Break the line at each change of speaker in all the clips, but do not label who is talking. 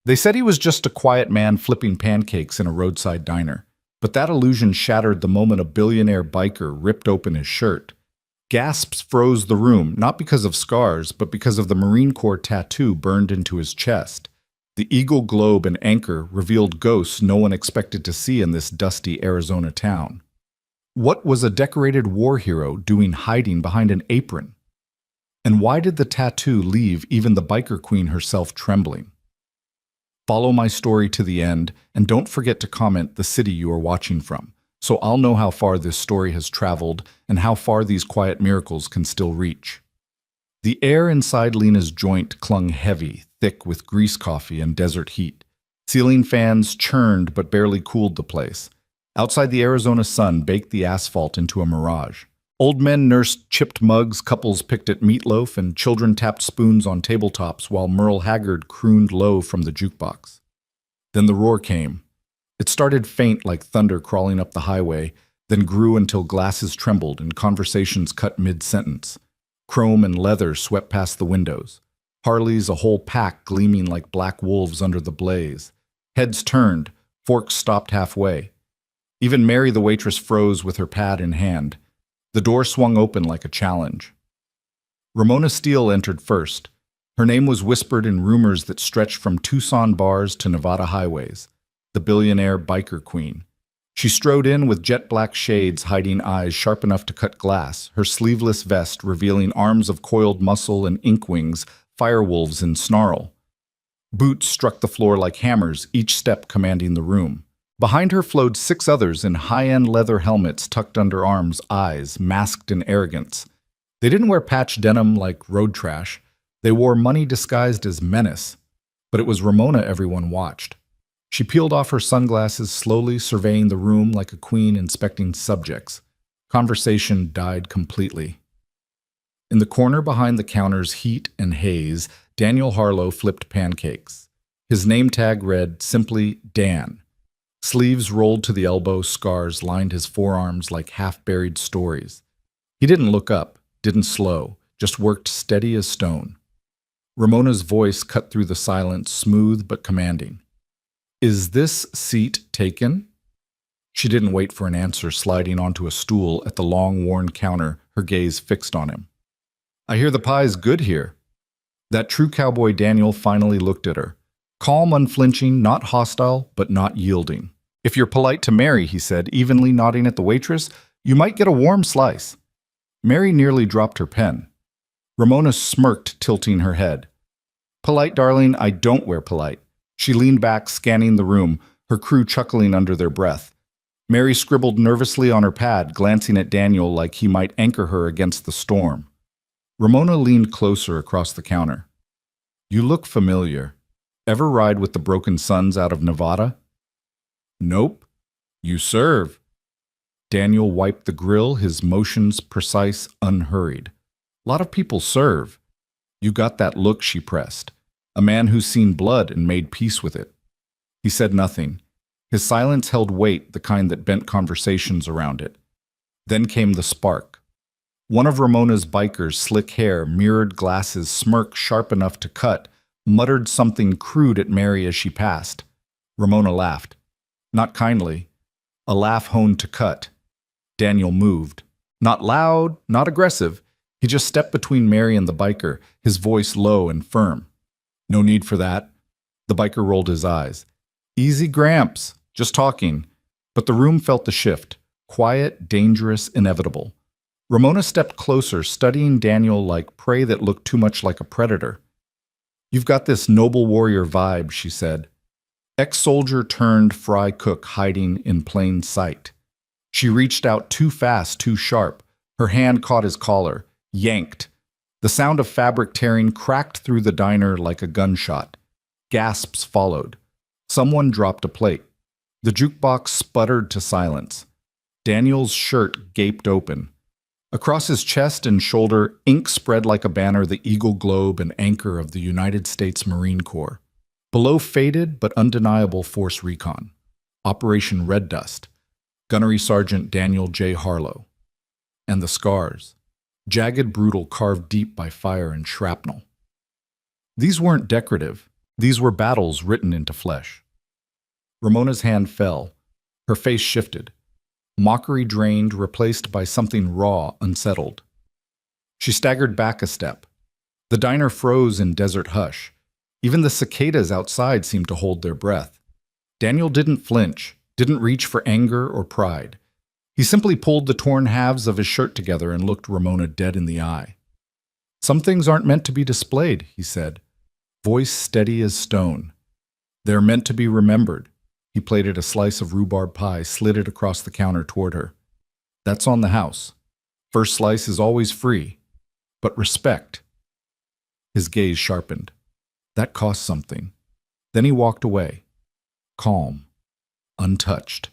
They said he was just a quiet man flipping pancakes in a roadside diner, but that illusion shattered the moment a billionaire biker ripped open his shirt. Gasps froze the room, not because of scars, but because of the Marine Corps tattoo burned into his chest. The eagle globe and anchor revealed ghosts no one expected to see in this dusty Arizona town. What was a decorated war hero doing hiding behind an apron? And why did the tattoo leave even the biker queen herself trembling? Follow my story to the end, and don't forget to comment the city you are watching from, so I'll know how far this story has traveled and how far these quiet miracles can still reach. The air inside Lena's joint clung heavy, thick with grease coffee and desert heat. Ceiling fans churned but barely cooled the place. Outside, the Arizona sun baked the asphalt into a mirage. Old men nursed chipped mugs, couples picked at meatloaf, and children tapped spoons on tabletops while Merle Haggard crooned low from the jukebox. Then the roar came. It started faint like thunder crawling up the highway, then grew until glasses trembled and conversations cut mid-sentence. Chrome and leather swept past the windows. Harleys, a whole pack gleaming like black wolves under the blaze. Heads turned, forks stopped halfway. Even Mary the waitress froze with her pad in hand. The door swung open like a challenge. Ramona Steele entered first. Her name was whispered in rumors that stretched from Tucson bars to Nevada highways. The billionaire biker queen. She strode in with jet black shades hiding eyes sharp enough to cut glass, her sleeveless vest revealing arms of coiled muscle and inkwings, firewolves in snarl. Boots struck the floor like hammers, each step commanding the room. Behind her flowed 6 others in high-end leather helmets tucked under arms, eyes masked in arrogance. They didn't wear patch denim like road trash. They wore money disguised as menace. But it was Ramona everyone watched. She peeled off her sunglasses, slowly surveying the room like a queen inspecting subjects. Conversation died completely. In the corner behind the counter's heat and haze, Daniel Harlow flipped pancakes. His name tag read simply Dan. Sleeves rolled to the elbow, scars lined his forearms like half-buried stories. He didn't look up, didn't slow, just worked steady as stone. Ramona's voice cut through the silence, smooth but commanding. "Is this seat taken?" She didn't wait for an answer, sliding onto a stool at the long-worn counter, her gaze fixed on him. "I hear the pie's good here." That true cowboy Daniel finally looked at her. Calm, unflinching, not hostile, but not yielding. "If you're polite to Mary," he said, evenly nodding at the waitress, "you might get a warm slice." Mary nearly dropped her pen. Ramona smirked, tilting her head. "Polite, darling, I don't wear polite." She leaned back, scanning the room, her crew chuckling under their breath. Mary scribbled nervously on her pad, glancing at Daniel like he might anchor her against the storm. Ramona leaned closer across the counter. "You look familiar. Ever ride with the Broken Sons out of Nevada?" "Nope." "You serve." Daniel wiped the grill, his motions precise, unhurried. "A lot of people serve." "You got that look," she pressed. "A man who's seen blood and made peace with it." He said nothing. His silence held weight, the kind that bent conversations around it. Then came the spark. One of Ramona's bikers, slick hair, mirrored glasses, smirk sharp enough to cut, muttered something crude at Mary as she passed. Ramona laughed. Not kindly. A laugh honed to cut. Daniel moved. Not loud, not aggressive. He just stepped between Mary and the biker, his voice low and firm. "No need for that." The biker rolled his eyes. "Easy, Gramps. Just talking." But the room felt the shift. Quiet, dangerous, inevitable. Ramona stepped closer, studying Daniel like prey that looked too much like a predator. "You've got this noble warrior vibe," she said. Ex-soldier turned fry cook hiding in plain sight. She reached out too fast, too sharp. Her hand caught his collar, yanked. The sound of fabric tearing cracked through the diner like a gunshot. Gasps followed. Someone dropped a plate. The jukebox sputtered to silence. Daniel's shirt gaped open. Across his chest and shoulder, ink spread like a banner, the eagle globe and anchor of the United States Marine Corps. Below, faded but undeniable force recon. Operation Red Dust. Gunnery Sergeant Daniel J. Harlow. And the scars. Jagged, brutal, carved deep by fire and shrapnel. These weren't decorative. These were battles written into flesh. Ramona's hand fell. Her face shifted. Mockery drained, replaced by something raw, unsettled. She staggered back a step. The diner froze in desert hush. Even the cicadas outside seemed to hold their breath. Daniel didn't flinch, didn't reach for anger or pride. He simply pulled the torn halves of his shirt together and looked Ramona dead in the eye. "Some things aren't meant to be displayed," he said, voice steady as stone. "They're meant to be remembered." He plated a slice of rhubarb pie, slid it across the counter toward her. "That's on the house. First slice is always free. But respect." His gaze sharpened. That cost something. Then he walked away. Calm. Untouched.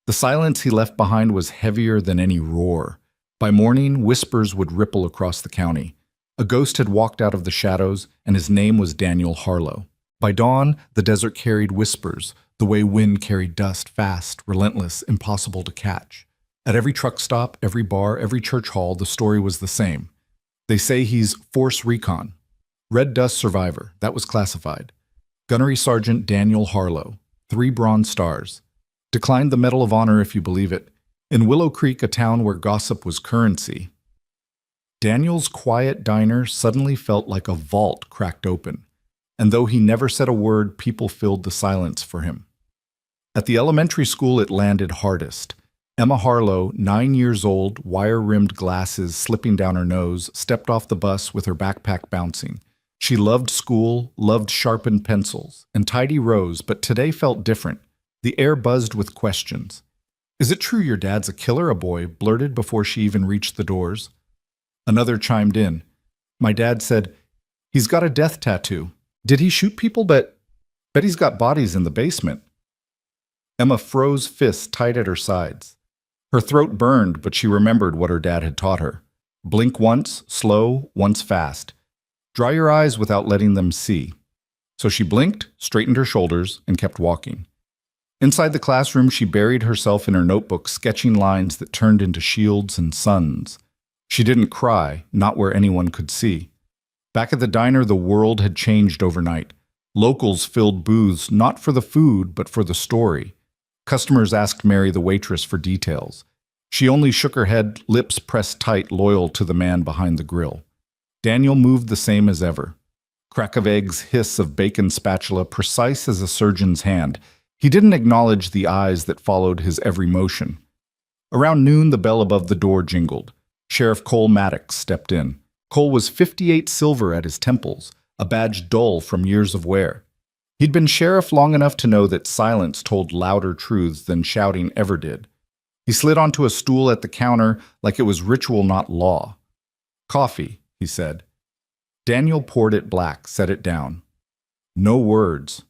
The silence he left behind was heavier than any roar. By morning, whispers would ripple across the county. A ghost had walked out of the shadows, and his name was Daniel Harlow. By dawn, the desert carried whispers, the way wind carried dust, fast, relentless, impossible to catch. At every truck stop, every bar, every church hall, the story was the same. They say he's Force Recon. Red Dust Survivor, that was classified. Gunnery Sergeant Daniel Harlow, 3 Bronze Stars. Declined the Medal of Honor if you believe it. In Willow Creek, a town where gossip was currency. Daniel's quiet diner suddenly felt like a vault cracked open, and though he never said a word, people filled the silence for him. At the elementary school it landed hardest. Emma Harlow, 9 years old, wire-rimmed glasses slipping down her nose, stepped off the bus with her backpack bouncing. She loved school, loved sharpened pencils, and tidy rows, but today felt different. The air buzzed with questions. "Is it true your dad's a killer?" a boy blurted before she even reached the doors. Another chimed in. "My dad said, he's got a death tattoo. Did he shoot people? Bet he's got bodies in the basement." Emma froze, fists tight at her sides. Her throat burned, but she remembered what her dad had taught her. Blink once, slow, once fast. Dry your eyes without letting them see. So she blinked, straightened her shoulders, and kept walking. Inside the classroom, she buried herself in her notebook, sketching lines that turned into shields and suns. She didn't cry, not where anyone could see. Back at the diner, the world had changed overnight. Locals filled booths not for the food, but for the story. Customers asked Mary, the waitress, for details. She only shook her head, lips pressed tight, loyal to the man behind the grill. Daniel moved the same as ever. Crack of eggs, hiss of bacon spatula, precise as a surgeon's hand. He didn't acknowledge the eyes that followed his every motion. Around noon, the bell above the door jingled. Sheriff Cole Maddox stepped in. Cole was 58 silver at his temples, a badge dull from years of wear. He'd been sheriff long enough to know that silence told louder truths than shouting ever did. He slid onto a stool at the counter like it was ritual, not law. "Coffee," he said. Daniel poured it black, set it down. No words.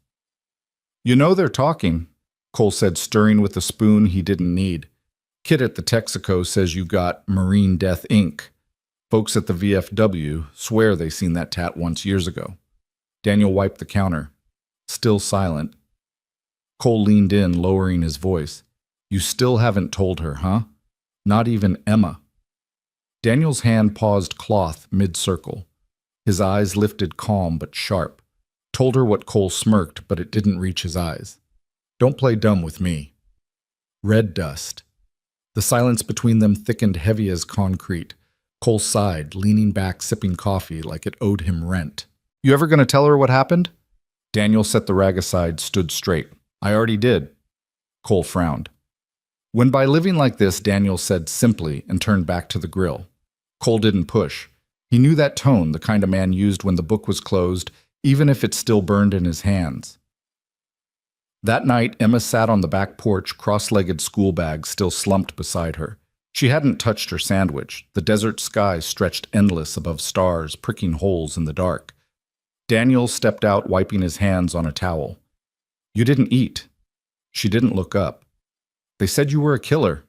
"You know they're talking," Cole said, stirring with a spoon he didn't need. "Kid at the Texaco says you got Marine Death Inc. Folks at the VFW swear they seen that tat once years ago." Daniel wiped the counter. Still silent. Cole leaned in, lowering his voice. "You still haven't told her, huh? Not even Emma." Daniel's hand paused cloth mid-circle. His eyes lifted calm but sharp. Told her what Cole smirked, but it didn't reach his eyes. "Don't play dumb with me." Red dust. The silence between them thickened heavy as concrete. Cole sighed, leaning back, sipping coffee like it owed him rent. "You ever gonna tell her what happened?" Daniel set the rag aside, stood straight. "I already did." Cole frowned. When by living like this, Daniel said simply and turned back to the grill. Cole didn't push. He knew that tone, the kind a man used when the book was closed, even if it still burned in his hands. That night, Emma sat on the back porch, cross-legged school bag still slumped beside her. She hadn't touched her sandwich. The desert sky stretched endless above stars, pricking holes in the dark. Daniel stepped out, wiping his hands on a towel. "You didn't eat." She didn't look up. "They said you were a killer."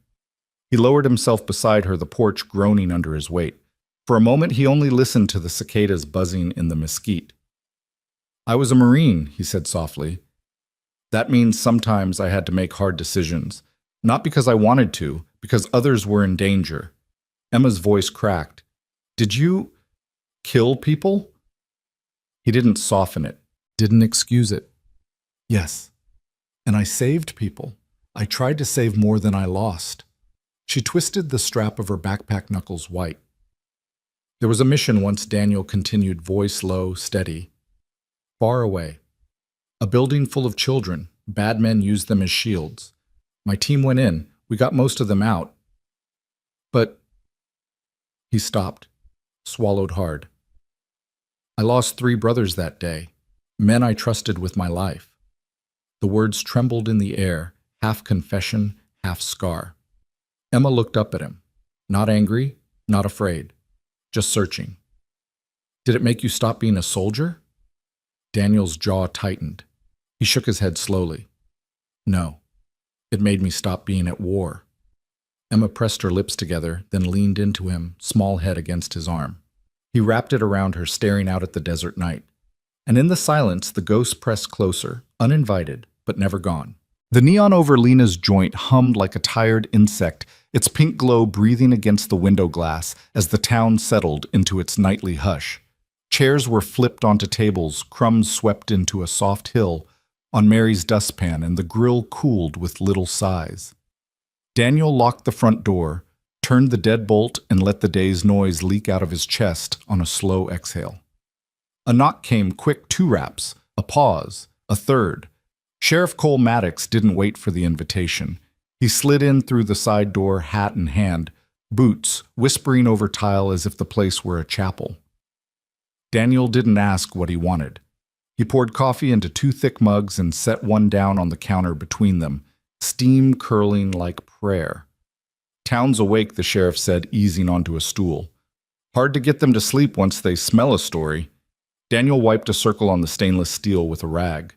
He lowered himself beside her, the porch groaning under his weight. For a moment, he only listened to the cicadas buzzing in the mesquite. "I was a Marine," he said softly. "That means sometimes I had to make hard decisions. Not because I wanted to, because others were in danger." Emma's voice cracked. "Did you kill people?" He didn't soften it, didn't excuse it. Yes, and I saved people. I tried to save more than I lost. She twisted the strap of her backpack knuckles white. There was a mission once, Daniel continued, voice low, steady. Far away. A building full of children. Bad men used them as shields. My team went in. We got most of them out. But he stopped, swallowed hard. I lost 3 brothers that day, men I trusted with my life. The words trembled in the air, half confession, half scar. Emma looked up at him, not angry, not afraid, just searching. Did it make you stop being a soldier? Daniel's jaw tightened. He shook his head slowly. No, it made me stop being at war. Emma pressed her lips together, then leaned into him, small head against his arm. He wrapped it around her, staring out at the desert night. And in the silence, the ghost pressed closer, uninvited, but never gone. The neon over Lena's joint hummed like a tired insect, its pink glow breathing against the window glass as the town settled into its nightly hush. Chairs were flipped onto tables, crumbs swept into a soft hill on Mary's dustpan, and the grill cooled with little sighs. Daniel locked the front door, turned the deadbolt, and let the day's noise leak out of his chest on a slow exhale. A knock came, quick 2 raps, a pause, a third. Sheriff Cole Maddox didn't wait for the invitation. He slid in through the side door, hat in hand, boots, whispering over tile as if the place were a chapel. Daniel didn't ask what he wanted. He poured coffee into 2 thick mugs and set one down on the counter between them, steam curling like prayer. Town's awake, the sheriff said, easing onto a stool. Hard to get them to sleep once they smell a story. Daniel wiped a circle on the stainless steel with a rag.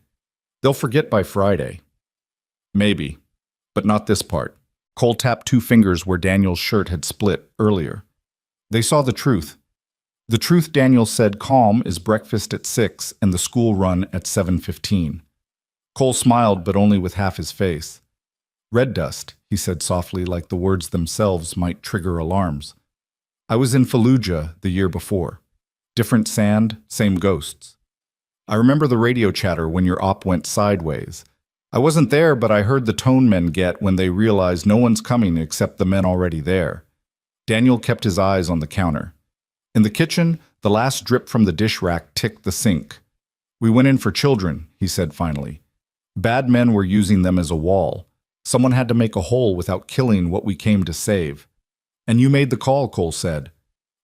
They'll forget by Friday. Maybe, but not this part. Cole tapped 2 fingers where Daniel's shirt had split earlier. They saw the truth. The truth, Daniel said, calm, is breakfast at 6 and the school run at 7:15. Cole smiled, but only with half his face. Red dust, he said softly, like the words themselves might trigger alarms. I was in Fallujah the year before. Different sand, same ghosts. I remember the radio chatter when your op went sideways. I wasn't there, but I heard the tone men get when they realized no one's coming except the men already there. Daniel kept his eyes on the counter. In the kitchen, the last drip from the dish rack ticked the sink. We went in for children, he said finally. Bad men were using them as a wall. Someone had to make a hole without killing what we came to save. And you made the call, Cole said.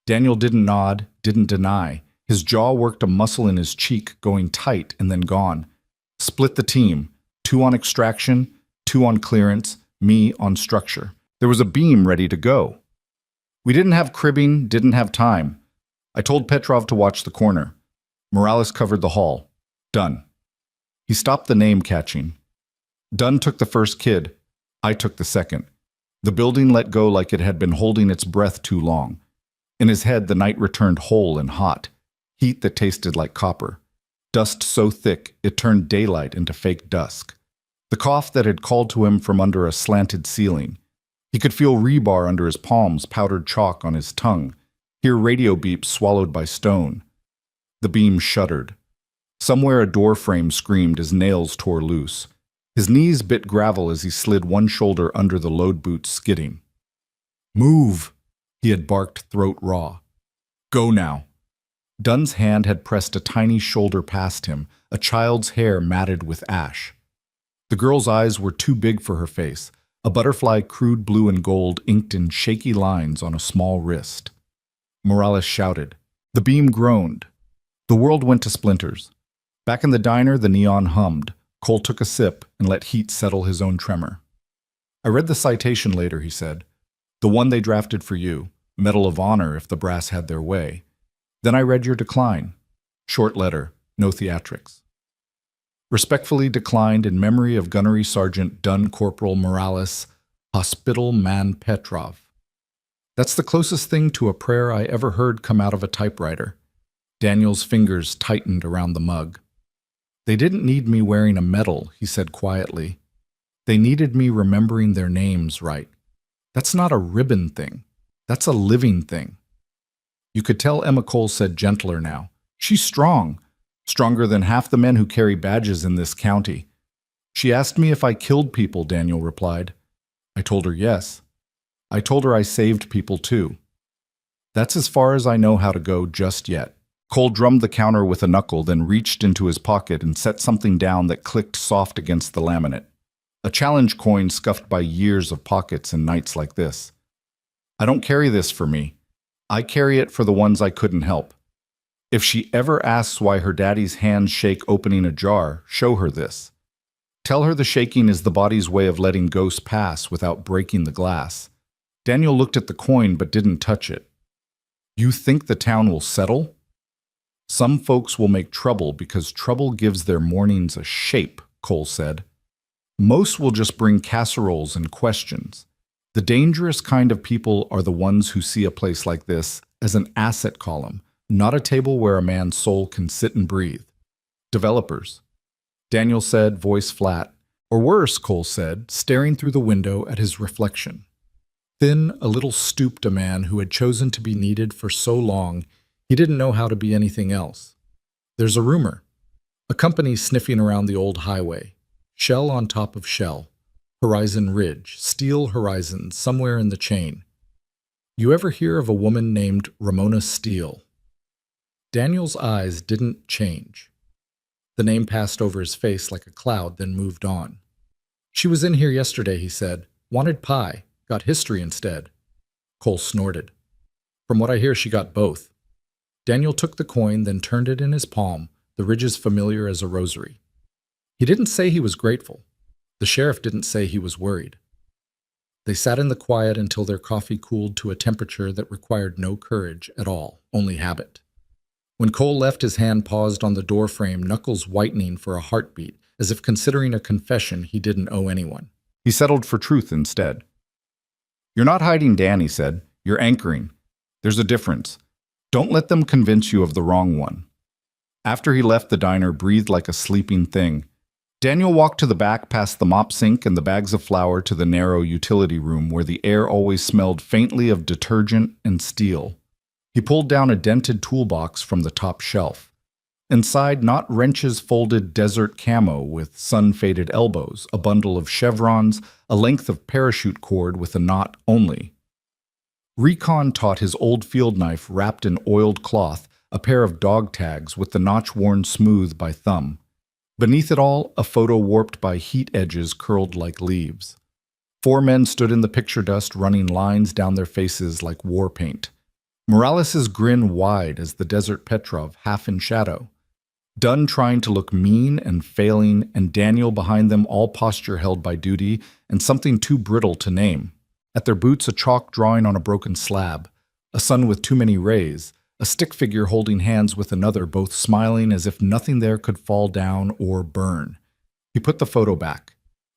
Daniel didn't nod, didn't deny. His jaw worked a muscle in his cheek, going tight and then gone. Split the team. 2 on extraction, 2 on clearance, me on structure. There was a beam ready to go. We didn't have cribbing, didn't have time. I told Petrov to watch the corner. Morales covered the hall. Done. He stopped the name catching. Dunn took the first kid. I took the second. The building let go like it had been holding its breath too long. In his head, the night returned whole and hot, heat that tasted like copper. Dust so thick, it turned daylight into fake dusk. The cough that had called to him from under a slanted ceiling. He could feel rebar under his palms, powdered chalk on his tongue, hear radio beeps swallowed by stone. The beam shuddered. Somewhere a door frame screamed as nails tore loose. His knees bit gravel as he slid one shoulder under the load boot, skidding. Move, he had barked, throat raw. Go now. Dunn's hand had pressed a tiny shoulder past him, a child's hair matted with ash. The girl's eyes were too big for her face, a butterfly crude blue and gold inked in shaky lines on a small wrist. Morales shouted. The beam groaned. The world went to splinters. Back in the diner, the neon hummed. Cole took a sip and let heat settle his own tremor. I read the citation later, he said. The one they drafted for you. Medal of Honor if the brass had their way. Then I read your decline. Short letter, no theatrics. Respectfully declined in memory of Gunnery Sergeant Dunn Corporal Morales, Hospital Man Petrov. That's the closest thing to a prayer I ever heard come out of a typewriter. Daniel's fingers tightened around the mug. They didn't need me wearing a medal, he said quietly. They needed me remembering their names right. That's not a ribbon thing. That's a living thing. You could tell Emma Cole said gentler now. She's strong. Stronger than half the men who carry badges in this county. She asked me if I killed people, Daniel replied. I told her yes. I told her I saved people too. That's as far as I know how to go just yet. Cole drummed the counter with a knuckle, then reached into his pocket and set something down that clicked soft against the laminate. A challenge coin scuffed by years of pockets and nights like this. I don't carry this for me. I carry it for the ones I couldn't help. If she ever asks why her daddy's hands shake opening a jar, show her this. Tell her the shaking is the body's way of letting ghosts pass without breaking the glass. Daniel looked at the coin but didn't touch it. You think the town will settle? Some folks will make trouble because trouble gives their mornings a shape, Cole said. Most will just bring casseroles and questions. The dangerous kind of people are the ones who see a place like this as an asset column, not a table where a man's soul can sit and breathe. Developers. Daniel said, voice flat. Or worse, Cole said, staring through the window at his reflection. Thin, a little stooped a man who had chosen to be needed for so long, he didn't know how to be anything else. There's a rumor. A company sniffing around the old highway. Shell on top of shell. Horizon Ridge, Steel Horizon, somewhere in the chain. You ever hear of a woman named Ramona Steele? Daniel's eyes didn't change. The name passed over his face like a cloud, then moved on. She was in here yesterday, he said. Wanted pie. Got history instead. Cole snorted. From what I hear, she got both. Daniel took the coin, then turned it in his palm, the ridges familiar as a rosary. He didn't say he was grateful. The sheriff didn't say he was worried. They sat in the quiet until their coffee cooled to a temperature that required no courage at all, only habit. When Cole left, his hand paused on the doorframe, knuckles whitening for a heartbeat, as if considering a confession he didn't owe anyone. He settled for truth instead. You're not hiding, Dan, he said. You're anchoring. There's a difference. Don't let them convince you of the wrong one. After he left, the diner breathed like a sleeping thing. Daniel walked to the back past the mop sink and the bags of flour to the narrow utility room where the air always smelled faintly of detergent and steel. He pulled down a dented toolbox from the top shelf. Inside, not wrenches, folded desert camo with sun-faded elbows, a bundle of chevrons, a length of parachute cord with a knot only. Recon taught his old field knife wrapped in oiled cloth, a pair of dog tags with the notch worn smooth by thumb. Beneath it all, a photo warped by heat edges curled like leaves. 4 men stood in the picture dust, running lines down their faces like war paint. Morales's grin wide as the desert Petrov, half in shadow. Dunn trying to look mean and failing, and Daniel behind them, all posture held by duty and something too brittle to name. At their boots, a chalk drawing on a broken slab, a sun with too many rays, a stick figure holding hands with another, both smiling as if nothing there could fall down or burn. He put the photo back.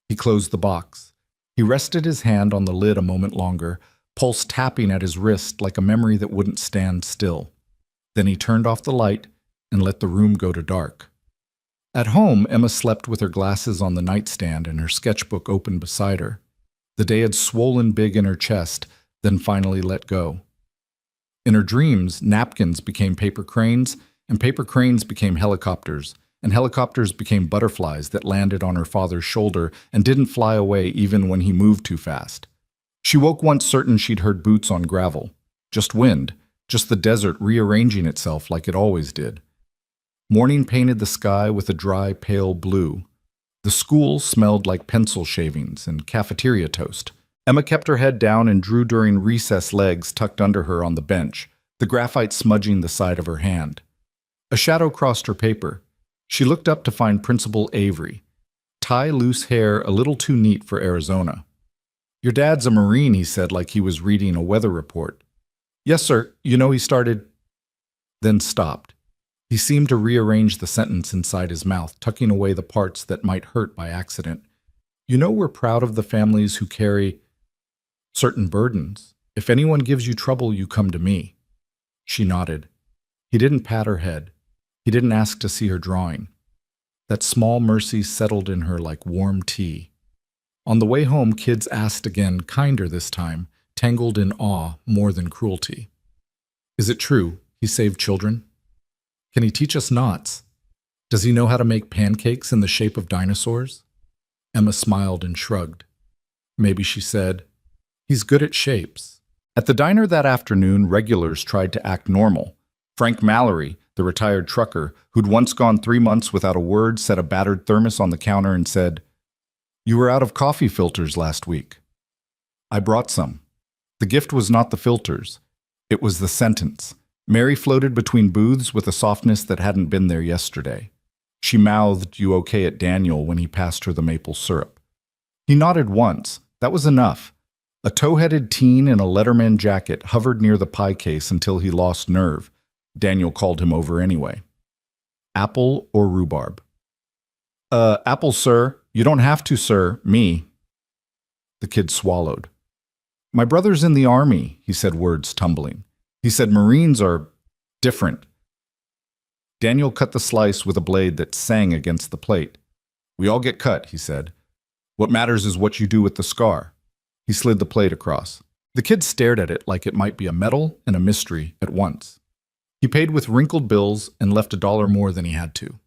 He closed the box. He rested his hand on the lid a moment longer, pulse tapping at his wrist like a memory that wouldn't stand still. Then he turned off the light and let the room go to dark. At home, Emma slept with her glasses on the nightstand and her sketchbook open beside her. The day had swollen big in her chest, then finally let go. In her dreams, napkins became paper cranes, and paper cranes became helicopters, and helicopters became butterflies that landed on her father's shoulder and didn't fly away even when he moved too fast. She woke once certain she'd heard boots on gravel. Just wind, just the desert rearranging itself like it always did. Morning painted the sky with a dry, pale blue. The school smelled like pencil shavings and cafeteria toast. Emma kept her head down and drew during recess, legs tucked under her on the bench, the graphite smudging the side of her hand. A shadow crossed her paper. She looked up to find Principal Avery. Tie loose hair a little too neat for Arizona. Your dad's a Marine, he said like he was reading a weather report. Yes, sir. You know he started... Then stopped. He seemed to rearrange the sentence inside his mouth, tucking away the parts that might hurt by accident. You know we're proud of the families who carry certain burdens. If anyone gives you trouble, you come to me. She nodded. He didn't pat her head. He didn't ask to see her drawing. That small mercy settled in her like warm tea. On the way home, kids asked again, kinder this time, tangled in awe more than cruelty. Is it true he saved children? Can he teach us knots? Does he know how to make pancakes in the shape of dinosaurs? Emma smiled and shrugged. Maybe she said, he's good at shapes. At the diner that afternoon, regulars tried to act normal. Frank Mallory, the retired trucker, who'd once gone 3 months without a word, set a battered thermos on the counter and said, "You were out of coffee filters last week." I brought some. The gift was not the filters. It was the sentence. Mary floated between booths with a softness that hadn't been there yesterday. She mouthed, "You okay" at Daniel when he passed her the maple syrup. He nodded once. That was enough. A tow-headed teen in a Letterman jacket hovered near the pie case until he lost nerve. Daniel called him over anyway. Apple or rhubarb? Apple, sir. You don't have to, sir. Me." The kid swallowed. "My brother's in the army," he said, words tumbling. He said Marines are different. Daniel cut the slice with a blade that sang against the plate. "We all get cut," he said. "What matters is what you do with the scar." He slid the plate across. The kid stared at it like it might be a medal and a mystery at once. He paid with wrinkled bills and left $1 more than he had to.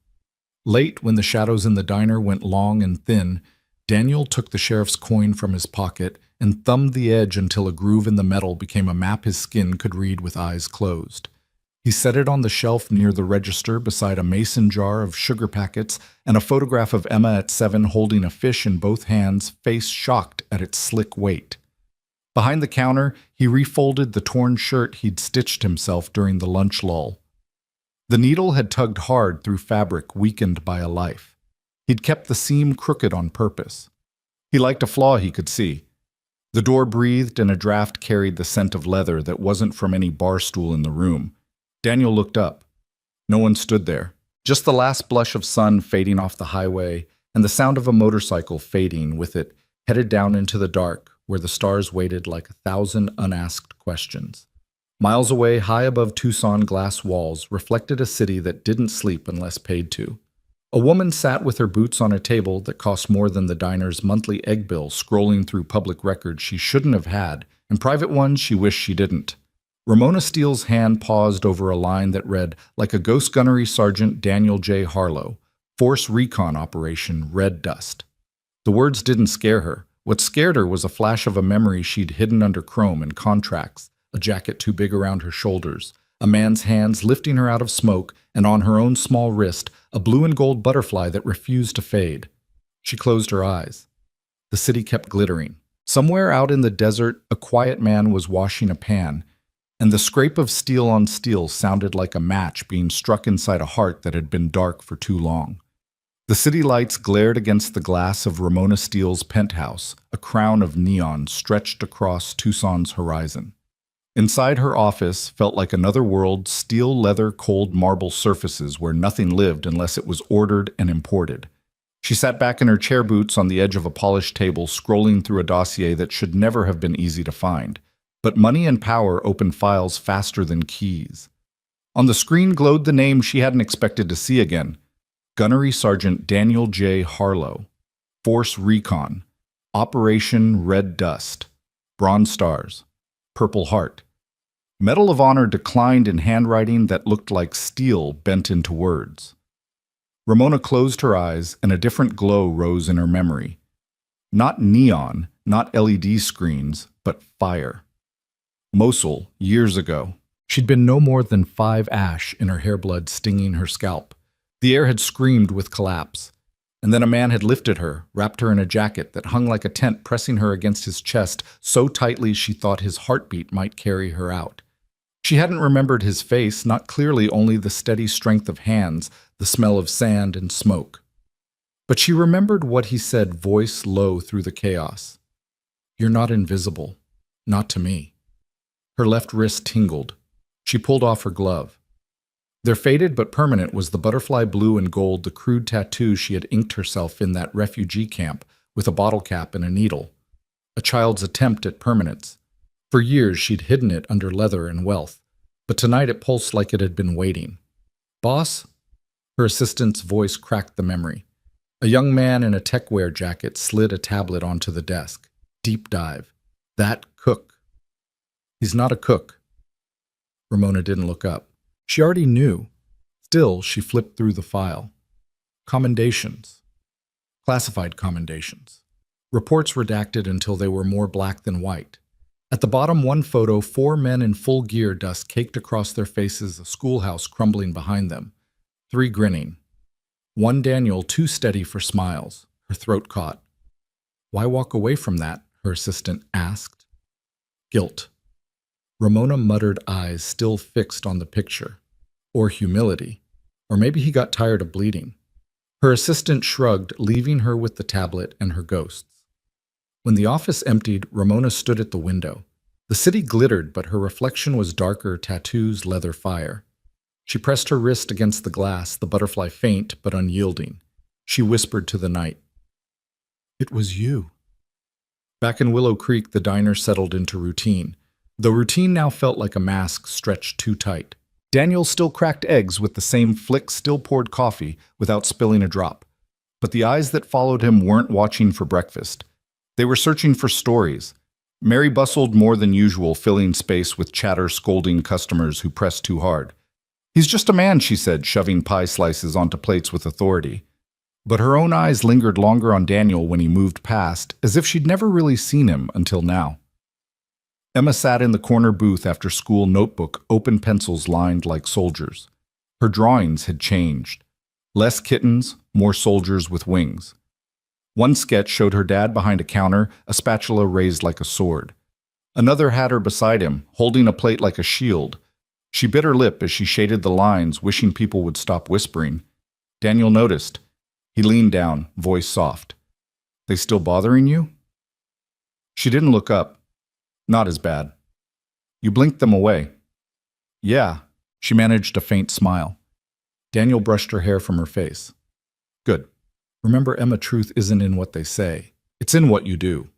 Late, when the shadows in the diner went long and thin, Daniel took the sheriff's coin from his pocket and thumbed the edge until a groove in the metal became a map his skin could read with eyes closed. He set it on the shelf near the register beside a mason jar of sugar packets and a photograph of Emma at 7 holding a fish in both hands, face shocked at its slick weight. Behind the counter, he refolded the torn shirt he'd stitched himself during the lunch lull. The needle had tugged hard through fabric weakened by a life. He'd kept the seam crooked on purpose. He liked a flaw he could see. The door breathed and a draft carried the scent of leather that wasn't from any bar stool in the room. Daniel looked up. No one stood there. Just the last blush of sun fading off the highway and the sound of a motorcycle fading with it, headed down into the dark where the stars waited like 1,000 unasked questions. Miles away, high above Tucson glass walls, reflected a city that didn't sleep unless paid to. A woman sat with her boots on a table that cost more than the diner's monthly egg bill, scrolling through public records she shouldn't have had, and private ones she wished she didn't. Ramona Steele's hand paused over a line that read, "Like a Ghost Gunnery Sergeant Daniel J. Harlow, Force Recon Operation Red Dust." The words didn't scare her. What scared her was a flash of a memory she'd hidden under chrome and contracts, a jacket too big around her shoulders, a man's hands lifting her out of smoke, and on her own small wrist, a blue and gold butterfly that refused to fade. She closed her eyes. The city kept glittering. Somewhere out in the desert, a quiet man was washing a pan, and the scrape of steel on steel sounded like a match being struck inside a heart that had been dark for too long. The city lights glared against the glass of Ramona Steele's penthouse, a crown of neon stretched across Tucson's horizon. Inside her office felt like another world, steel, leather, cold marble surfaces where nothing lived unless it was ordered and imported. She sat back in her chair boots on the edge of a polished table, scrolling through a dossier that should never have been easy to find. But money and power open files faster than keys. On the screen glowed the name she hadn't expected to see again. Gunnery Sergeant Daniel J. Harlow. Force Recon. Operation Red Dust. Bronze Stars. Purple Heart. Medal of Honor declined in handwriting that looked like steel bent into words. Ramona closed her eyes, and a different glow rose in her memory. Not neon, not LED screens, but fire. Mosul, years ago. She'd been no more than 5 ash in her hair blood stinging her scalp. The air had screamed with collapse. And then a man had lifted her, wrapped her in a jacket that hung like a tent, pressing her against his chest so tightly she thought his heartbeat might carry her out. She hadn't remembered his face, not clearly, only the steady strength of hands, the smell of sand and smoke. But she remembered what he said, voice low through the chaos. "You're not invisible. Not to me." Her left wrist tingled. She pulled off her glove. There, faded but permanent, was the butterfly blue and gold, the crude tattoo she had inked herself in that refugee camp with a bottle cap and a needle. A child's attempt at permanence. For years she'd hidden it under leather and wealth, but tonight it pulsed like it had been waiting. "Boss?" Her assistant's voice cracked the memory. A young man in a techwear jacket slid a tablet onto the desk. Deep dive. "That cook." "He's not a cook." Ramona didn't look up. She already knew. Still, she flipped through the file. Commendations. Classified commendations. Reports redacted until they were more black than white. At the bottom, one photo, 4 men in full gear, dust caked across their faces, a schoolhouse crumbling behind them. 3 grinning. 1 Daniel, too steady for smiles, her throat caught. Why walk away from that? Her assistant asked. Guilt. Ramona muttered, eyes still fixed on the picture. Or humility. Or maybe he got tired of bleeding. Her assistant shrugged, leaving her with the tablet and her ghosts. When the office emptied, Ramona stood at the window. The city glittered, but her reflection was darker, tattoos, leather fire. She pressed her wrist against the glass, the butterfly faint but unyielding. She whispered to the night, "It was you." Back in Willow Creek, the diner settled into routine. The routine now felt like a mask stretched too tight. Daniel still cracked eggs with the same flick, still poured coffee without spilling a drop. But the eyes that followed him weren't watching for breakfast. They were searching for stories. Mary bustled more than usual, filling space with chatter, scolding customers who pressed too hard. "He's just a man," she said, shoving pie slices onto plates with authority. But her own eyes lingered longer on Daniel when he moved past, as if she'd never really seen him until now. Emma sat in the corner booth after school, notebook, open pencils lined like soldiers. Her drawings had changed. Less kittens, more soldiers with wings. One sketch showed her dad behind a counter, a spatula raised like a sword. Another had her beside him, holding a plate like a shield. She bit her lip as she shaded the lines, wishing people would stop whispering. Daniel noticed. He leaned down, voice soft. "They still bothering you?" She didn't look up. "Not as bad." "You blinked them away." "Yeah." She managed a faint smile. Daniel brushed her hair from her face. "Good. Remember, Emma, truth isn't in what they say. It's in what you do."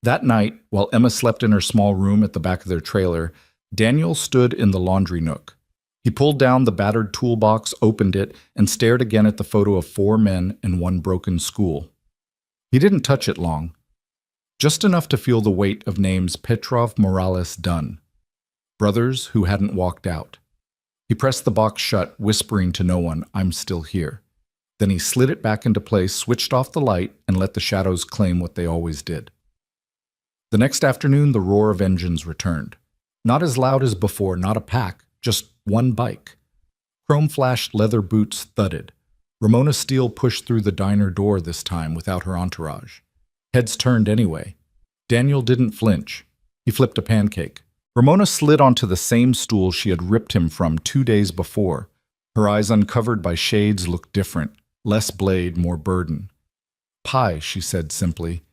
That night, while Emma slept in her small room at the back of their trailer, Daniel stood in the laundry nook. He pulled down the battered toolbox, opened it, and stared again at the photo of 4 men and 1 broken school. He didn't touch it long. Just enough to feel the weight of names Petrov, Morales, Dunn. Brothers who hadn't walked out. He pressed the box shut, whispering to no one, "I'm still here." Then he slid it back into place, switched off the light, and let the shadows claim what they always did. The next afternoon, the roar of engines returned. Not as loud as before, not a pack, just 1 bike. Chrome-flashed leather boots thudded. Ramona Steele pushed through the diner door this time without her entourage. Heads turned anyway. Daniel didn't flinch. He flipped a pancake. Ramona slid onto the same stool she had ripped him from 2 days before. Her eyes, uncovered by shades, looked different. Less blade, more burden. "Pie," she said simply.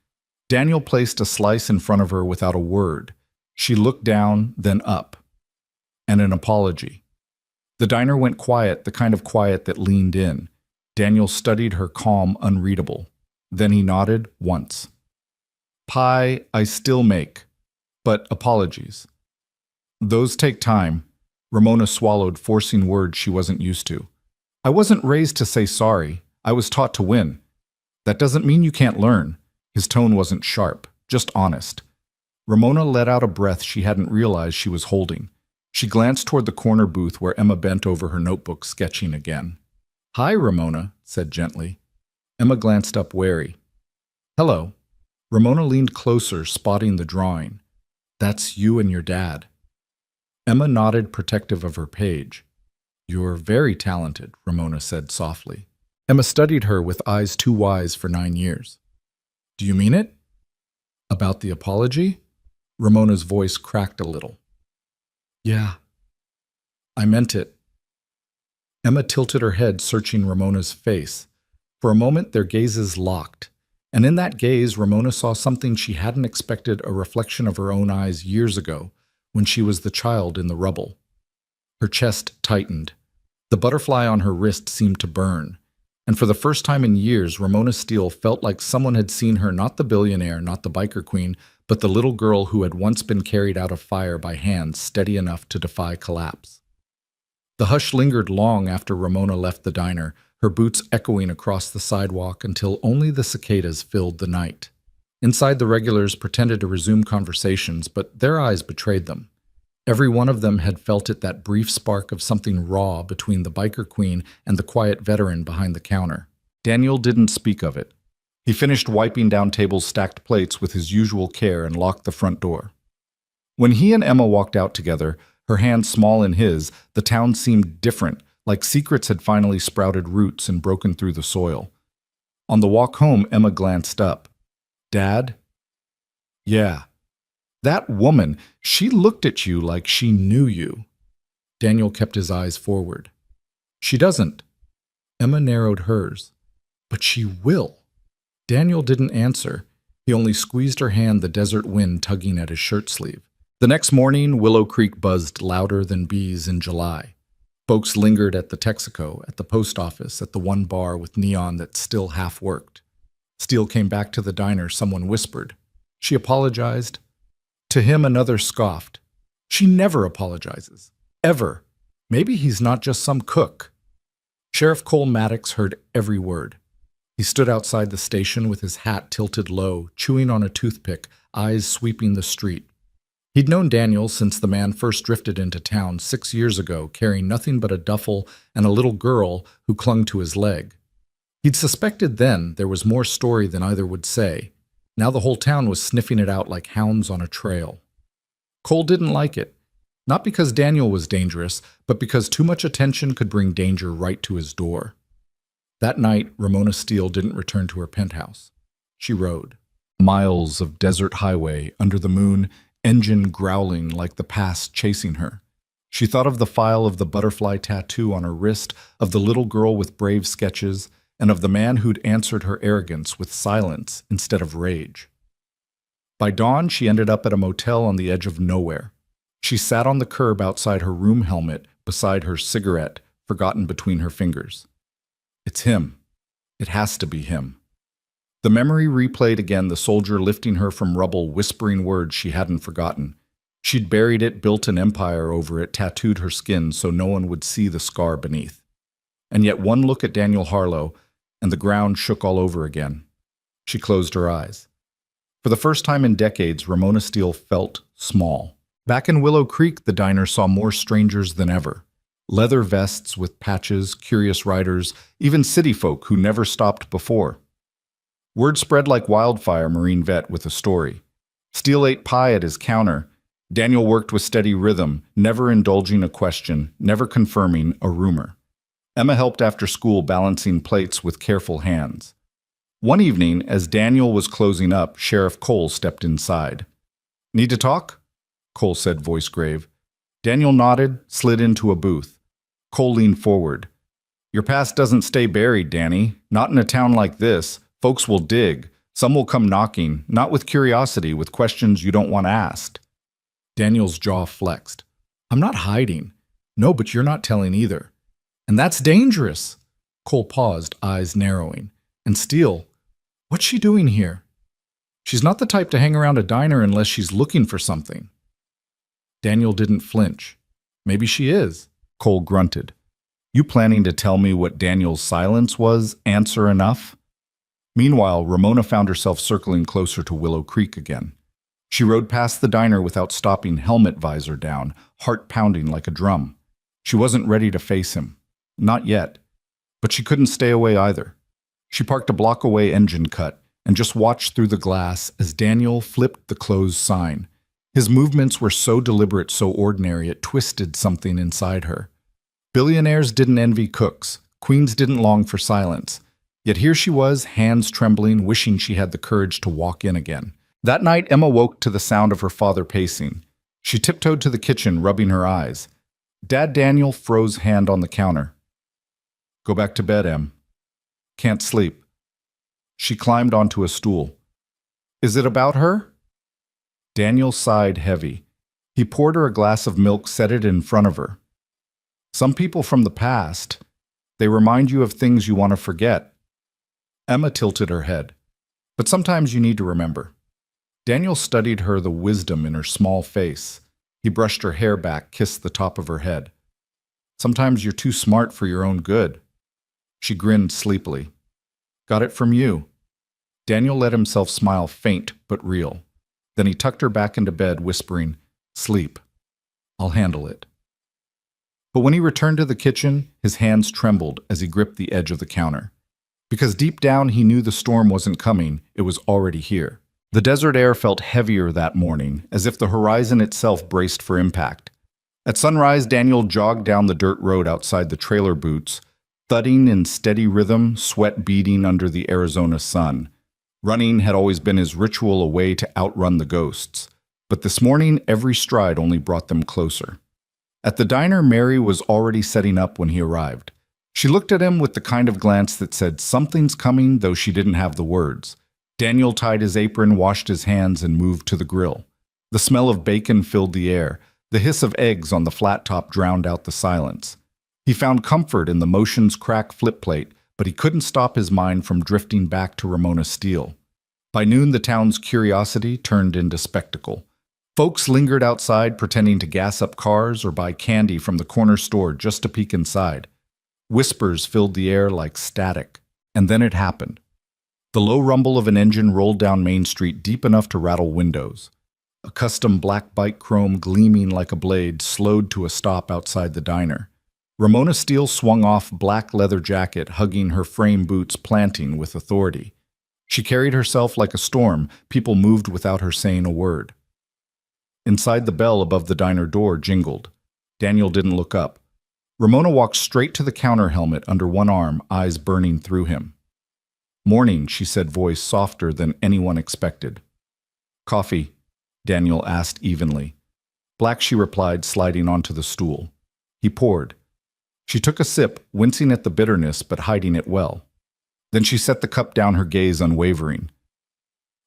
Daniel placed a slice in front of her without a word. She looked down, then up. And an apology. The diner went quiet, the kind of quiet that leaned in. Daniel studied her calm, unreadable. Then he nodded once. "Pie I still make, but apologies. Those take time." Ramona swallowed, forcing words she wasn't used to. "I wasn't raised to say sorry. I was taught to win. That doesn't mean you can't learn." His tone wasn't sharp, just honest. Ramona let out a breath she hadn't realized she was holding. She glanced toward the corner booth where Emma bent over her notebook, sketching again. "Hi, Ramona," said gently. Emma glanced up, wary. "Hello." Ramona leaned closer, spotting the drawing. "That's you and your dad." Emma nodded, protective of her page. "You're very talented," Ramona said softly. Emma studied her with eyes too wise for 9 years. "Do you mean it?" "About the apology?" Ramona's voice cracked a little. "Yeah. I meant it." Emma tilted her head, searching Ramona's face. For a moment, their gazes locked. And in that gaze, Ramona saw something she hadn't expected, a reflection of her own eyes years ago, when she was the child in the rubble. Her chest tightened. The butterfly on her wrist seemed to burn. And for the first time in years, Ramona Steele felt like someone had seen her, not the billionaire, not the biker queen, but the little girl who had once been carried out of fire by hands steady enough to defy collapse. The hush lingered long after Ramona left the diner, her boots echoing across the sidewalk until only the cicadas filled the night. Inside, the regulars pretended to resume conversations, but their eyes betrayed them. Every one of them had felt it, that brief spark of something raw between the biker queen and the quiet veteran behind the counter. Daniel didn't speak of it. He finished wiping down Table's stacked plates with his usual care and locked the front door. When he and Emma walked out together, her hand small in his, the town seemed different, like secrets had finally sprouted roots and broken through the soil. On the walk home, Emma glanced up. "Dad?" "Yeah." "That woman, she looked at you like she knew you." Daniel kept his eyes forward. "She doesn't." Emma narrowed hers. "But she will." Daniel didn't answer. He only squeezed her hand, the desert wind tugging at his shirt sleeve. The next morning, Willow Creek buzzed louder than bees in July. Folks lingered at the Texaco, at the post office, at the one bar with neon that still half worked. Steele came back to the diner, someone whispered. She apologized. To him, another scoffed. She never apologizes. Ever. Maybe he's not just some cook. Sheriff Cole Maddox heard every word. He stood outside the station with his hat tilted low, chewing on a toothpick, eyes sweeping the street. He'd known Daniel since the man first drifted into town 6 years ago, carrying nothing but a duffel and a little girl who clung to his leg. He'd suspected then there was more story than either would say. Now the whole town was sniffing it out like hounds on a trail. Cole didn't like it. Not because Daniel was dangerous, but because too much attention could bring danger right to his door. That night, Ramona Steele didn't return to her penthouse. She rode. Miles of desert highway, under the moon, engine growling like the past chasing her. She thought of the file of the butterfly tattoo on her wrist, of the little girl with brave sketches, and of the man who'd answered her arrogance with silence instead of rage. By dawn, she ended up at a motel on the edge of nowhere. She sat on the curb outside her room helmet, beside her cigarette, forgotten between her fingers. It's him. It has to be him. The memory replayed again, the soldier lifting her from rubble, whispering words she hadn't forgotten. She'd buried it, built an empire over it, tattooed her skin so no one would see the scar beneath. And yet one look at Daniel Harlow, and the ground shook all over again. She closed her eyes. For the first time in decades, Ramona Steele felt small. Back in Willow Creek, the diner saw more strangers than ever. Leather vests with patches, curious riders, even city folk who never stopped before. Word spread like wildfire, Marine vet with a story. Steele ate pie at his counter. Daniel worked with steady rhythm, never indulging a question, never confirming a rumor. Emma helped after school, balancing plates with careful hands. One evening, as Daniel was closing up, Sheriff Cole stepped inside. "Need to talk?" Cole said, voice grave. Daniel nodded, slid into a booth. Cole leaned forward. "Your past doesn't stay buried, Danny. Not in a town like this. Folks will dig. Some will come knocking, not with curiosity, with questions you don't want asked." Daniel's jaw flexed. "I'm not hiding." "No, but you're not telling either." "And that's dangerous." Cole paused, eyes narrowing. "And Steele, what's she doing here?" "She's not the type to hang around a diner unless she's looking for something." Daniel didn't flinch. "Maybe she is." Cole grunted. "You planning to tell me what Daniel's silence was answer enough?" Meanwhile, Ramona found herself circling closer to Willow Creek again. She rode past the diner without stopping, helmet visor down, heart pounding like a drum. She wasn't ready to face him. Not yet. But she couldn't stay away either. She parked a block away, engine cut, and just watched through the glass as Daniel flipped the closed sign. His movements were so deliberate, so ordinary, it twisted something inside her. Billionaires didn't envy cooks. Queens didn't long for silence. Yet here she was, hands trembling, wishing she had the courage to walk in again. That night, Emma woke to the sound of her father pacing. She tiptoed to the kitchen, rubbing her eyes. Dad Daniel froze hand on the counter. "Go back to bed, Em." "Can't sleep." She climbed onto a stool. "Is it about her?" Daniel sighed heavy. He poured her a glass of milk, set it in front of her. "Some people from the past, they remind you of things you want to forget." Emma tilted her head. "But sometimes you need to remember." Daniel studied her, the wisdom in her small face. He brushed her hair back, kissed the top of her head. "Sometimes you're too smart for your own good." She grinned sleepily. "Got it from you." Daniel let himself smile, faint but real. Then he tucked her back into bed, whispering, "Sleep. I'll handle it." But when he returned to the kitchen, his hands trembled as he gripped the edge of the counter. Because deep down he knew the storm wasn't coming, it was already here. The desert air felt heavier that morning, as if the horizon itself braced for impact. At sunrise, Daniel jogged down the dirt road outside the trailer boots, thudding in steady rhythm, sweat beading under the Arizona sun. Running had always been his ritual, a way to outrun the ghosts. But this morning, every stride only brought them closer. At the diner, Mary was already setting up when he arrived. She looked at him with the kind of glance that said something's coming, though she didn't have the words. Daniel tied his apron, washed his hands, and moved to the grill. The smell of bacon filled the air. The hiss of eggs on the flat top drowned out the silence. He found comfort in the Motion's crack flip plate, but he couldn't stop his mind from drifting back to Ramona Steele. By noon, the town's curiosity turned into spectacle. Folks lingered outside, pretending to gas up cars or buy candy from the corner store just to peek inside. Whispers filled the air like static. And then it happened. The low rumble of an engine rolled down Main Street deep enough to rattle windows. A custom black bike chrome gleaming like a blade slowed to a stop outside the diner. Ramona Steele swung off, black leather jacket hugging her frame boots, planting with authority. She carried herself like a storm. People moved without her saying a word. Inside, the bell above the diner door jingled. Daniel didn't look up. Ramona walked straight to the counter, helmet under one arm, eyes burning through him. "Morning," she said, voice softer than anyone expected. "Coffee?" Daniel asked evenly. "Black," she replied, sliding onto the stool. He poured. She took a sip, wincing at the bitterness but hiding it well. Then she set the cup down, her gaze unwavering.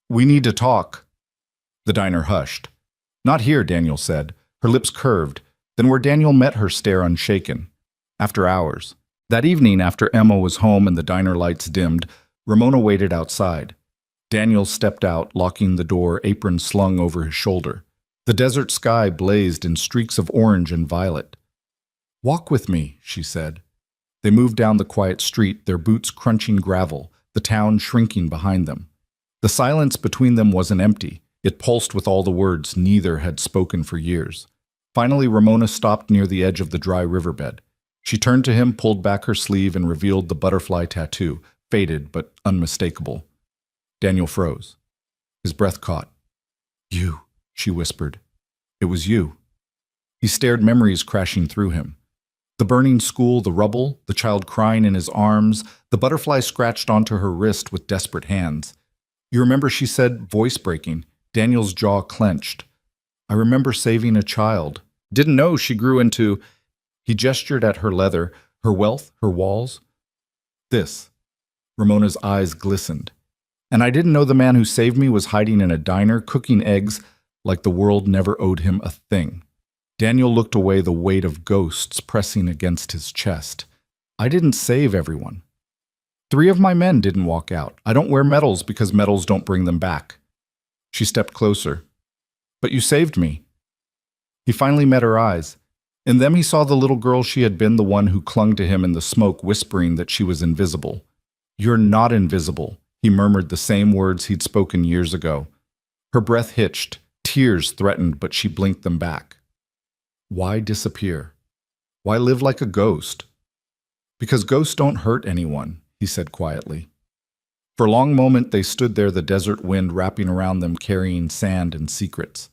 "We need to talk." The diner hushed. "Not here," Daniel said, her lips curved, then where Daniel met her stare unshaken. After hours. That evening, after Emma was home and the diner lights dimmed, Ramona waited outside. Daniel stepped out, locking the door, apron slung over his shoulder. The desert sky blazed in streaks of orange and violet. "Walk with me," she said. They moved down the quiet street, their boots crunching gravel, the town shrinking behind them. The silence between them wasn't empty. It pulsed with all the words neither had spoken for years. Finally, Ramona stopped near the edge of the dry riverbed. She turned to him, pulled back her sleeve, and revealed the butterfly tattoo, faded but unmistakable. Daniel froze. His breath caught. "You," she whispered. "It was you." He stared, memories crashing through him. The burning school, the rubble, the child crying in his arms, the butterfly scratched onto her wrist with desperate hands. "You remember," she said, voice breaking. Daniel's jaw clenched. "I remember saving a child. Didn't know she grew into—" He gestured at her leather, her wealth, her walls. "This." Ramona's eyes glistened. "And I didn't know the man who saved me was hiding in a diner, cooking eggs, like the world never owed him a thing." Daniel looked away, the weight of ghosts pressing against his chest. "I didn't save everyone. 3 of my men didn't walk out. I don't wear medals because medals don't bring them back." She stepped closer. "But you saved me." He finally met her eyes. In them he saw the little girl she had been, the one who clung to him in the smoke, whispering that she was invisible. "You're not invisible," he murmured, the same words he'd spoken years ago. Her breath hitched. Tears threatened, but she blinked them back. Why disappear? Why live like a ghost? "Because ghosts don't hurt anyone," he said quietly. For a long moment they stood there, the desert wind wrapping around them, carrying sand and secrets.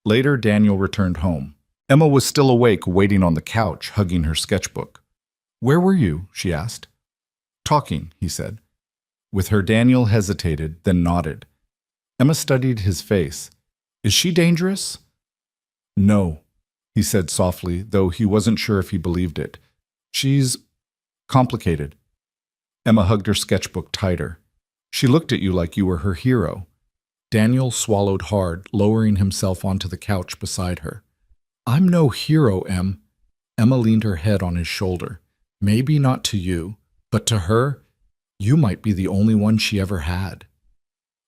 Later, Daniel returned home. Emma was still awake, waiting on the couch, hugging her sketchbook. "Where were you?" she asked. "Talking," he said. With her, Daniel hesitated, then nodded. Emma studied his face. "Is she dangerous?" "No," he said softly, though he wasn't sure if he believed it. "She's complicated." Emma hugged her sketchbook tighter. "She looked at you like you were her hero." Daniel swallowed hard, lowering himself onto the couch beside her. "I'm no hero, Em." Emma leaned her head on his shoulder. "Maybe not to you, but to her, you might be the only one she ever had."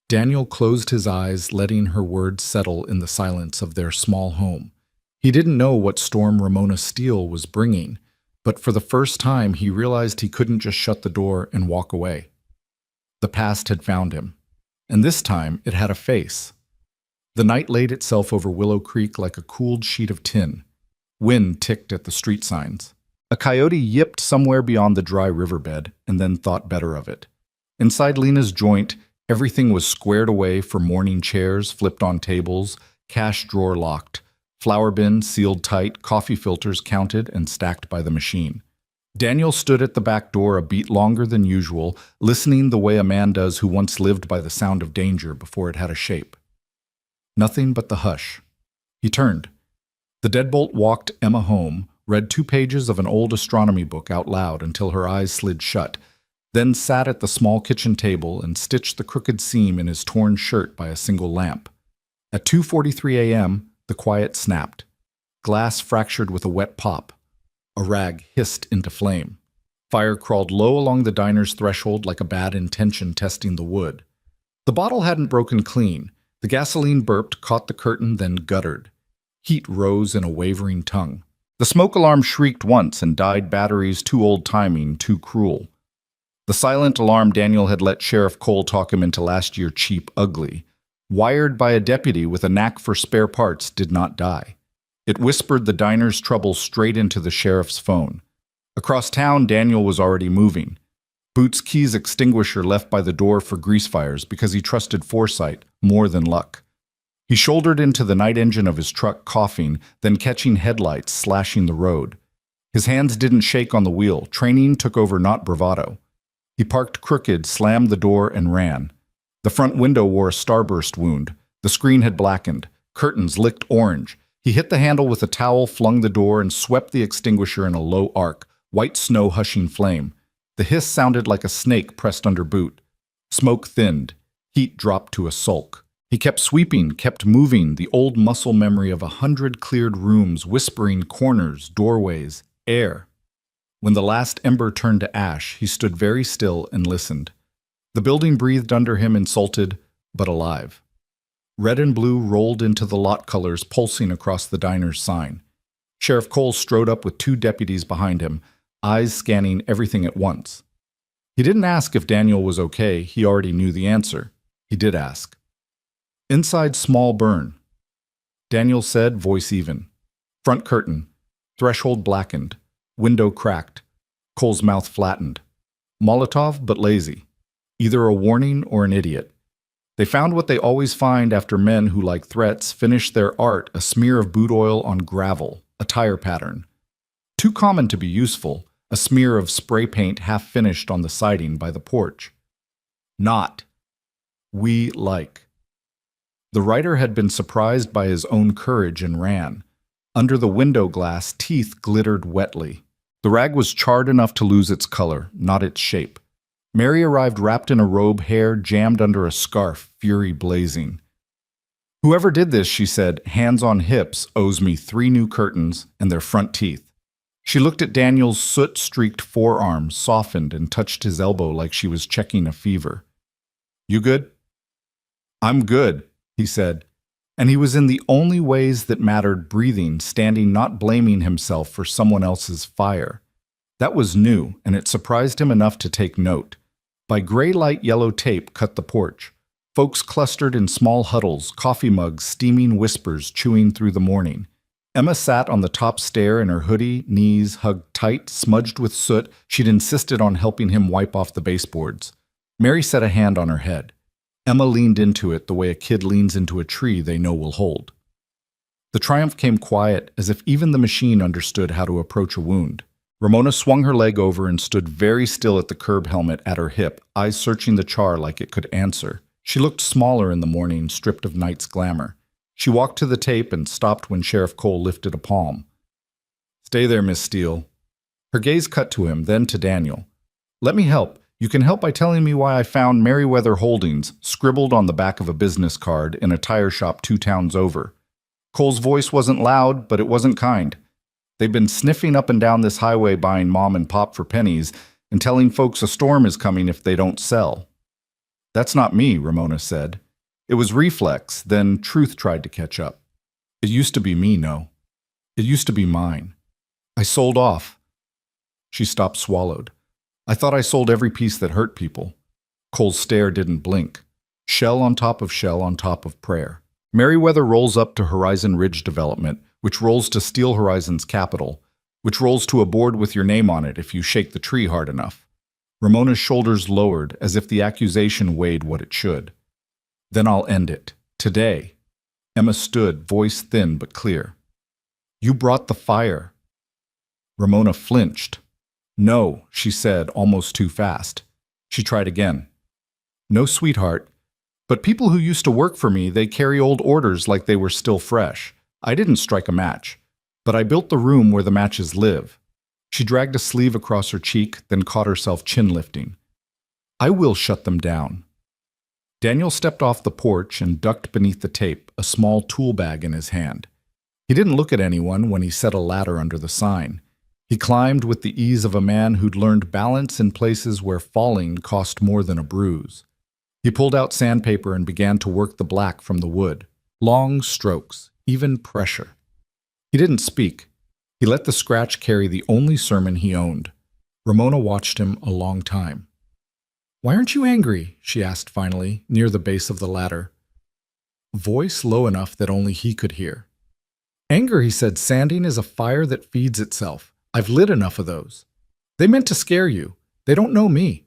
Daniel closed his eyes, letting her words settle in the silence of their small home. He didn't know what storm Ramona Steele was bringing, but for the first time he realized he couldn't just shut the door and walk away. The past had found him, and this time it had a face. The night laid itself over Willow Creek like a cooled sheet of tin. Wind ticked at the street signs. A coyote yipped somewhere beyond the dry riverbed and then thought better of it. Inside Lena's joint, everything was squared away for morning chairs flipped on tables, cash drawer locked, flour bin sealed tight, coffee filters counted and stacked by the machine. Daniel stood at the back door a beat longer than usual, listening the way a man does who once lived by the sound of danger before it had a shape. Nothing but the hush. He turned. The deadbolt walked Emma home, read 2 pages of an old astronomy book out loud until her eyes slid shut, then sat at the small kitchen table and stitched the crooked seam in his torn shirt by a single lamp. At 2:43 a.m., the quiet snapped. Glass fractured with a wet pop. A rag hissed into flame. Fire crawled low along the diner's threshold like a bad intention testing the wood. The bottle hadn't broken clean. The gasoline burped, caught the curtain, then guttered. Heat rose in a wavering tongue. The smoke alarm shrieked once and died batteries too old-timing, too cruel. The silent alarm Daniel had let Sheriff Cole talk him into last year cheap ugly, wired by a deputy with a knack for spare parts, did not die. It whispered the diner's trouble straight into the sheriff's phone. Across town, Daniel was already moving. Boots Key's extinguisher left by the door for grease fires because he trusted foresight more than luck. He shouldered into the night engine of his truck, coughing, then catching headlights slashing the road. His hands didn't shake on the wheel. Training took over, not bravado. He parked crooked, slammed the door, and ran. The front window wore a starburst wound. The screen had blackened. Curtains licked orange. He hit the handle with a towel, flung the door, and swept the extinguisher in a low arc, white snow hushing flame. The hiss sounded like a snake pressed under boot. Smoke thinned. Heat dropped to a sulk. He kept sweeping, kept moving, the old muscle memory of 100 cleared rooms, whispering corners, doorways, air. When the last ember turned to ash, he stood very still and listened. The building breathed under him, insulted, but alive. Red and blue rolled into the lot colors pulsing across the diner's sign. Sheriff Cole strode up with 2 deputies behind him, eyes scanning everything at once. He didn't ask if Daniel was okay. He already knew the answer. He did ask. Inside, small burn. Daniel said, voice even. Front curtain. Threshold blackened. Window cracked. Cole's mouth flattened. Molotov, but lazy. Either a warning or an idiot. They found what they always find after men who, like threats, finish their art, a smear of boot oil on gravel, a tire pattern. Too common to be useful, a smear of spray paint half-finished on the siding by the porch. Not. We like. The writer had been surprised by his own courage and ran. Under the window glass, teeth glittered wetly. The rag was charred enough to lose its color, not its shape. Mary arrived wrapped in a robe, hair jammed under a scarf, fury blazing. Whoever did this, she said, hands on hips, owes me 3 new curtains and their front teeth. She looked at Daniel's soot-streaked forearm, softened, and touched his elbow like she was checking a fever. You good? I'm good, he said. And he was in the only ways that mattered, breathing, standing, not blaming himself for someone else's fire. That was new, and it surprised him enough to take note. By gray light, yellow tape cut the porch. Folks clustered in small huddles, coffee mugs, steaming whispers chewing through the morning. Emma sat on the top stair in her hoodie, knees hugged tight, smudged with soot. She'd insisted on helping him wipe off the baseboards. Mary set a hand on her head. Emma leaned into it the way a kid leans into a tree they know will hold. The triumph came quiet, as if even the machine understood how to approach a wound. Ramona swung her leg over and stood very still at the curb helmet at her hip, eyes searching the char like it could answer. She looked smaller in the morning, stripped of night's glamour. She walked to the tape and stopped when Sheriff Cole lifted a palm. Stay there, Miss Steele. Her gaze cut to him, then to Daniel. Let me help. You can help by telling me why I found Merriweather Holdings scribbled on the back of a business card in a tire shop 2 towns over. Cole's voice wasn't loud, but it wasn't kind. They've been sniffing up and down this highway buying mom and pop for pennies and telling folks a storm is coming if they don't sell. That's not me, Ramona said. It was reflex, then truth tried to catch up. It used to be me, no. It used to be mine. I sold off. She stopped, swallowed. I thought I sold every piece that hurt people. Cole's stare didn't blink. Shell on top of prayer. Merriweather rolls up to Horizon Ridge Development, which rolls to Steel Horizon's capital. which rolls to a board with your name on it if you shake the tree hard enough. Ramona's shoulders lowered as if the accusation weighed what it should. Then I'll end it. Today. Emma stood, voice thin but clear. You brought the fire. Ramona flinched. No, she said, almost too fast. She tried again. No, sweetheart. But people who used to work for me, they carry old orders like they were still fresh. I didn't strike a match, but I built the room where the matches live. She dragged a sleeve across her cheek, then caught herself chin-lifting. I will shut them down. Daniel stepped off the porch and ducked beneath the tape, a small tool bag in his hand. He didn't look at anyone when he set a ladder under the sign. He climbed with the ease of a man who'd learned balance in places where falling cost more than a bruise. He pulled out sandpaper and began to work the black from the wood. Long strokes, even pressure. He didn't speak. He let the scratch carry the only sermon he owned. Ramona watched him a long time. Why aren't you angry? She asked finally, near the base of the ladder. Voice low enough that only he could hear. Anger, he said, sanding is a fire that feeds itself. I've lit enough of those. They meant to scare you. They don't know me.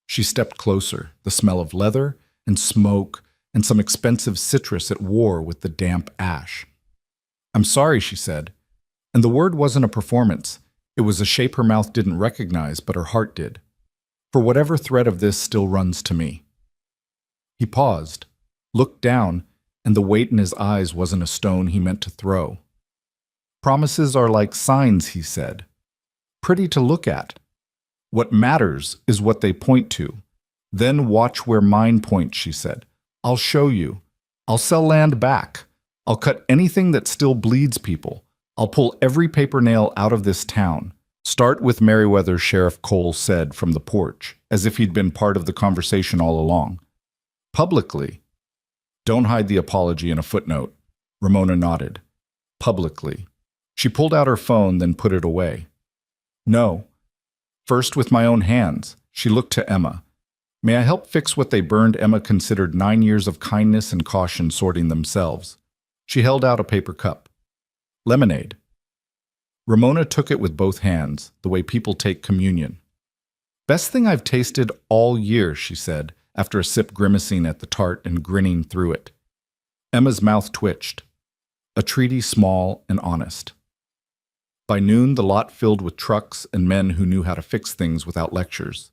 She stepped closer, the smell of leather and smoke and some expensive citrus at war with the damp ash. I'm sorry, she said. And the word wasn't a performance. It was a shape her mouth didn't recognize, but her heart did. For whatever thread of this still runs to me. He paused, looked down, and the weight in his eyes wasn't a stone he meant to throw. Promises are like signs, he said. Pretty to look at. What matters is what they point to. Then watch where mine points, she said. I'll show you. I'll sell land back. I'll cut anything that still bleeds people. I'll pull every paper nail out of this town. Start with Meriwether, Sheriff Cole said from the porch, as if he'd been part of the conversation all along. Publicly. Don't hide the apology in a footnote. Ramona nodded. Publicly. She pulled out her phone, then put it away. No. First with my own hands. She looked to Emma. May I help fix what they burned? Emma considered 9 years of kindness and caution sorting themselves. She held out a paper cup. Lemonade. Ramona took it with both hands, the way people take communion. Best thing I've tasted all year, she said, after a sip, grimacing at the tart and grinning through it. Emma's mouth twitched. A treaty small and honest. By noon, the lot filled with trucks and men who knew how to fix things without lectures.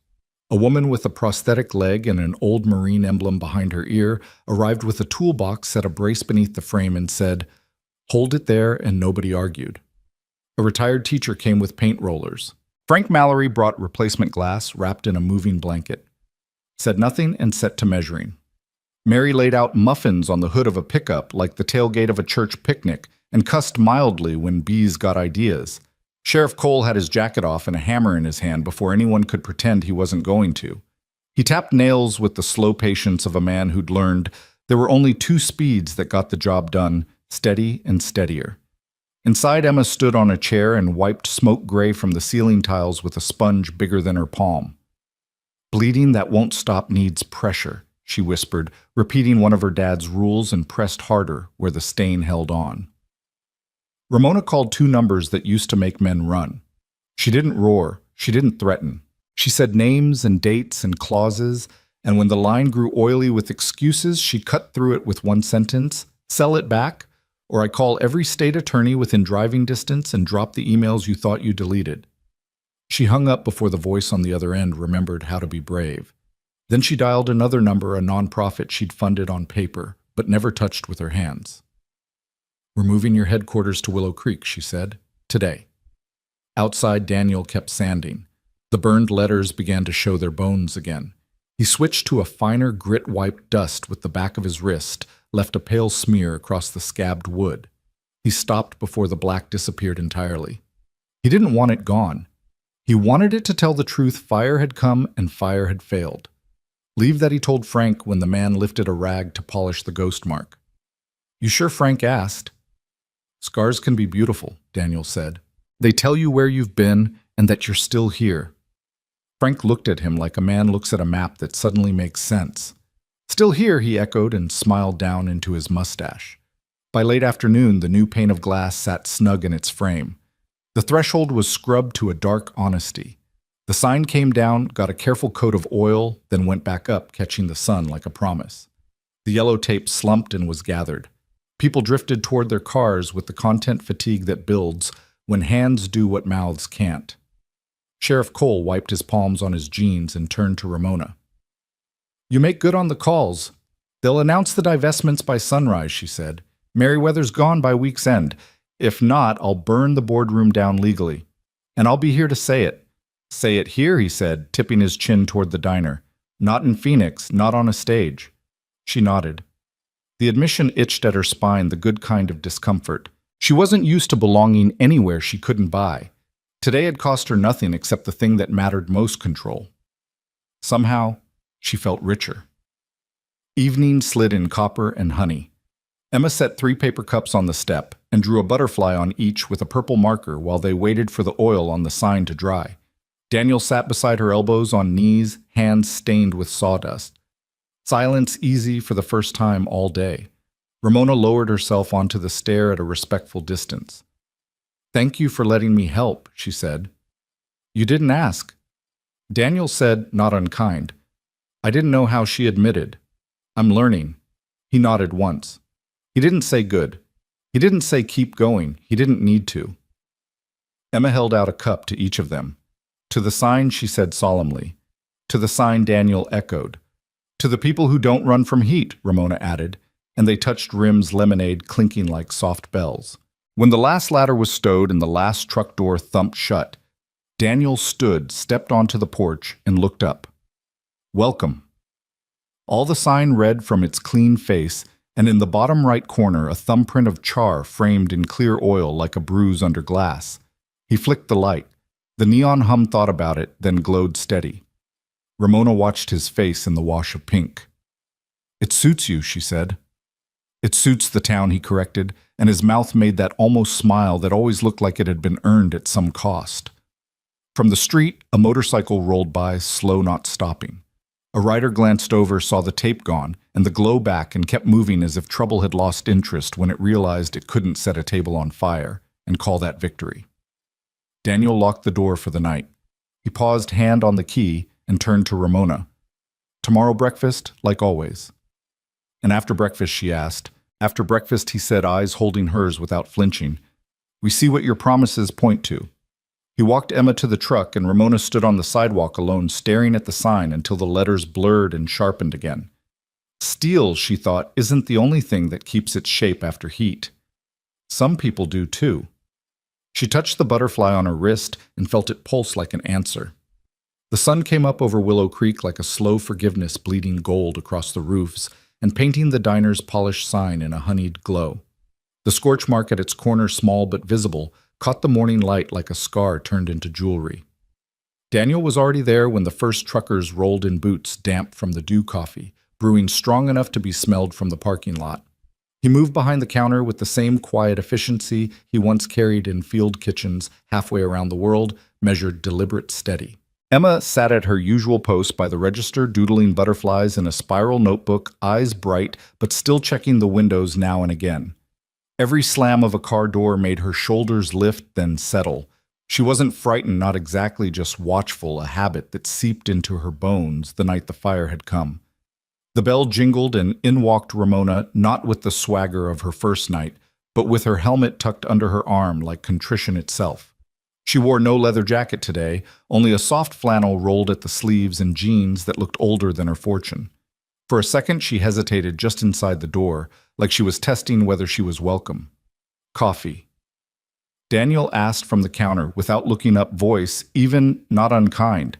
A woman with a prosthetic leg and an old Marine emblem behind her ear arrived with a toolbox, set a brace beneath the frame, and said, Hold it there, and nobody argued. A retired teacher came with paint rollers. Frank Mallory brought replacement glass wrapped in a moving blanket. Said nothing and set to measuring. Mary laid out muffins on the hood of a pickup like the tailgate of a church picnic and cussed mildly when bees got ideas. Sheriff Cole had his jacket off and a hammer in his hand before anyone could pretend he wasn't going to. He tapped nails with the slow patience of a man who'd learned there were only 2 speeds that got the job done, steady and steadier. Inside, Emma stood on a chair and wiped smoke gray from the ceiling tiles with a sponge bigger than her palm. Bleeding that won't stop needs pressure, she whispered, repeating one of her dad's rules, and pressed harder where the stain held on. Ramona called 2 numbers that used to make men run. She didn't roar. She didn't threaten. She said names and dates and clauses, and when the line grew oily with excuses, she cut through it with one sentence, sell it back, or I call every state attorney within driving distance and drop the emails you thought you deleted. She hung up before the voice on the other end remembered how to be brave. Then she dialed another number, a nonprofit she'd funded on paper, but never touched with her hands. We're moving your headquarters to Willow Creek, she said. Today. Outside, Daniel kept sanding. The burned letters began to show their bones again. He switched to a finer grit-wiped dust with the back of his wrist, left a pale smear across the scabbed wood. He stopped before the black disappeared entirely. He didn't want it gone. He wanted it to tell the truth. Fire had come and fire had failed. Leave that he told Frank when the man lifted a rag to polish the ghost mark. You sure Frank asked? Scars can be beautiful, Daniel said. They tell you where you've been and that you're still here. Frank looked at him like a man looks at a map that suddenly makes sense. Still here, he echoed and smiled down into his mustache. By late afternoon, the new pane of glass sat snug in its frame. The threshold was scrubbed to a dark honesty. The sign came down, got a careful coat of oil, then went back up, catching the sun like a promise. The yellow tape slumped and was gathered. People drifted toward their cars with the content fatigue that builds when hands do what mouths can't. Sheriff Cole wiped his palms on his jeans and turned to Ramona. "You make good on the calls. They'll announce the divestments by sunrise," she said. "Merriweather's gone by week's end. If not, I'll burn the boardroom down legally. And I'll be here to say it." "Say it here," he said, tipping his chin toward the diner. "Not in Phoenix, not on a stage." She nodded. The admission itched at her spine, the good kind of discomfort. She wasn't used to belonging anywhere she couldn't buy. Today had cost her nothing except the thing that mattered most: control. Somehow, she felt richer. Evening slid in copper and honey. Emma set 3 paper cups on the step and drew a butterfly on each with a purple marker while they waited for the oil on the sign to dry. Daniel sat beside her, elbows on knees, hands stained with sawdust. Silence easy for the first time all day. Ramona lowered herself onto the stair at a respectful distance. "Thank you for letting me help," she said. "You didn't ask." Daniel said, not unkind. "I didn't know how," she admitted. "I'm learning." He nodded once. He didn't say good. He didn't say keep going. He didn't need to. Emma held out a cup to each of them. "To the sign," she said solemnly. "To the sign," Daniel echoed. "To the people who don't run from heat," Ramona added, and they touched Rim's lemonade clinking like soft bells. When the last ladder was stowed and the last truck door thumped shut, Daniel stood, stepped onto the porch, and looked up. "Welcome." All the sign read from its clean face, and in the bottom right corner a thumbprint of char framed in clear oil like a bruise under glass. He flicked the light. The neon hum thought about it, then glowed steady. Ramona watched his face in the wash of pink. "It suits you," she said. "It suits the town," he corrected, and his mouth made that almost smile that always looked like it had been earned at some cost. From the street, a motorcycle rolled by, slow, not stopping. A rider glanced over, saw the tape gone, and the glow back, and kept moving as if trouble had lost interest when it realized it couldn't set a table on fire and call that victory. Daniel locked the door for the night. He paused, hand on the key, and turned to Ramona. "Tomorrow breakfast, like always." "And after breakfast?" she asked. "After breakfast," he said, eyes holding hers without flinching. "We see what your promises point to." He walked Emma to the truck, and Ramona stood on the sidewalk alone, staring at the sign until the letters blurred and sharpened again. Steel, she thought, isn't the only thing that keeps its shape after heat. Some people do too. She touched the butterfly on her wrist and felt it pulse like an answer. The sun came up over Willow Creek like a slow forgiveness bleeding gold across the roofs and painting the diner's polished sign in a honeyed glow. The scorch mark at its corner, small but visible, caught the morning light like a scar turned into jewelry. Daniel was already there when the first truckers rolled in boots damp from the dew coffee, brewing strong enough to be smelled from the parking lot. He moved behind the counter with the same quiet efficiency he once carried in field kitchens halfway around the world, measured deliberate steady. Emma sat at her usual post by the register, doodling butterflies in a spiral notebook, eyes bright, but still checking the windows now and again. Every slam of a car door made her shoulders lift, then settle. She wasn't frightened, not exactly just watchful, a habit that seeped into her bones the night the fire had come. The bell jingled, and in walked Ramona, not with the swagger of her first night, but with her helmet tucked under her arm like contrition itself. She wore no leather jacket today, only a soft flannel rolled at the sleeves and jeans that looked older than her fortune. For a second she hesitated just inside the door, like she was testing whether she was welcome. "Coffee?" Daniel asked from the counter, without looking up, voice even not unkind.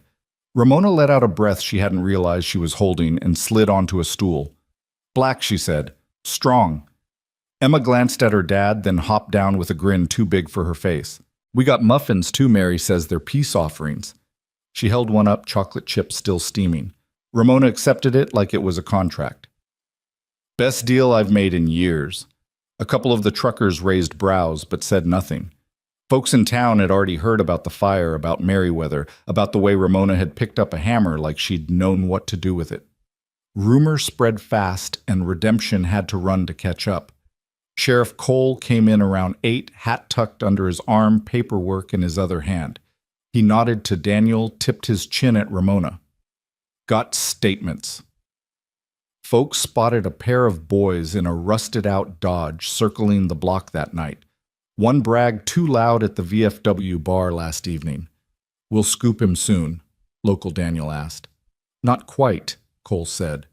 Ramona let out a breath she hadn't realized she was holding and slid onto a stool. "Black," she said. "Strong." Emma glanced at her dad, then hopped down with a grin too big for her face. "We got muffins too, Mary says they're peace offerings." She held one up, chocolate chip still steaming. Ramona accepted it like it was a contract. "Best deal I've made in years." A couple of the truckers raised brows but said nothing. Folks in town had already heard about the fire, about Merriweather, about the way Ramona had picked up a hammer like she'd known what to do with it. Rumor spread fast, and redemption had to run to catch up. Sheriff Cole came in around 8, hat tucked under his arm, paperwork in his other hand. He nodded to Daniel, tipped his chin at Ramona. Got statements. Folks spotted a pair of boys in a rusted-out Dodge circling the block that night. One bragged too loud at the VFW bar last evening. We'll scoop him soon, local Daniel asked. Not quite, Cole said.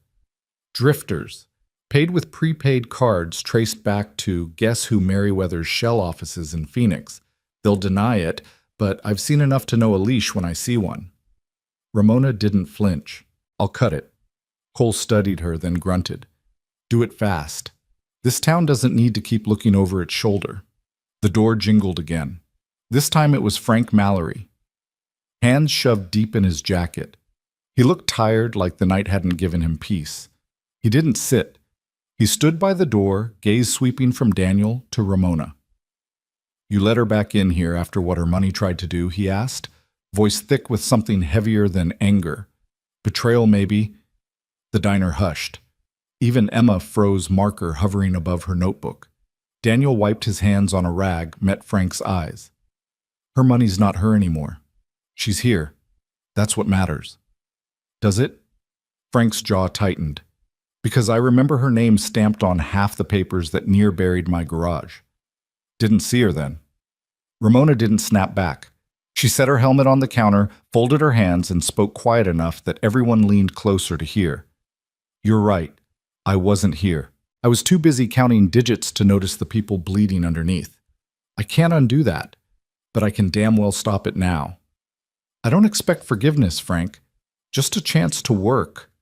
Drifters, paid with prepaid cards traced back to guess who Merriweather's shell offices in Phoenix. They'll deny it, but I've seen enough to know a leash when I see one. Ramona didn't flinch. I'll cut it. Cole studied her, then grunted. Do it fast. This town doesn't need to keep looking over its shoulder. The door jingled again. This time it was Frank Mallory. Hands shoved deep in his jacket. He looked tired, like the night hadn't given him peace. He didn't sit. He stood by the door, gaze sweeping from Daniel to Ramona. You let her back in here after what her money tried to do, he asked, voice thick with something heavier than anger. Betrayal, maybe. The diner hushed. Even Emma froze, marker hovering above her notebook. Daniel wiped his hands on a rag, met Frank's eyes. Her money's not her anymore. She's here. That's what matters. Does it? Frank's jaw tightened. Because I remember her name stamped on half the papers that near buried my garage. Didn't see her then. Ramona didn't snap back. She set her helmet on the counter, folded her hands, and spoke quiet enough that everyone leaned closer to hear. You're right. I wasn't here. I was too busy counting digits to notice the people bleeding underneath. I can't undo that, but I can damn well stop it now. I don't expect forgiveness, Frank. Just a chance to work.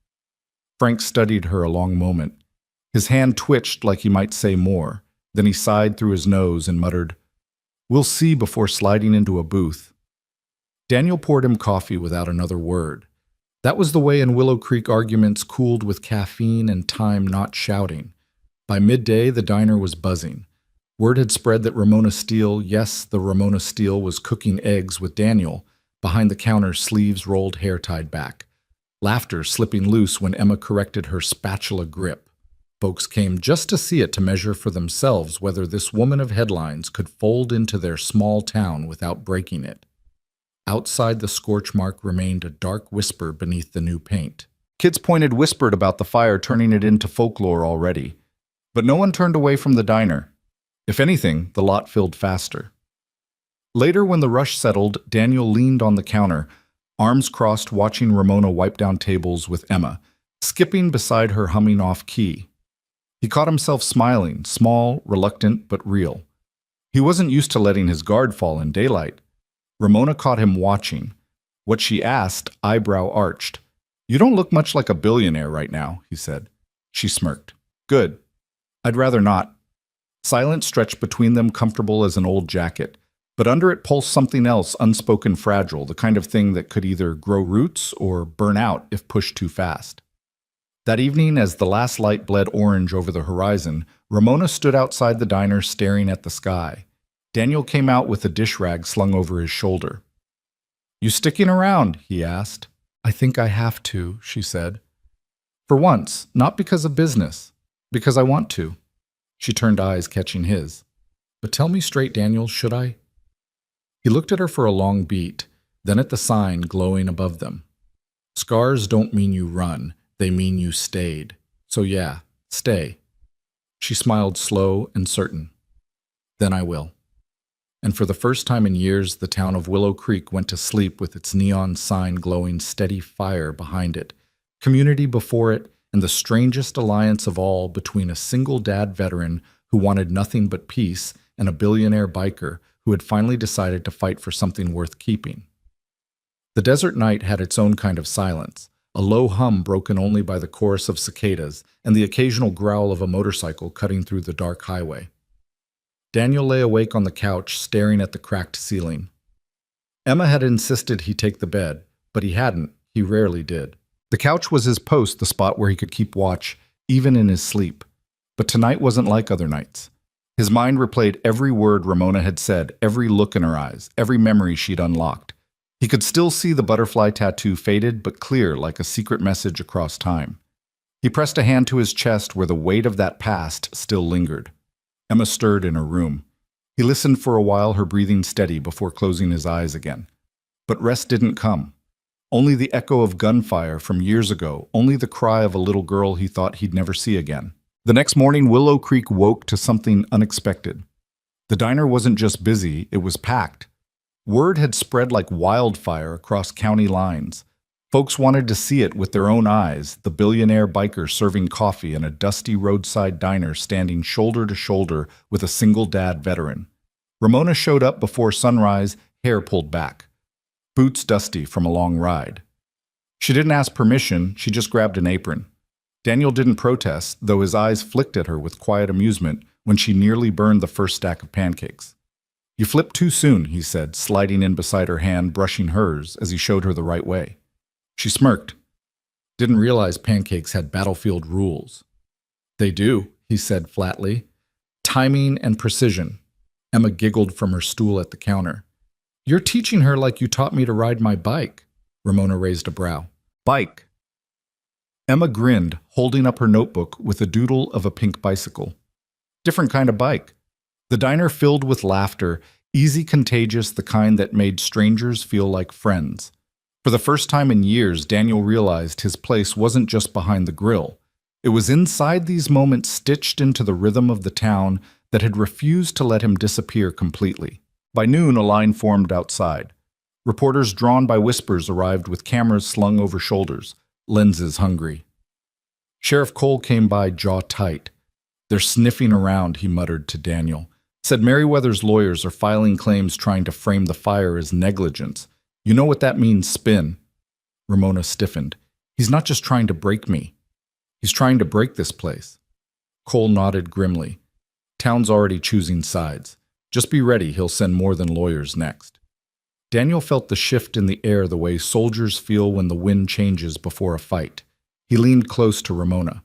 Frank studied her a long moment. His hand twitched like he might say more. Then he sighed through his nose and muttered, We'll see before sliding into a booth. Daniel poured him coffee without another word. That was the way in Willow Creek arguments cooled with caffeine and time not shouting. By midday, the diner was buzzing. Word had spread that Ramona Steele, yes, the Ramona Steele, was cooking eggs with Daniel, behind the counter, sleeves rolled, hair tied back. Laughter slipping loose when Emma corrected her spatula grip. Folks came just to see it, to measure for themselves whether this woman of headlines could fold into their small town without breaking it. Outside the scorch mark remained a dark whisper beneath the new paint. Kids whispered about the fire turning it into folklore already. But no one turned away from the diner. If anything, the lot filled faster. Later, when the rush settled, Daniel leaned on the counter, arms crossed, watching Ramona wipe down tables with Emma, skipping beside her, humming off key. He caught himself smiling, small, reluctant, but real. He wasn't used to letting his guard fall in daylight. Ramona caught him watching. What she asked, eyebrow arched. You don't look much like a billionaire right now, he said. She smirked. Good. I'd rather not. Silence stretched between them, comfortable as an old jacket. But under it pulsed something else, unspoken, fragile, the kind of thing that could either grow roots or burn out if pushed too fast. That evening, as the last light bled orange over the horizon, Ramona stood outside the diner staring at the sky. Daniel came out with a dish rag slung over his shoulder. You sticking around? He asked. I think I have to, she said. For once, not because of business, because I want to. She turned eyes, catching his. But tell me straight, Daniel, should I? He looked at her for a long beat, then at the sign glowing above them. Scars don't mean you run, they mean you stayed. So yeah, stay. She smiled, slow and certain. Then I will. And for the first time in years, the town of Willow Creek went to sleep with its neon sign glowing steady fire behind it, community before it, and the strangest alliance of all between a single dad veteran who wanted nothing but peace and a billionaire biker who had finally decided to fight for something worth keeping. The desert night had its own kind of silence, a low hum broken only by the chorus of cicadas and the occasional growl of a motorcycle cutting through the dark highway. Daniel lay awake on the couch, staring at the cracked ceiling. Emma had insisted he take the bed, but he hadn't. He rarely did. The couch was his post, the spot where he could keep watch, even in his sleep. But tonight wasn't like other nights. His mind replayed every word Ramona had said, every look in her eyes, every memory she'd unlocked. He could still see the butterfly tattoo, faded but clear like a secret message across time. He pressed a hand to his chest where the weight of that past still lingered. Emma stirred in her room. He listened for a while, her breathing steady before closing his eyes again. But rest didn't come. Only the echo of gunfire from years ago, only the cry of a little girl he thought he'd never see again. The next morning, Willow Creek woke to something unexpected. The diner wasn't just busy, it was packed. Word had spread like wildfire across county lines. Folks wanted to see it with their own eyes, the billionaire biker serving coffee in a dusty roadside diner standing shoulder to shoulder with a single dad veteran. Ramona showed up before sunrise, hair pulled back, boots dusty from a long ride. She didn't ask permission, she just grabbed an apron. Daniel didn't protest, though his eyes flicked at her with quiet amusement when she nearly burned the first stack of pancakes. "You flipped too soon," he said, sliding in beside her hand, brushing hers as he showed her the right way. She smirked. "Didn't realize pancakes had battlefield rules." "They do," he said flatly. "Timing and precision." Emma giggled from her stool at the counter. "You're teaching her like you taught me to ride my bike." Ramona raised a brow. "Bike." Emma grinned, holding up her notebook with a doodle of a pink bicycle. "Different kind of bike." The diner filled with laughter, easy, contagious, the kind that made strangers feel like friends. For the first time in years, Daniel realized his place wasn't just behind the grill. It was inside these moments, stitched into the rhythm of the town that had refused to let him disappear completely. By noon, a line formed outside. Reporters drawn by whispers arrived with cameras slung over shoulders, lenses hungry. Sheriff Cole came by, jaw tight. "They're sniffing around," he muttered to Daniel. Said Merriweather's lawyers are filing claims trying to frame the fire as negligence. You know what that means, spin. Ramona stiffened. "He's not just trying to break me. He's trying to break this place." Cole nodded grimly. "Town's already choosing sides. Just be ready, he'll send more than lawyers next." Daniel felt the shift in the air the way soldiers feel when the wind changes before a fight. He leaned close to Ramona.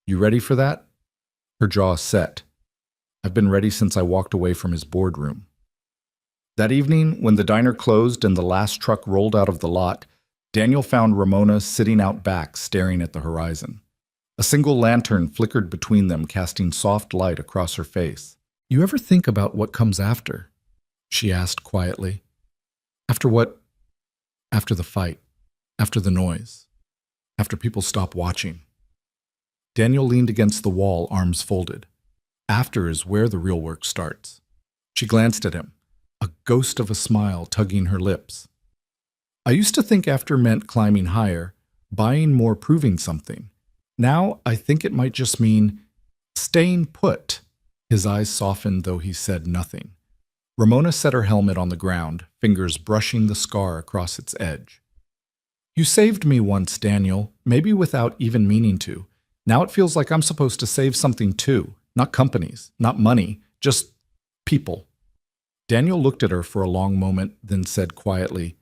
"You ready for that?" Her jaw set. "I've been ready since I walked away from his boardroom." That evening, when the diner closed and the last truck rolled out of the lot, Daniel found Ramona sitting out back, staring at the horizon. A single lantern flickered between them, casting soft light across her face. "You ever think about what comes after?" she asked quietly. "After what?" "After the fight. After the noise. After people stop watching." Daniel leaned against the wall, arms folded. "After is where the real work starts." She glanced at him, a ghost of a smile tugging her lips. "I used to think after meant climbing higher, buying more, proving something. Now I think it might just mean staying put." His eyes softened, though he said nothing. Ramona set her helmet on the ground, fingers brushing the scar across its edge. "You saved me once, Daniel, maybe without even meaning to. Now it feels like I'm supposed to save something too. Not companies, not money, just people." Daniel looked at her for a long moment, then said quietly,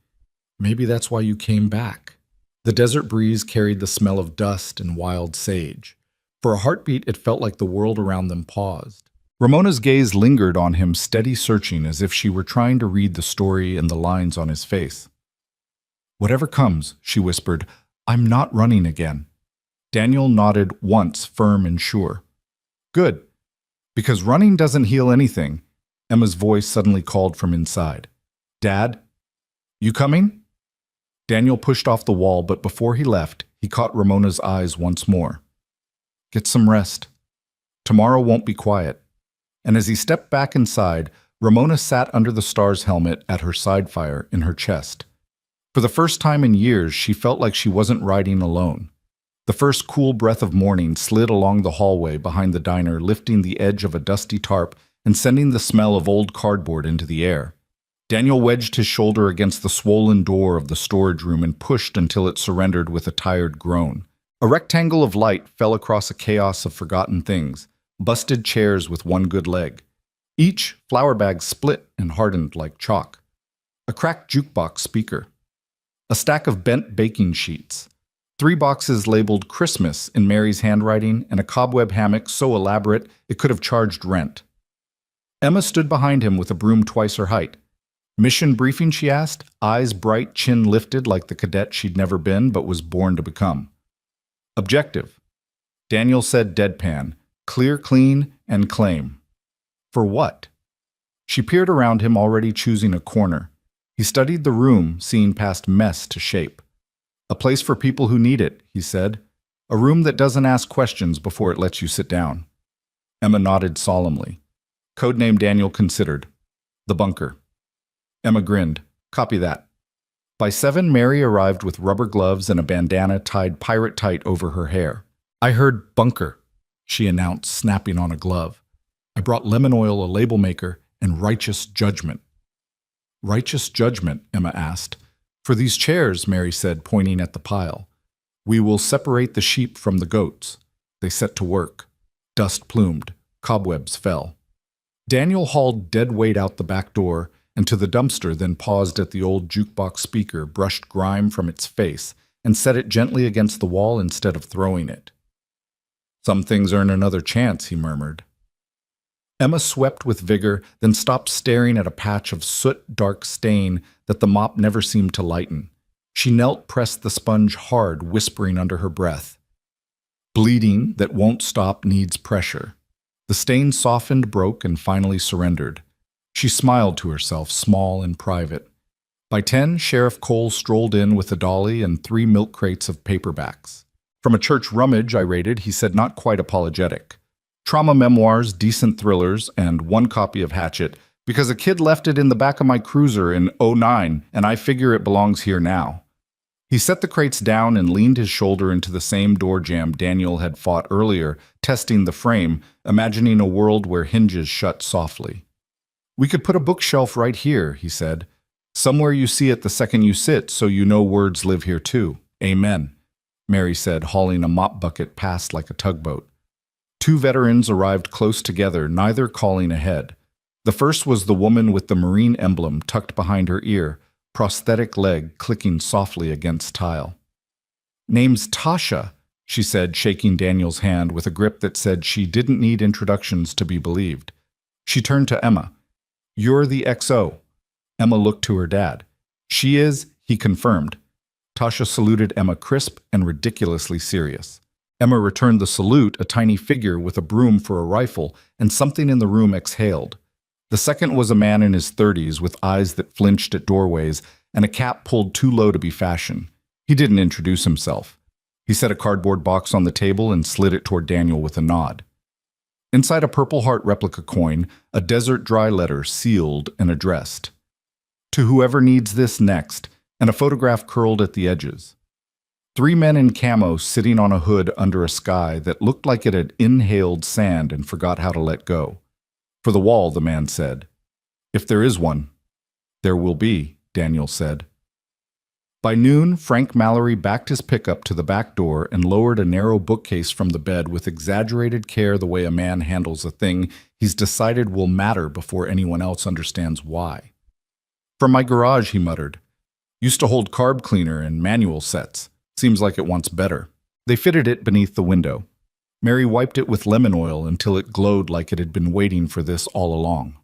"Maybe that's why you came back." The desert breeze carried the smell of dust and wild sage. For a heartbeat, it felt like the world around them paused. Ramona's gaze lingered on him, steady searching, as if she were trying to read the story and the lines on his face. "Whatever comes," she whispered, "I'm not running again." Daniel nodded once, firm and sure. "Good. Because running doesn't heal anything." Emma's voice suddenly called from inside. "Dad? You coming?" Daniel pushed off the wall, but before he left, he caught Ramona's eyes once more. "Get some rest. Tomorrow won't be quiet." And as he stepped back inside, Ramona sat under the star's helmet at her side fire in her chest. For the first time in years, she felt like she wasn't riding alone. The first cool breath of morning slid along the hallway behind the diner, lifting the edge of a dusty tarp and sending the smell of old cardboard into the air. Daniel wedged his shoulder against the swollen door of the storage room and pushed until it surrendered with a tired groan. A rectangle of light fell across a chaos of forgotten things, busted chairs with one good leg. Each flour bag split and hardened like chalk. A cracked jukebox speaker. A stack of bent baking sheets. 3 boxes labeled Christmas in Mary's handwriting, and a cobweb hammock so elaborate it could have charged rent. Emma stood behind him with a broom twice her height. "Mission briefing?" she asked, eyes bright, chin lifted like the cadet she'd never been but was born to become. "Objective." Daniel said deadpan, "Clear, clean, and claim." For what? She peered around him, already choosing a corner. He studied the room, seeing past mess to shape. A place for people who need it, he said. A room that doesn't ask questions before it lets you sit down. Emma nodded solemnly. Codename Daniel considered. The bunker. Emma grinned. Copy that. By 7, Mary arrived with rubber gloves and a bandana tied pirate tight over her hair. I heard bunker, she announced, snapping on a glove. I brought lemon oil, a label maker, and righteous judgment. Righteous judgment? Emma asked. For these chairs, Mary said, pointing at the pile. We will separate the sheep from the goats. They set to work. Dust plumed. Cobwebs fell. Daniel hauled dead weight out the back door and to the dumpster, then paused at the old jukebox speaker, brushed grime from its face, and set it gently against the wall instead of throwing it. Some things earn another chance, he murmured. Emma swept with vigor, then stopped, staring at a patch of soot-dark stain that the mop never seemed to lighten. She knelt, pressed the sponge hard, whispering under her breath. Bleeding that won't stop needs pressure. The stain softened, broke, and finally surrendered. She smiled to herself, small and private. By 10, Sheriff Cole strolled in with a dolly and 3 milk crates of paperbacks. From a church rummage I raided, he said, not quite apologetic. Trauma memoirs, decent thrillers, and 1 copy of Hatchet, because a kid left it in the back of my cruiser in '09, and I figure it belongs here now. He set the crates down and leaned his shoulder into the same door jamb Daniel had fought earlier, testing the frame, imagining a world where hinges shut softly. We could put a bookshelf right here, he said. Somewhere you see it the second you sit, so you know words live here too. Amen, Mary said, hauling a mop bucket past like a tugboat. 2 veterans arrived close together, neither calling ahead. The first was the woman with the Marine emblem tucked behind her ear, prosthetic leg clicking softly against tile. Name's Tasha, she said, shaking Daniel's hand with a grip that said she didn't need introductions to be believed. She turned to Emma. You're the XO. Emma looked to her dad. She is, he confirmed. Tasha saluted Emma, crisp and ridiculously serious. Emma returned the salute, a tiny figure with a broom for a rifle, and something in the room exhaled. The second was a man in his 30s with eyes that flinched at doorways and a cap pulled too low to be fashion. He didn't introduce himself. He set a cardboard box on the table and slid it toward Daniel with a nod. Inside a Purple Heart replica coin, a desert dry letter sealed and addressed. To whoever needs this next, and a photograph curled at the edges. 3 men in camo sitting on a hood under a sky that looked like it had inhaled sand and forgot how to let go. For the wall, the man said. If there is one. There will be, Daniel said. By noon, Frank Mallory backed his pickup to the back door and lowered a narrow bookcase from the bed with exaggerated care, the way a man handles a thing he's decided will matter before anyone else understands why. From my garage, he muttered. Used to hold carb cleaner and manual sets. Seems like it wants better. They fitted it beneath the window. Mary wiped it with lemon oil until it glowed like it had been waiting for this all along.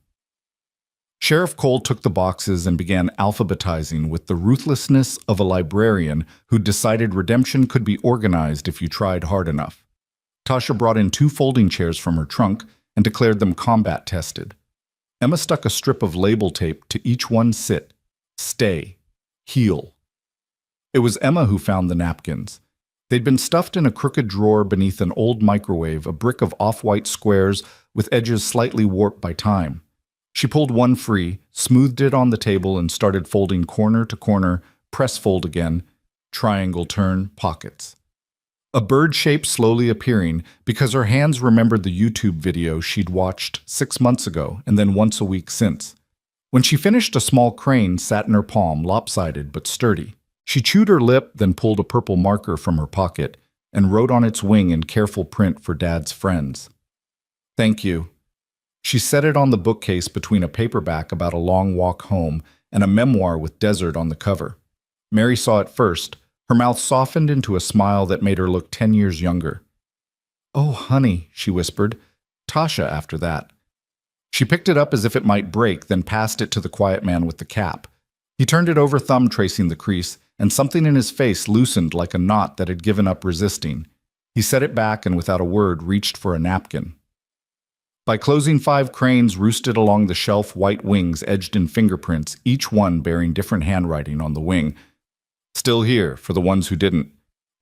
Sheriff Cole took the boxes and began alphabetizing with the ruthlessness of a librarian who decided redemption could be organized if you tried hard enough. Tasha brought in 2 folding chairs from her trunk and declared them combat tested. Emma stuck a strip of label tape to each one. Sit, stay, heal. It was Emma who found the napkins. They'd been stuffed in a crooked drawer beneath an old microwave, a brick of off-white squares with edges slightly warped by time. She pulled one free, smoothed it on the table, and started folding corner to corner, press fold again, triangle turn, pockets. A bird shape slowly appearing because her hands remembered the YouTube video she'd watched 6 months ago and then once a week since. When she finished, a small crane sat in her palm, lopsided but sturdy. She chewed her lip, then pulled a purple marker from her pocket and wrote on its wing in careful print for Dad's friends. Thank you. She set it on the bookcase between a paperback about a long walk home and a memoir with desert on the cover. Mary saw it first. Her mouth softened into a smile that made her look 10 years younger. Oh, honey, she whispered. Tasha after that. She picked it up as if it might break, then passed it to the quiet man with the cap. He turned it over, thumb tracing the crease, and something in his face loosened like a knot that had given up resisting. He set it back and without a word reached for a napkin. By closing, 5 cranes roosted along the shelf, white wings edged in fingerprints, each one bearing different handwriting on the wing. Still here, for the ones who didn't.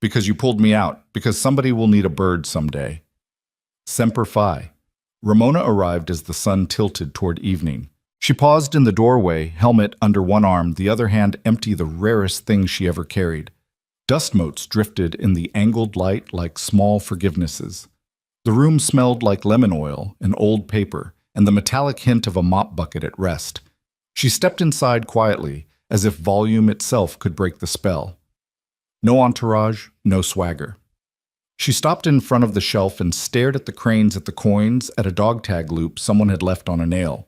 Because you pulled me out, because somebody will need a bird someday. Semper Fi. Ramona arrived as the sun tilted toward evening. She paused in the doorway, helmet under one arm, the other hand empty, the rarest thing she ever carried. Dust motes drifted in the angled light like small forgivenesses. The room smelled like lemon oil and old paper, and the metallic hint of a mop bucket at rest. She stepped inside quietly, as if volume itself could break the spell. No entourage, no swagger. She stopped in front of the shelf and stared at the cranes, at the coins, at a dog tag loop someone had left on a nail.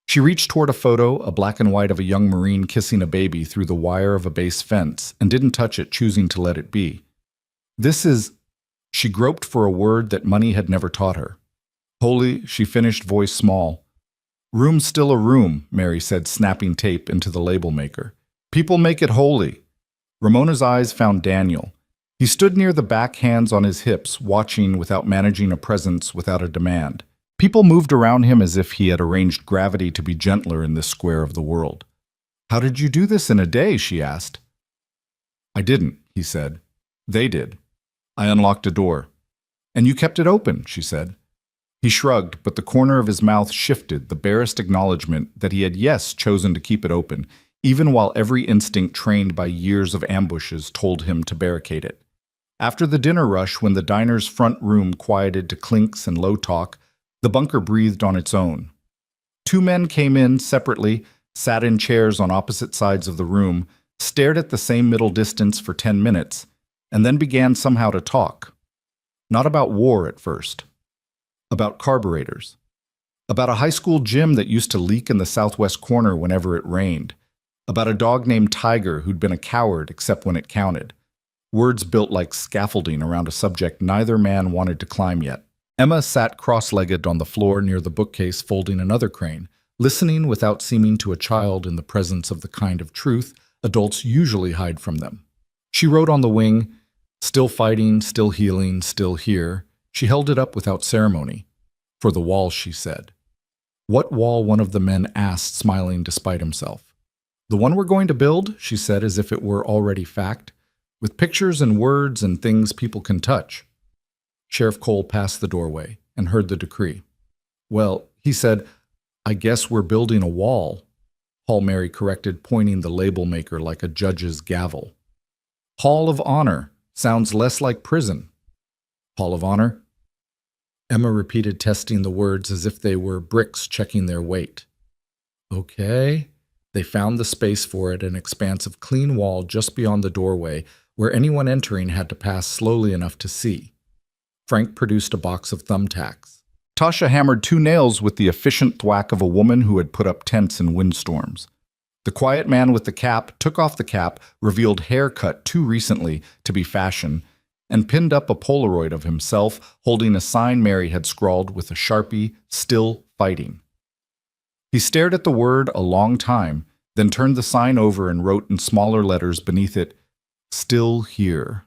She reached toward a photo, a black and white of a young Marine kissing a baby through the wire of a base fence, and didn't touch it, choosing to let it be. This is... She groped for a word that money had never taught her. Holy, she finished, voice small. Room's still a room, Mary said, snapping tape into the label maker. People make it holy. Ramona's eyes found Daniel. He stood near the back, hands on his hips, watching without managing a presence, without a demand. People moved around him as if he had arranged gravity to be gentler in this square of the world. How did you do this in a day? She asked. I didn't, he said. They did. I unlocked a door. And you kept it open, she said. He shrugged, but the corner of his mouth shifted, the barest acknowledgement that he had, yes, chosen to keep it open, even while every instinct trained by years of ambushes told him to barricade it. After the dinner rush, when the diner's front room quieted to clinks and low talk, the bunker breathed on its own. 2 men came in separately, sat in chairs on opposite sides of the room, stared at the same middle distance for 10 minutes, and then began somehow to talk. Not about war at first. About carburetors. About a high school gym that used to leak in the southwest corner whenever it rained. About a dog named Tiger who'd been a coward except when it counted. Words built like scaffolding around a subject neither man wanted to climb yet. Emma sat cross-legged on the floor near the bookcase, folding another crane, listening without seeming to a child in the presence of the kind of truth adults usually hide from them. She wrote on the wing, still fighting, still healing, still here. She held it up without ceremony. For the wall, she said. What wall? One of the men asked, smiling despite himself. The one we're going to build, she said as if it were already fact, with pictures and words and things people can touch. Sheriff Cole passed the doorway and heard the decree. Well, he said, I guess we're building a wall, Hall Mary corrected, pointing the label maker like a judge's gavel. Hall of Honor sounds less like prison. Hall of Honor? Emma repeated, testing the words as if they were bricks checking their weight. Okay. They found the space for it, an expanse of clean wall just beyond the doorway, where anyone entering had to pass slowly enough to see. Frank produced a box of thumbtacks. Tasha hammered 2 nails with the efficient thwack of a woman who had put up tents in windstorms. The quiet man with the cap took off the cap, revealed hair cut too recently to be fashion, and pinned up a Polaroid of himself holding a sign Mary had scrawled with a Sharpie, still fighting. He stared at the word a long time, then turned the sign over and wrote in smaller letters beneath it, Still here.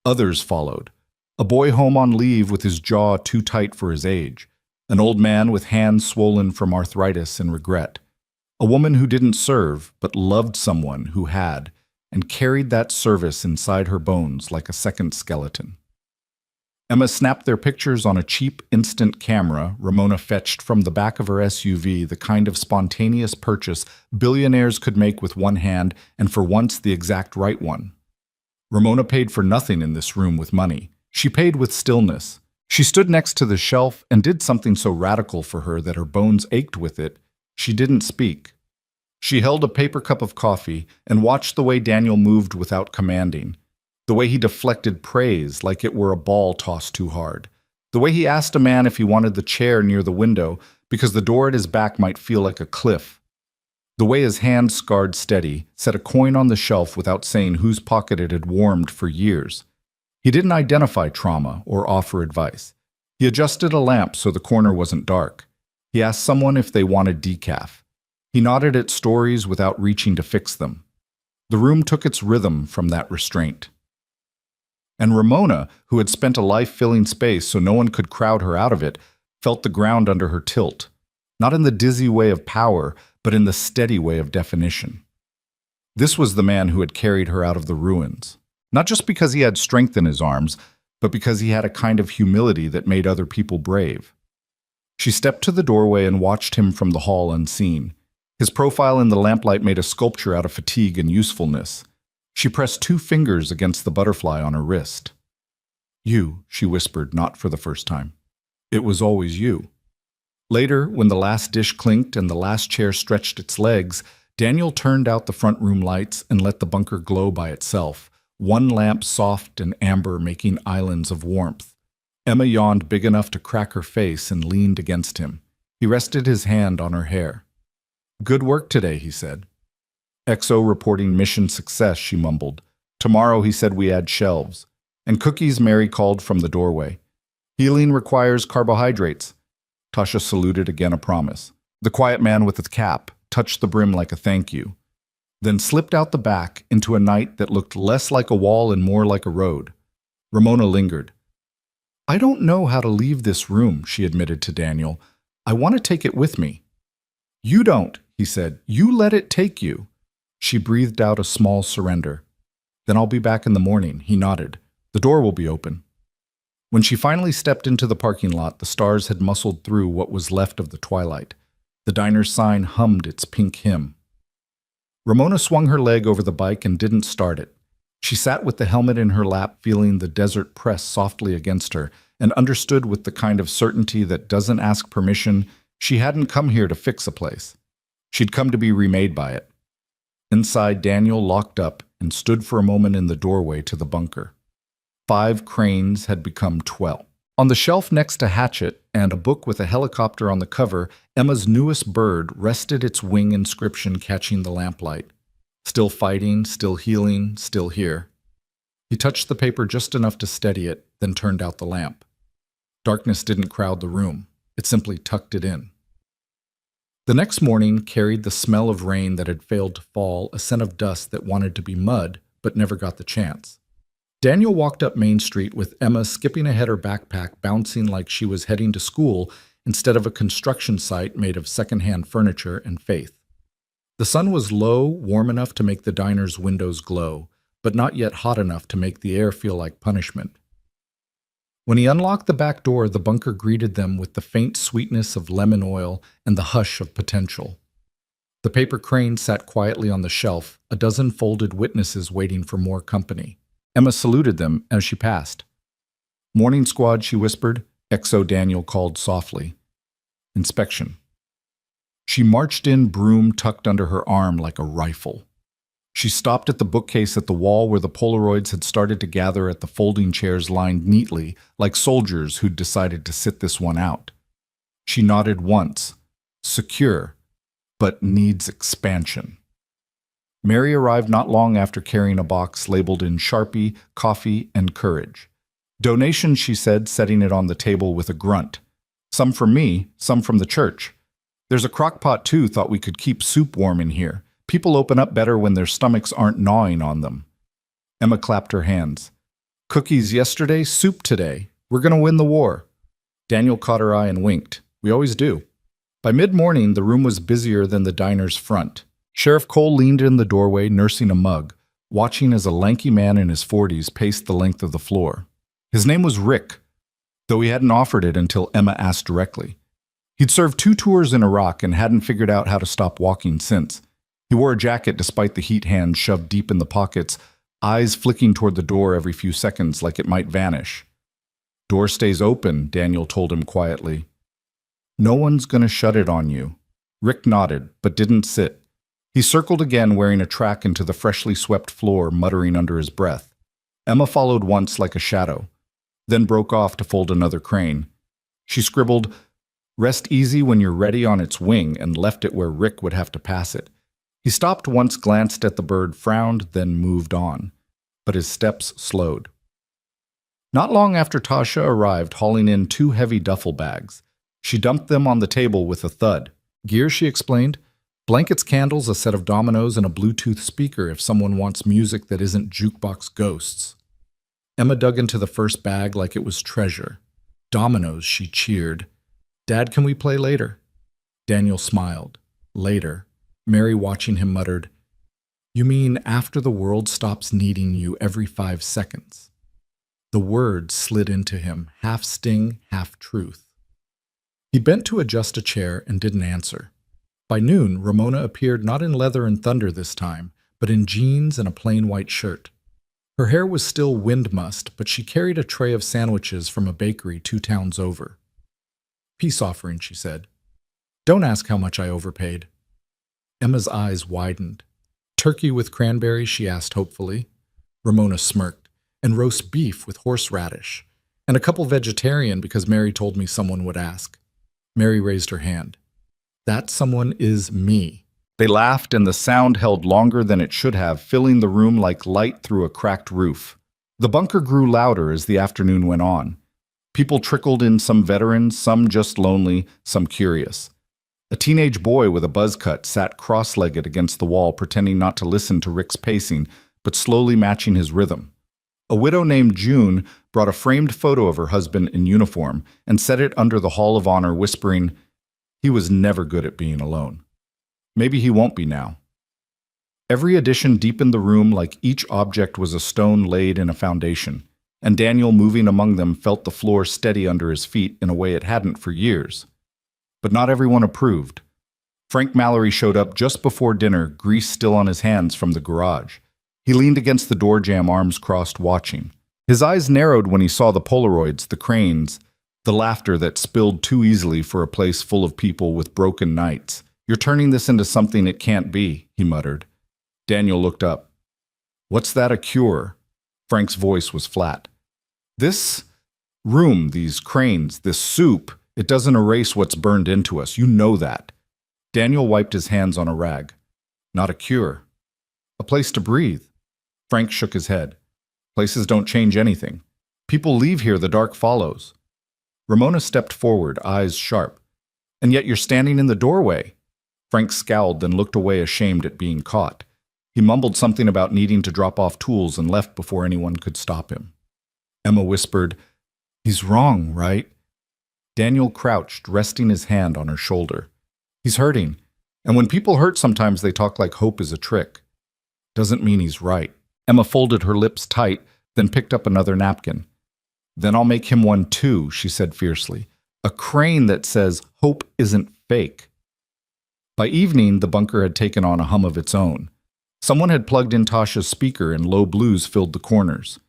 Others followed. A boy home on leave with his jaw too tight for his age. An old man with hands swollen from arthritis and regret. A woman who didn't serve, but loved someone who had, and carried that service inside her bones like a second skeleton. Emma snapped their pictures on a cheap instant camera Ramona fetched from the back of her SUV, the kind of spontaneous purchase billionaires could make with one hand, and for once the exact right one. Ramona paid for nothing in this room with money. She paid with stillness. She stood next to the shelf and did something so radical for her that her bones ached with it. She didn't speak. She held a paper cup of coffee and watched the way Daniel moved without commanding, the way he deflected praise like it were a ball tossed too hard, the way he asked a man if he wanted the chair near the window because the door at his back might feel like a cliff, the way his hand, scarred steady, set a coin on the shelf without saying whose pocket it had warmed for years. He didn't identify trauma or offer advice. He adjusted a lamp so the corner wasn't dark. He asked someone if they wanted decaf. He nodded at stories without reaching to fix them. The room took its rhythm from that restraint. And Ramona, who had spent a life filling space so no one could crowd her out of it, felt the ground under her tilt, not in the dizzy way of power, but in the steady way of definition. This was the man who had carried her out of the ruins, not just because he had strength in his arms, but because he had a kind of humility that made other people brave. She stepped to the doorway and watched him from the hall unseen. His profile in the lamplight made a sculpture out of fatigue and usefulness. She pressed 2 fingers against the butterfly on her wrist. "You," she whispered, not for the first time. "It was always you." Later, when the last dish clinked and the last chair stretched its legs, Daniel turned out the front room lights and let the bunker glow by itself, one lamp soft and amber making islands of warmth. Emma yawned big enough to crack her face and leaned against him. He rested his hand on her hair. "Good work today," he said. "XO reporting mission success," she mumbled. "Tomorrow," he said, "we add shelves." "And cookies," Mary called from the doorway. "Healing requires carbohydrates." Tasha saluted again, a promise. The quiet man with the cap touched the brim like a thank you, then slipped out the back into a night that looked less like a wall and more like a road. Ramona lingered. "I don't know how to leave this room," she admitted to Daniel. "I want to take it with me." "You don't," he said. "You let it take you." She breathed out a small surrender. "Then I'll be back in the morning," he nodded. "The door will be open." When she finally stepped into the parking lot, the stars had muscled through what was left of the twilight. The diner's sign hummed its pink hymn. Ramona swung her leg over the bike and didn't start it. She sat with the helmet in her lap, feeling the desert press softly against her, and understood with the kind of certainty that doesn't ask permission she hadn't come here to fix a place. She'd come to be remade by it. Inside, Daniel locked up and stood for a moment in the doorway to the bunker. 5 cranes had become 12. On the shelf next to Hatchet and a book with a helicopter on the cover, Emma's newest bird rested, its wing inscription catching the lamplight. Still fighting, still healing, still here. He touched the paper just enough to steady it, then turned out the lamp. Darkness didn't crowd the room. It simply tucked it in. The next morning carried the smell of rain that had failed to fall, a scent of dust that wanted to be mud, but never got the chance. Daniel walked up Main Street with Emma skipping ahead, her backpack bouncing like she was heading to school instead of a construction site made of secondhand furniture and faith. The sun was low, warm enough to make the diner's windows glow, but not yet hot enough to make the air feel like punishment. When he unlocked the back door, the bunker greeted them with the faint sweetness of lemon oil and the hush of potential. The paper crane sat quietly on the shelf, a dozen folded witnesses waiting for more company. Emma saluted them as she passed. "Morning, squad," she whispered. XO Daniel called softly. "Inspection." She marched in, broom tucked under her arm like a rifle. She stopped at the bookcase at the wall where the Polaroids had started to gather at the folding chairs lined neatly, like soldiers who'd decided to sit this one out. She nodded once. Secure, but needs expansion. Mary arrived not long after carrying a box labeled in Sharpie, coffee, and courage. "Donations," she said, setting it on the table with a grunt. "Some from me, some from the church. There's a crock pot too, thought we could keep soup warm in here. People open up better when their stomachs aren't gnawing on them." Emma clapped her hands. "Cookies yesterday, soup today. We're going to win the war." Daniel caught her eye and winked. "We always do." By mid-morning, the room was busier than the diner's front. Sheriff Cole leaned in the doorway, nursing a mug, watching as a lanky man in his 40s paced the length of the floor. His name was Rick, though he hadn't offered it until Emma asked directly. He'd served 2 tours in Iraq and hadn't figured out how to stop walking since. He wore a jacket despite the heat hands shoved deep in the pockets, eyes flicking toward the door every few seconds like it might vanish. "Door stays open," Daniel told him quietly. "No one's gonna shut it on you." Rick nodded, but didn't sit. He circled again, wearing a track into the freshly swept floor, muttering under his breath. Emma followed once like a shadow, then broke off to fold another crane. She scribbled, "Rest easy when you're ready," on its wing, and left it where Rick would have to pass it. He stopped once, glanced at the bird, frowned, then moved on. But his steps slowed. Not long after Tasha arrived, hauling in 2 heavy duffel bags. She dumped them on the table with a thud. "Gear," she explained. "Blankets, candles, a set of dominoes, and a Bluetooth speaker if someone wants music that isn't jukebox ghosts." Emma dug into the first bag like it was treasure. "Dominoes," she cheered. Dad, can we play later? Daniel smiled. Later. Mary, watching him, muttered, You mean after the world stops needing you every 5 seconds? The words slid into him, half sting, half truth. He bent to adjust a chair and didn't answer. By noon, Ramona appeared not in leather and thunder this time, but in jeans and a plain white shirt. Her hair was still wind mussed, but she carried a tray of sandwiches from a bakery 2 towns over. Peace offering, she said. Don't ask how much I overpaid. Emma's eyes widened. Turkey with cranberries, she asked hopefully. Ramona smirked. And roast beef with horseradish. And a couple vegetarian because Mary told me someone would ask. Mary raised her hand. That someone is me. They laughed, and the sound held longer than it should have, filling the room like light through a cracked roof. The bunker grew louder as the afternoon went on. People trickled in, some veterans, some just lonely, some curious. A teenage boy with a buzz cut sat cross-legged against the wall, pretending not to listen to Rick's pacing, but slowly matching his rhythm. A widow named June brought a framed photo of her husband in uniform and set it under the Hall of Honor, whispering, He was never good at being alone. Maybe he won't be now. Every addition deepened the room like each object was a stone laid in a foundation, and Daniel, moving among them, felt the floor steady under his feet in a way it hadn't for years. But not everyone approved. Frank Mallory showed up just before dinner, grease still on his hands from the garage. He leaned against the door jamb, arms crossed, watching. His eyes narrowed when he saw the Polaroids, the cranes, the laughter that spilled too easily for a place full of people with broken nights. You're turning this into something it can't be, he muttered. Daniel looked up. What's that, a cure? Frank's voice was flat. This room, these cranes, this soup, it doesn't erase what's burned into us. You know that. Daniel wiped his hands on a rag. Not a cure. A place to breathe. Frank shook his head. Places don't change anything. People leave here, the dark follows. Ramona stepped forward, eyes sharp. And yet you're standing in the doorway. Frank scowled, then looked away, ashamed at being caught. He mumbled something about needing to drop off tools and left before anyone could stop him. Emma whispered, He's wrong, right? Daniel crouched, resting his hand on her shoulder. He's hurting. And when people hurt, sometimes they talk like hope is a trick. Doesn't mean he's right. Emma folded her lips tight, then picked up another napkin. Then I'll make him one too, she said fiercely. A crane that says hope isn't fake. By evening, the bunker had taken on a hum of its own. Someone had plugged in Tasha's speaker and low blues filled the corners.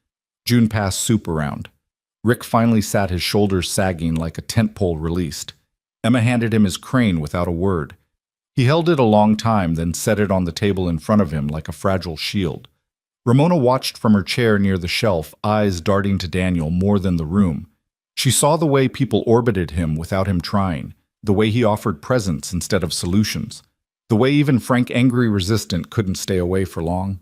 June passed soup around. Rick finally sat, his shoulders sagging like a tent pole released. Emma handed him his crane without a word. He held it a long time, then set it on the table in front of him like a fragile shield. Ramona watched from her chair near the shelf, eyes darting to Daniel more than the room. She saw the way people orbited him without him trying, the way he offered presents instead of solutions, the way even Frank, angry resistant, couldn't stay away for long.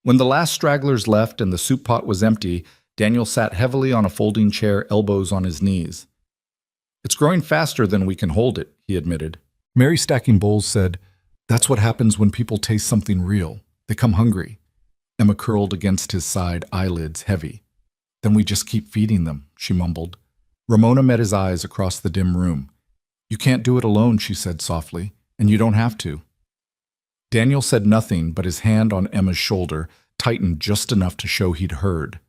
When the last stragglers left and the soup pot was empty, Daniel sat heavily on a folding chair, elbows on his knees. It's growing faster than we can hold it, he admitted. Mary, stacking bowls, said, That's what happens when people taste something real. They come hungry. Emma curled against his side, eyelids heavy. Then we just keep feeding them, she mumbled. Ramona met his eyes across the dim room. You can't do it alone, she said softly, and you don't have to. Daniel said nothing, but his hand on Emma's shoulder tightened just enough to show he'd heard.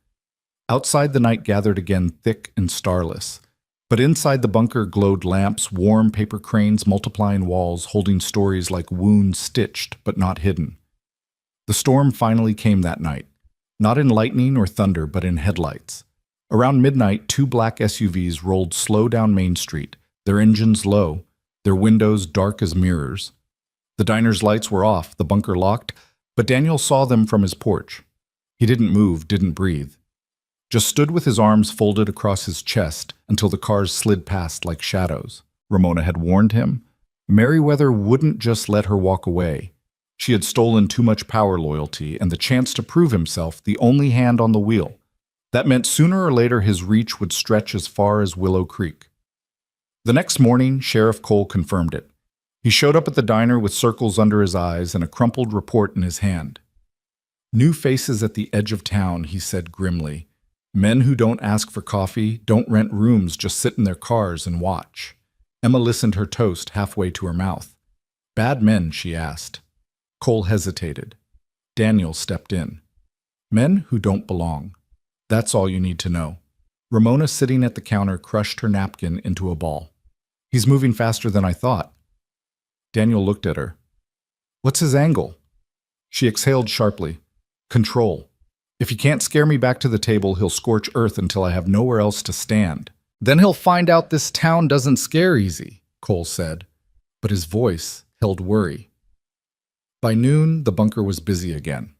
Outside, the night gathered again, thick and starless. But inside the bunker glowed lamps, warm paper cranes, multiplying walls, holding stories like wounds stitched but not hidden. The storm finally came that night, not in lightning or thunder, but in headlights. Around midnight, 2 black SUVs rolled slow down Main Street, their engines low, their windows dark as mirrors. The diner's lights were off, the bunker locked, but Daniel saw them from his porch. He didn't move, didn't breathe. Just stood with his arms folded across his chest until the cars slid past like shadows. Ramona had warned him. Merriweather wouldn't just let her walk away. She had stolen too much power, loyalty, and the chance to prove himself the only hand on the wheel. That meant sooner or later his reach would stretch as far as Willow Creek. The next morning, Sheriff Cole confirmed it. He showed up at the diner with circles under his eyes and a crumpled report in his hand. New faces at the edge of town, he said grimly. Men who don't ask for coffee, don't rent rooms, just sit in their cars and watch. Emma listened her toast halfway to her mouth. Bad men, she asked. Cole hesitated. Daniel stepped in. Men who don't belong. That's all you need to know. Ramona, sitting at the counter, crushed her napkin into a ball. He's moving faster than I thought. Daniel looked at her. What's his angle? She exhaled sharply. Control. If he can't scare me back to the table, he'll scorch earth until I have nowhere else to stand. Then he'll find out this town doesn't scare easy, Cole said, but his voice held worry. By noon, the bunker was busy again.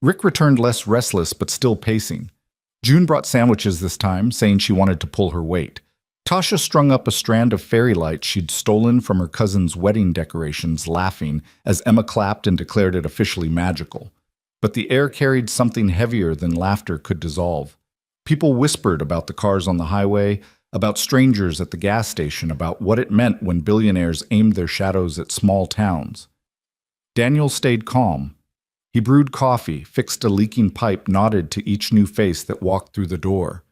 Rick returned less restless but still pacing. June brought sandwiches this time, saying she wanted to pull her weight. Tasha strung up a strand of fairy lights she'd stolen from her cousin's wedding decorations, laughing as Emma clapped and declared it officially magical. But the air carried something heavier than laughter could dissolve. People whispered about the cars on the highway, about strangers at the gas station, about what it meant when billionaires aimed their shadows at small towns. Daniel stayed calm. He brewed coffee, fixed a leaking pipe, nodded to each new face that walked through the door.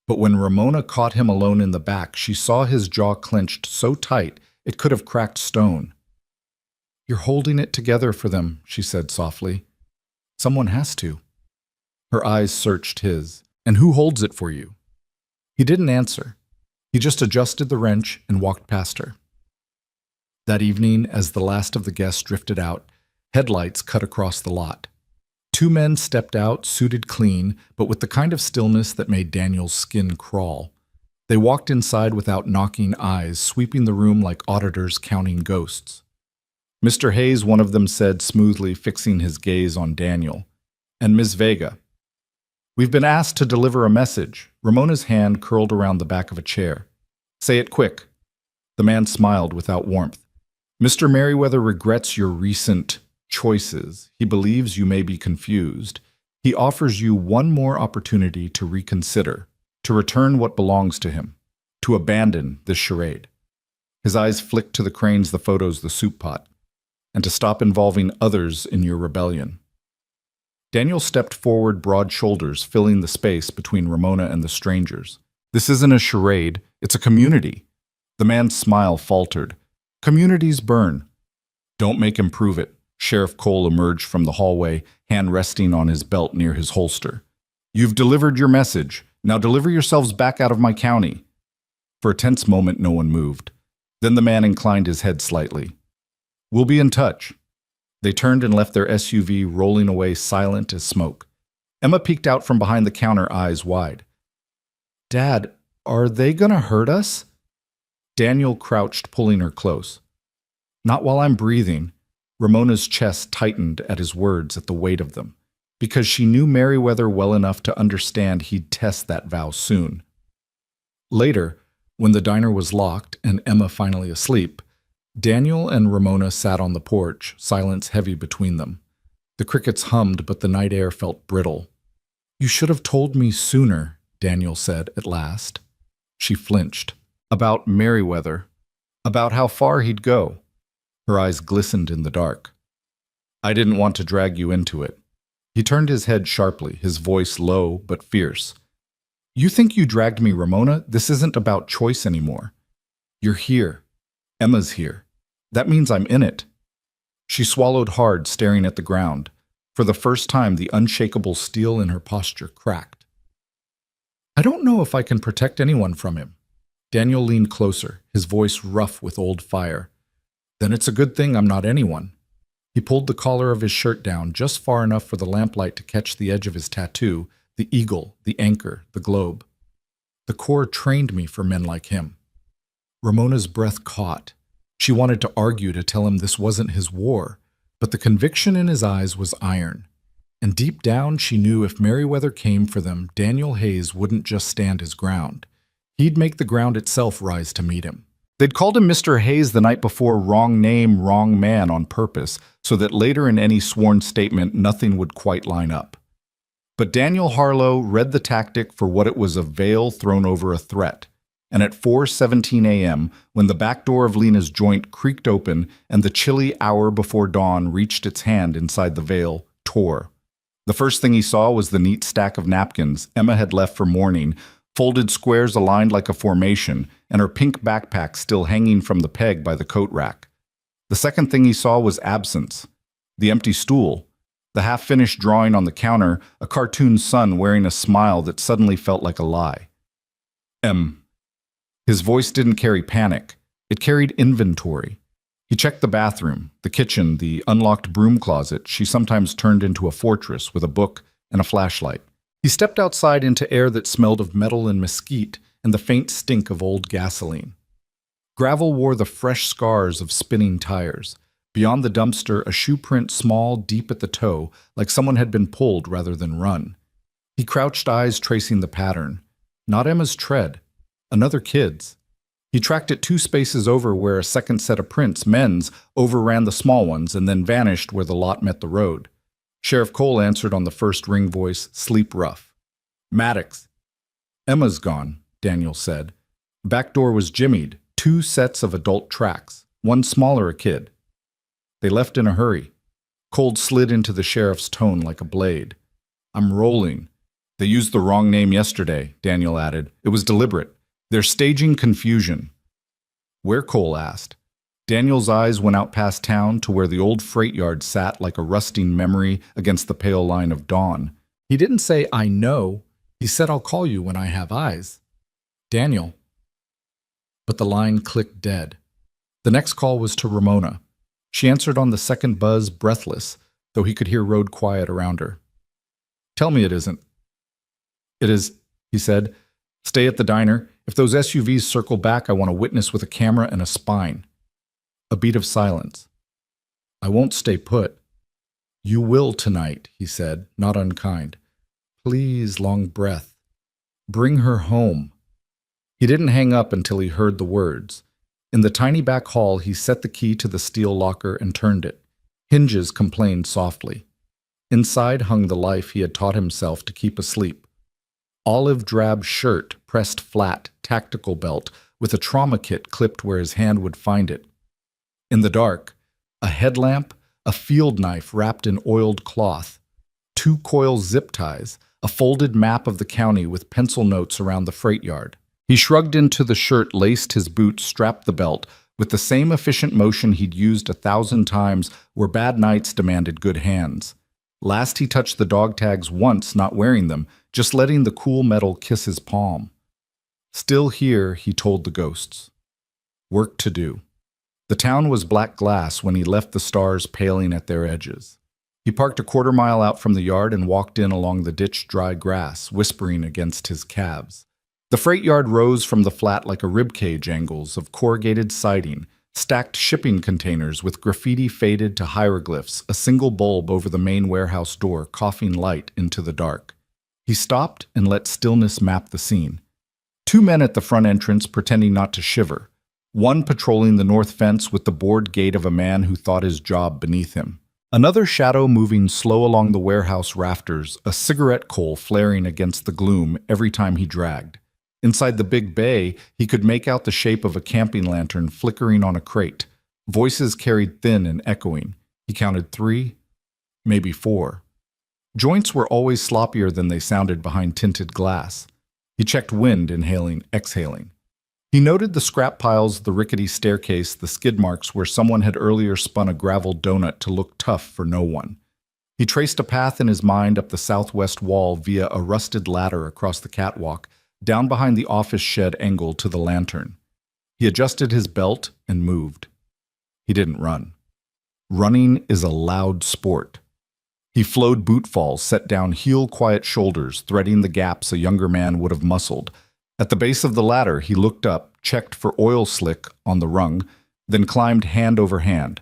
But when Ramona caught him alone in the back, she saw his jaw clenched so tight it could have cracked stone. You're holding it together for them, she said softly. Someone has to. Her eyes searched his. And who holds it for you? He didn't answer. He just adjusted the wrench and walked past her. That evening, as the last of the guests drifted out, headlights cut across the lot. Two men stepped out, suited clean, but with the kind of stillness that made Daniel's skin crawl. They walked inside without knocking eyes, sweeping the room like auditors counting ghosts. Mr. Hayes, one of them said smoothly, fixing his gaze on Daniel. And Ms. Vega. We've been asked to deliver a message. Ramona's hand curled around the back of a chair. Say it quick. The man smiled without warmth. Mr. Merriweather regrets your recent choices. He believes you may be confused. He offers you one more opportunity to reconsider, to return what belongs to him, to abandon this charade. His eyes flicked to the cranes, the photos, the soup pot, and to stop involving others in your rebellion. Daniel stepped forward, broad shoulders filling the space between Ramona and the strangers. This isn't a charade, it's a community. The man's smile faltered. Communities burn. Don't make him prove it. Sheriff Cole emerged from the hallway, hand resting on his belt near his holster. You've delivered your message. Now deliver yourselves back out of my county. For a tense moment, no one moved. Then the man inclined his head slightly. We'll be in touch. They turned and left their SUV rolling away silent as smoke. Emma peeked out from behind the counter, eyes wide. Dad, are they gonna hurt us? Daniel crouched, pulling her close. Not while I'm breathing. Ramona's chest tightened at his words, at the weight of them, because she knew Merriweather well enough to understand he'd test that vow soon. Later, when the diner was locked and Emma finally asleep, Daniel and Ramona sat on the porch, silence heavy between them. The crickets hummed, but the night air felt brittle. You should have told me sooner, Daniel said at last. She flinched. About Merriweather. About how far he'd go. Her eyes glistened in the dark. I didn't want to drag you into it. He turned his head sharply, his voice low but fierce. You think you dragged me, Ramona? This isn't about choice anymore. You're here. Emma's here. That means I'm in it. She swallowed hard, staring at the ground. For the first time, the unshakable steel in her posture cracked. I don't know if I can protect anyone from him. Daniel leaned closer, his voice rough with old fire. Then it's a good thing I'm not anyone. He pulled the collar of his shirt down just far enough for the lamplight to catch the edge of his tattoo, the eagle, the anchor, the globe. The Corps trained me for men like him. Ramona's breath caught. She wanted to argue, to tell him this wasn't his war, but the conviction in his eyes was iron. And deep down she knew if Merriweather came for them, Daniel Hayes wouldn't just stand his ground. He'd make the ground itself rise to meet him. They'd called him Mr. Hayes the night before, wrong name, wrong man, on purpose, so that later in any sworn statement nothing would quite line up. But Daniel Harlow read the tactic for what it was, a veil thrown over a threat. And at 4:17 a.m., when the back door of Lena's joint creaked open and the chilly hour before dawn reached its hand inside the veil, tore. The first thing he saw was the neat stack of napkins Emma had left for morning, folded squares aligned like a formation, and her pink backpack still hanging from the peg by the coat rack. The second thing he saw was absence. The empty stool, the half-finished drawing on the counter, a cartoon sun wearing a smile that suddenly felt like a lie. His voice didn't carry panic. It carried inventory. He checked the bathroom, the kitchen, the unlocked broom closet she sometimes turned into a fortress with a book and a flashlight. He stepped outside into air that smelled of metal and mesquite and the faint stink of old gasoline. Gravel wore the fresh scars of spinning tires. Beyond the dumpster, a shoe print small, deep at the toe, like someone had been pulled rather than run. He crouched, eyes tracing the pattern. Not Emma's tread. Another kid's. He tracked it 2 spaces over where a second set of prints, men's, overran the small ones and then vanished where the lot met the road. Sheriff Cole answered on the first ring voice, sleep rough. Maddox. Emma's gone, Daniel said. Back door was jimmied, 2 sets of adult tracks, one smaller a kid. They left in a hurry. Cold slid into the sheriff's tone like a blade. I'm rolling. They used the wrong name yesterday, Daniel added. It was deliberate. They're staging confusion. Where? Cole asked. Daniel's eyes went out past town to where the old freight yard sat like a rusting memory against the pale line of dawn. He didn't say, I know. He said, I'll call you when I have eyes. Daniel. But the line clicked dead. The next call was to Ramona. She answered on the second buzz, breathless, though he could hear road quiet around her. Tell me it isn't. It is, he said. Stay at the diner. If those SUVs circle back, I want a witness with a camera and a spine. A beat of silence. I won't stay put. You will tonight, he said, not unkind. Please, long breath. Bring her home. He didn't hang up until he heard the words. In the tiny back hall, he set the key to the steel locker and turned it. Hinges complained softly. Inside hung the life he had taught himself to keep asleep. Olive drab shirt, pressed flat, tactical belt, with a trauma kit clipped where his hand would find it. In the dark, a headlamp, a field knife wrapped in oiled cloth, 2 coil zip ties, a folded map of the county with pencil notes around the freight yard. He shrugged into the shirt, laced his boots, strapped the belt, with the same efficient motion he'd used 1,000 times where bad nights demanded good hands. Last he touched the dog tags once, not wearing them, just letting the cool metal kiss his palm. Still here, he told the ghosts. Work to do. The town was black glass when he left the stars paling at their edges. He parked a 1/4 mile out from the yard and walked in along the ditched dry grass, whispering against his calves. The freight yard rose from the flat like a ribcage angles of corrugated siding, stacked shipping containers with graffiti faded to hieroglyphs, a single bulb over the main warehouse door coughing light into the dark. He stopped and let stillness map the scene. 2 men at the front entrance pretending not to shiver. One patrolling the north fence with the bored gait of a man who thought his job beneath him. Another shadow moving slow along the warehouse rafters, a cigarette coal flaring against the gloom every time he dragged. Inside the big bay, he could make out the shape of a camping lantern flickering on a crate. Voices carried thin and echoing. He counted 3, maybe 4. Joints were always sloppier than they sounded behind tinted glass. He checked wind, inhaling, exhaling. He noted the scrap piles, the rickety staircase, the skid marks where someone had earlier spun a gravel donut to look tough for no one. He traced a path in his mind up the southwest wall via a rusted ladder across the catwalk, down behind the office shed angle to the lantern. He adjusted his belt and moved. He didn't run. Running is a loud sport. He flowed boot falls, set down heel-quiet shoulders, threading the gaps a younger man would have muscled. At the base of the ladder, he looked up, checked for oil slick on the rung, then climbed hand over hand.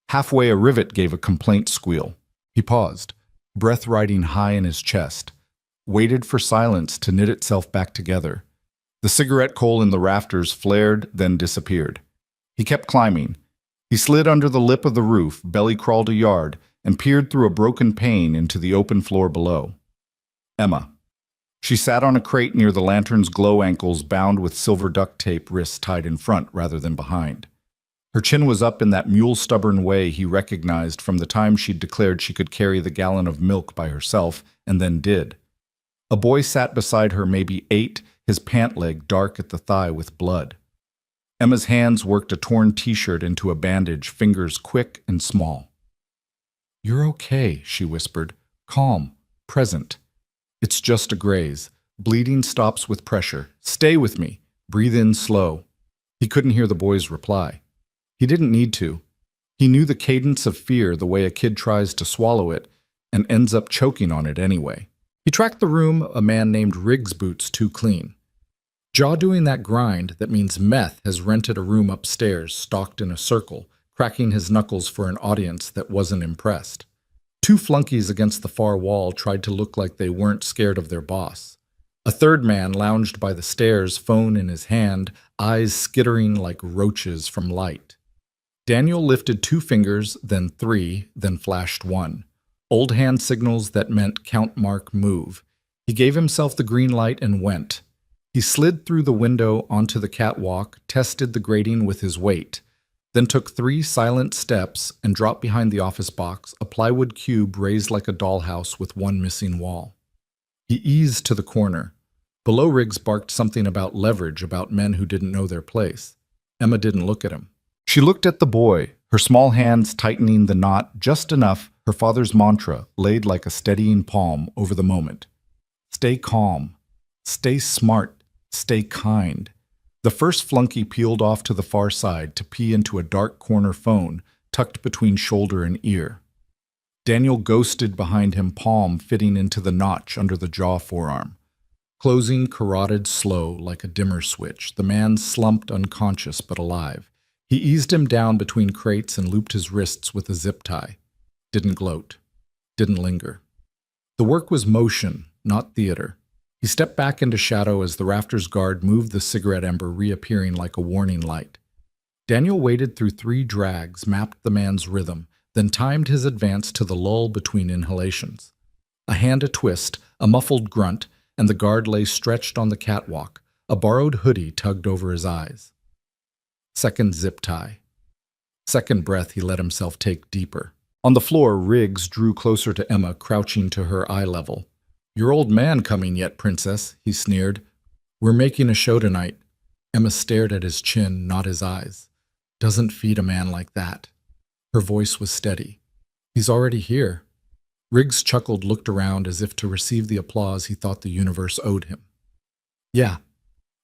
Halfway, a rivet gave a complaint squeal. He paused, breath riding high in his chest. Waited for silence to knit itself back together. The cigarette coal in the rafters flared, then disappeared. He kept climbing. He slid under the lip of the roof, belly crawled a yard, and peered through a broken pane into the open floor below. Emma. She sat on a crate near the lantern's glow ankles, bound with silver duct tape, wrists tied in front rather than behind. Her chin was up in that mule-stubborn way he recognized from the time she'd declared she could carry the gallon of milk by herself, and then did. A boy sat beside her, maybe 8, his pant leg dark at the thigh with blood. Emma's hands worked a torn t-shirt into a bandage, fingers quick and small. "You're okay," she whispered. "Calm, present. It's just a graze. Bleeding stops with pressure. Stay with me. Breathe in slow." He couldn't hear the boy's reply. He didn't need to. He knew the cadence of fear the way a kid tries to swallow it and ends up choking on it anyway. He tracked the room a man named Riggs Boots too clean. Jaw doing that grind that means meth has rented a room upstairs, stalked in a circle, cracking his knuckles for an audience that wasn't impressed. Two flunkies against the far wall tried to look like they weren't scared of their boss. A third man lounged by the stairs, phone in his hand, eyes skittering like roaches from light. Daniel lifted 2 fingers, then 3, then flashed 1. Old hand signals that meant count, mark, move. He gave himself the green light and went. He slid through the window onto the catwalk, tested the grating with his weight, then took 3 silent steps and dropped behind the office box, a plywood cube raised like a dollhouse with one missing wall. He eased to the corner. Below Riggs barked something about leverage, about men who didn't know their place. Emma didn't look at him. She looked at the boy, her small hands tightening the knot just enough, her father's mantra laid like a steadying palm over the moment. Stay calm. Stay smart. Stay kind. The first flunky peeled off to the far side to pee into a dark corner phone tucked between shoulder and ear. Daniel ghosted behind him, palm fitting into the notch under the jaw forearm. Closing, carotid, slow, like a dimmer switch, the man slumped unconscious but alive. He eased him down between crates and looped his wrists with a zip tie. Didn't gloat. Didn't linger. The work was motion, not theater. He stepped back into shadow as the rafters guard moved the cigarette ember, reappearing like a warning light. Daniel waded through 3 drags, mapped the man's rhythm, then timed his advance to the lull between inhalations. A hand a twist, a muffled grunt, and the guard lay stretched on the catwalk, a borrowed hoodie tugged over his eyes. Second zip tie. Second breath he let himself take deeper. On the floor, Riggs drew closer to Emma, crouching to her eye level. "Your old man coming yet, princess?" he sneered. "We're making a show tonight." Emma stared at his chin, not his eyes. "Doesn't feed a man like that." Her voice was steady. "He's already here." Riggs chuckled, looked around as if to receive the applause he thought the universe owed him. "Yeah.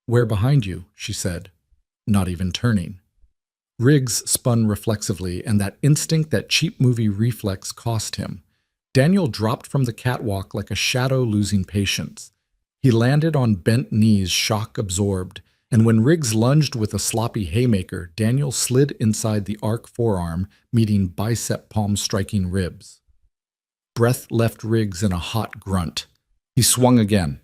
Where behind you?" she said, not even turning. Riggs spun reflexively, and that instinct, that cheap movie reflex, cost him. Daniel dropped from the catwalk like a shadow losing patience. He landed on bent knees, shock absorbed, and when Riggs lunged with a sloppy haymaker, Daniel slid inside the arc forearm, meeting bicep palm striking ribs. Breath left Riggs in a hot grunt. He swung again.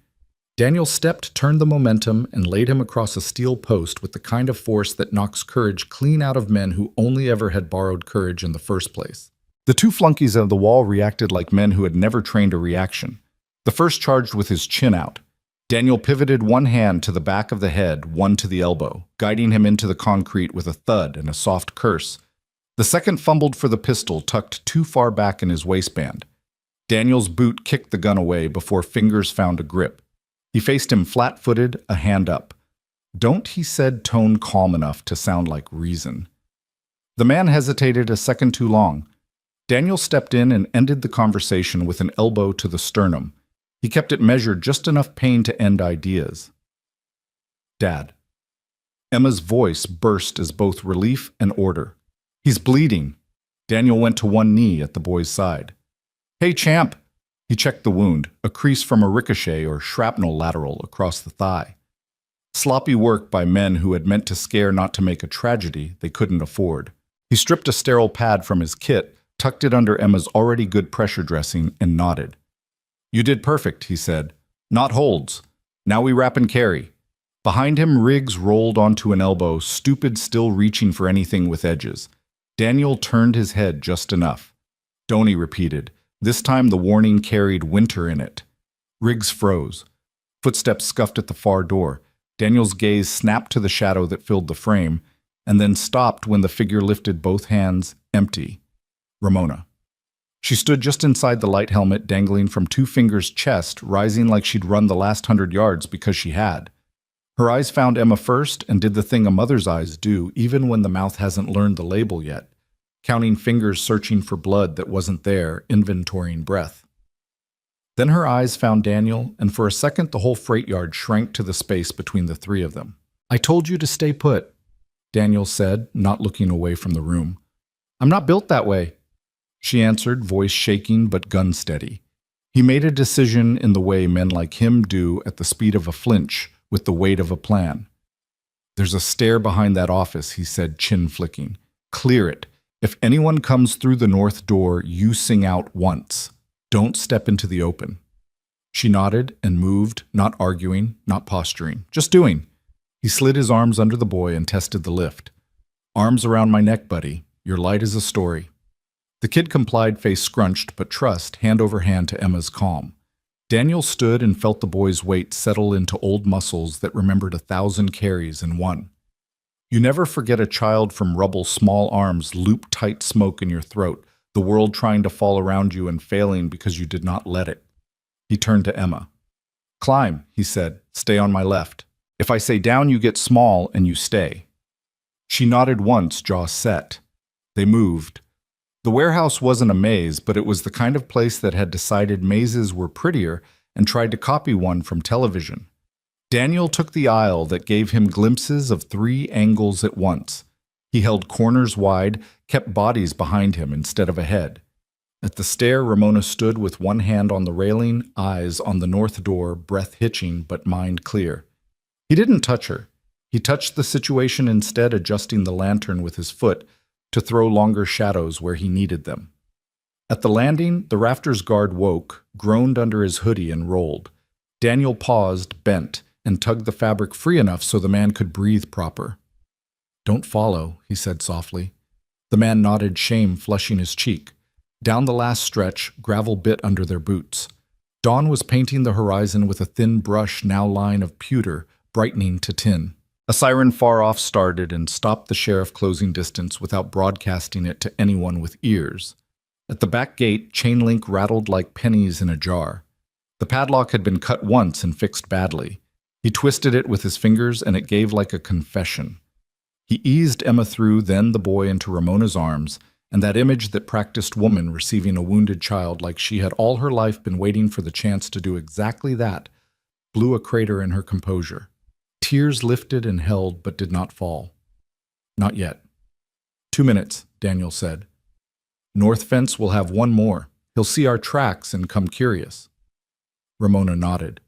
Daniel stepped, turned the momentum, and laid him across a steel post with the kind of force that knocks courage clean out of men who only ever had borrowed courage in the first place. The 2 flunkies of the wall reacted like men who had never trained a reaction. The first charged with his chin out. Daniel pivoted one hand to the back of the head, one to the elbow, guiding him into the concrete with a thud and a soft curse. The second fumbled for the pistol, tucked too far back in his waistband. Daniel's boot kicked the gun away before fingers found a grip. He faced him flat-footed, a hand up. "Don't," he said, tone calm enough to sound like reason. The man hesitated a second too long. Daniel stepped in and ended the conversation with an elbow to the sternum. He kept it measured, just enough pain to end ideas. "Dad." Emma's voice burst as both relief and order. "He's bleeding." Daniel went to one knee at the boy's side. "Hey, champ." He checked the wound, a crease from a ricochet or shrapnel lateral across the thigh. Sloppy work by men who had meant to scare, not to make a tragedy they couldn't afford. He stripped a sterile pad from his kit, tucked it under Emma's already good pressure dressing, and nodded. "You did perfect," he said. "Not holds. Now we wrap and carry." Behind him, Riggs rolled onto an elbow, stupid, still reaching for anything with edges. Daniel turned his head just enough. "Don't," he repeated. This time the warning carried winter in it. Riggs froze. Footsteps scuffed at the far door. Daniel's gaze snapped to the shadow that filled the frame, and then stopped when the figure lifted both hands, empty. Ramona. She stood just inside the light helmet, dangling from 2 fingers' chest, rising like she'd run the last 100 yards because she had. Her eyes found Emma first and did the thing a mother's eyes do even when the mouth hasn't learned the label yet, counting fingers searching for blood that wasn't there, inventorying breath. Then her eyes found Daniel, and for a second the whole freight yard shrank to the space between the three of them. "I told you to stay put," Daniel said, not looking away from the room. "I'm not built that way," she answered, voice shaking but gun steady. He made a decision in the way men like him do, at the speed of a flinch, with the weight of a plan. "There's a stair behind that office," he said, chin flicking. "Clear it. If anyone comes through the north door, you sing out once. Don't step into the open." She nodded and moved, not arguing, not posturing, just doing. He slid his arms under the boy and tested the lift. "Arms around my neck, buddy. Your light is a story." The kid complied, face scrunched, but trust, hand over hand to Emma's calm. Daniel stood and felt the boy's weight settle into old muscles that remembered 1,000 carries in one. You never forget a child from rubble, small arms, loop-tight smoke in your throat, the world trying to fall around you and failing because you did not let it. He turned to Emma. "Climb," he said. "Stay on my left. If I say down, you get small and you stay." She nodded once, jaw set. They moved. The warehouse wasn't a maze, but it was the kind of place that had decided mazes were prettier and tried to copy one from television. Daniel took the aisle that gave him glimpses of 3 angles at once. He held corners wide, kept bodies behind him instead of ahead. At the stair, Ramona stood with one hand on the railing, eyes on the north door, breath hitching but mind clear. He didn't touch her. He touched the situation instead, adjusting the lantern with his foot to throw longer shadows where he needed them. At the landing, the rafters guard woke, groaned under his hoodie and rolled. Daniel paused, bent, and tugged the fabric free enough so the man could breathe proper. "Don't follow," he said softly. The man nodded, shame flushing his cheek. Down the last stretch, gravel bit under their boots. Dawn was painting the horizon with a thin brush, now line of pewter, brightening to tin. A siren far off started and stopped the sheriff closing distance without broadcasting it to anyone with ears. At the back gate, chain link rattled like pennies in a jar. The padlock had been cut once and fixed badly. He twisted it with his fingers and it gave like a confession. He eased Emma through, then the boy into Ramona's arms, and that image that practiced woman receiving a wounded child like she had all her life been waiting for the chance to do exactly that, blew a crater in her composure. Tears lifted and held but did not fall. "Not yet." 2 minutes, Daniel said. "North fence will have one more. He'll see our tracks and come curious." Ramona nodded.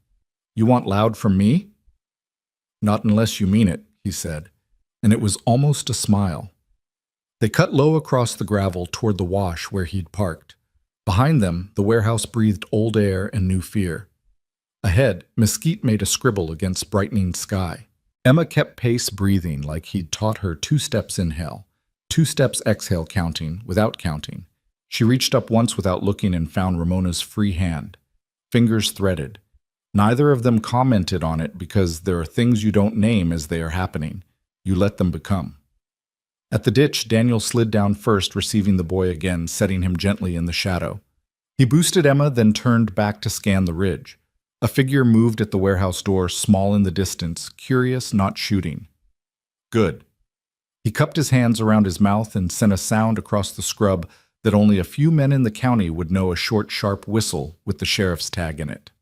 "You want loud from me?" "Not unless you mean it," he said, and it was almost a smile. They cut low across the gravel toward the wash where he'd parked. Behind them, the warehouse breathed old air and new fear. Ahead, mesquite made a scribble against brightening sky. Emma kept pace, breathing like he'd taught her 2 steps inhale, 2 steps exhale, counting, without counting. She reached up once without looking and found Ramona's free hand. Fingers threaded. Neither of them commented on it because there are things you don't name as they are happening. You let them become. At the ditch, Daniel slid down first, receiving the boy again, setting him gently in the shadow. He boosted Emma, then turned back to scan the ridge. A figure moved at the warehouse door, small in the distance, curious, not shooting. "Good." He cupped his hands around his mouth and sent a sound across the scrub that only a few men in the county would know, a short, sharp whistle with the sheriff's tag in it.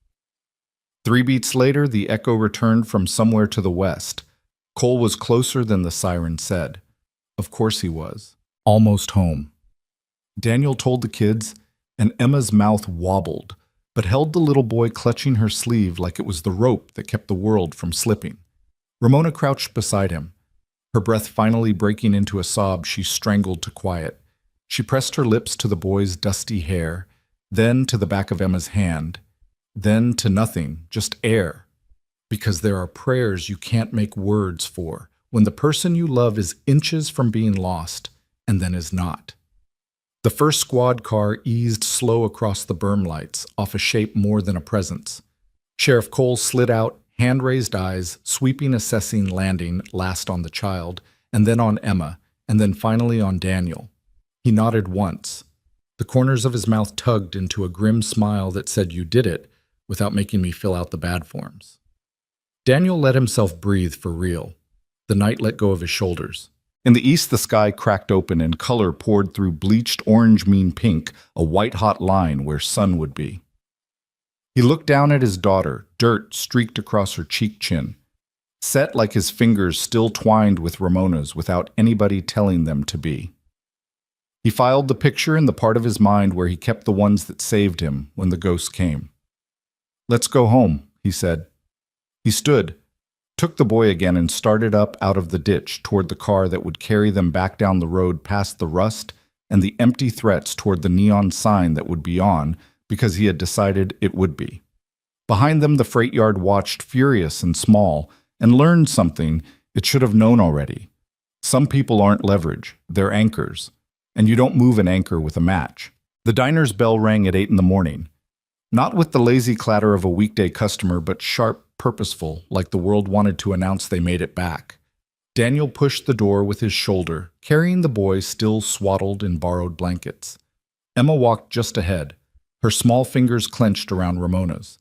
3 beats later, the echo returned from somewhere to the west. Cole was closer than the siren said. Of course he was. Almost home. Daniel told the kids, and Emma's mouth wobbled, but held the little boy clutching her sleeve like it was the rope that kept the world from slipping. Ramona crouched beside him. Her breath finally breaking into a sob she strangled to quiet. She pressed her lips to the boy's dusty hair, then to the back of Emma's hand, then to nothing, just air. Because there are prayers you can't make words for, when the person you love is inches from being lost, and then is not. The first squad car eased slow across the berm lights, off a shape more than a presence. Sheriff Cole slid out, hand-raised eyes, sweeping, assessing, landing, last on the child, and then on Emma, and then finally on Daniel. He nodded once. The corners of his mouth tugged into a grim smile that said, "You did it," without making me fill out the bad forms. Daniel let himself breathe for real. The night let go of his shoulders. In the east, the sky cracked open and color poured through bleached orange mean pink, a white-hot line where sun would be. He looked down at his daughter, dirt streaked across her cheek chin, set like his fingers still twined with Ramona's without anybody telling them to be. He filed the picture in the part of his mind where he kept the ones that saved him when the ghost came. "Let's go home," he said. He stood, took the boy again and started up out of the ditch toward the car that would carry them back down the road past the rust and the empty threats toward the neon sign that would be on because he had decided it would be. Behind them, the freight yard watched, furious and small, and learned something it should have known already. Some people aren't leverage, they're anchors, and you don't move an anchor with a match. The diner's bell rang at 8 in the morning, not with the lazy clatter of a weekday customer, but sharp, purposeful, like the world wanted to announce they made it back. Daniel pushed the door with his shoulder, carrying the boy still swaddled in borrowed blankets. Emma walked just ahead, her small fingers clenched around Ramona's.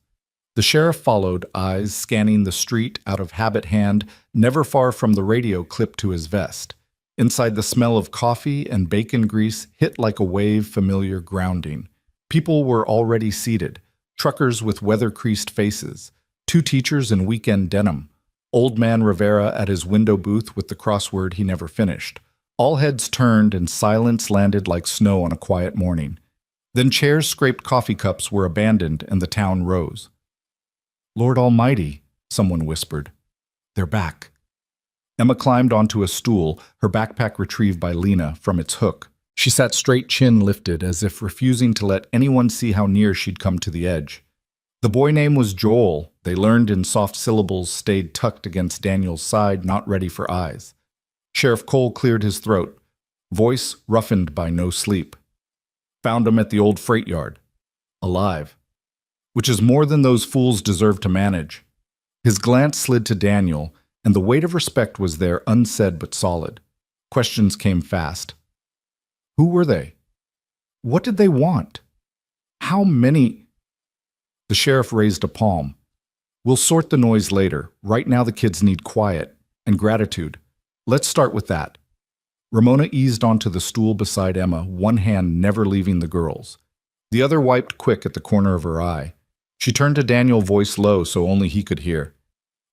The sheriff followed, eyes scanning the street out of habit, hand never far from the radio clipped to his vest. Inside, the smell of coffee and bacon grease hit like a wave, familiar grounding. People were already seated, truckers with weather-creased faces, 2 teachers in weekend denim, old man Rivera at his window booth with the crossword he never finished. All heads turned and silence landed like snow on a quiet morning. Then chairs scraped coffee cups were abandoned and the town rose. "Lord Almighty," someone whispered. "They're back." Emma climbed onto a stool, her backpack retrieved by Lena from its hook. She sat straight, chin lifted, as if refusing to let anyone see how near she'd come to the edge. The boy name was Joel, they learned in soft syllables, stayed tucked against Daniel's side, not ready for eyes. Sheriff Cole cleared his throat, voice roughened by no sleep. "Found him at the old freight yard. Alive. Which is more than those fools deserve to manage." His glance slid to Daniel, and the weight of respect was there, unsaid but solid. Questions came fast. Who were they? What did they want? How many? The sheriff raised a palm. "We'll sort the noise later. Right now the kids need quiet and gratitude. Let's start with that." Ramona eased onto the stool beside Emma, one hand never leaving the girls. The other wiped quick at the corner of her eye. She turned to Daniel, voice low so only he could hear.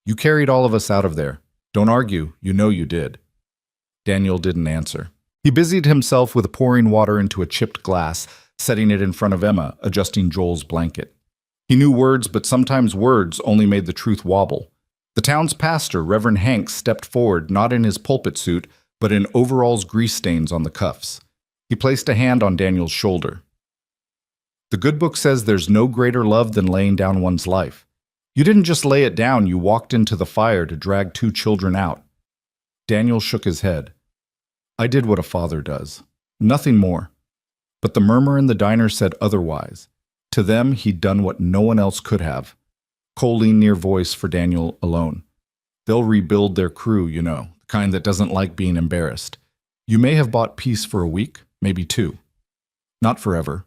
"You carried all of us out of there. Don't argue, you know you did." Daniel didn't answer. He busied himself with pouring water into a chipped glass, setting it in front of Emma, adjusting Joel's blanket. He knew words, but sometimes words only made the truth wobble. The town's pastor, Reverend Hanks, stepped forward, not in his pulpit suit, but in overalls, grease stains on the cuffs. He placed a hand on Daniel's shoulder. "The good book says there's no greater love than laying down one's life. You didn't just lay it down, you walked into the fire to drag 2 children out." Daniel shook his head. "I did what a father does. Nothing more." But the murmur in the diner said otherwise. To them, he'd done what no one else could have. Cole leaned near, voice for Daniel alone. "They'll rebuild their crew, you know, the kind that doesn't like being embarrassed. You may have bought peace for a week, maybe 2. Not forever."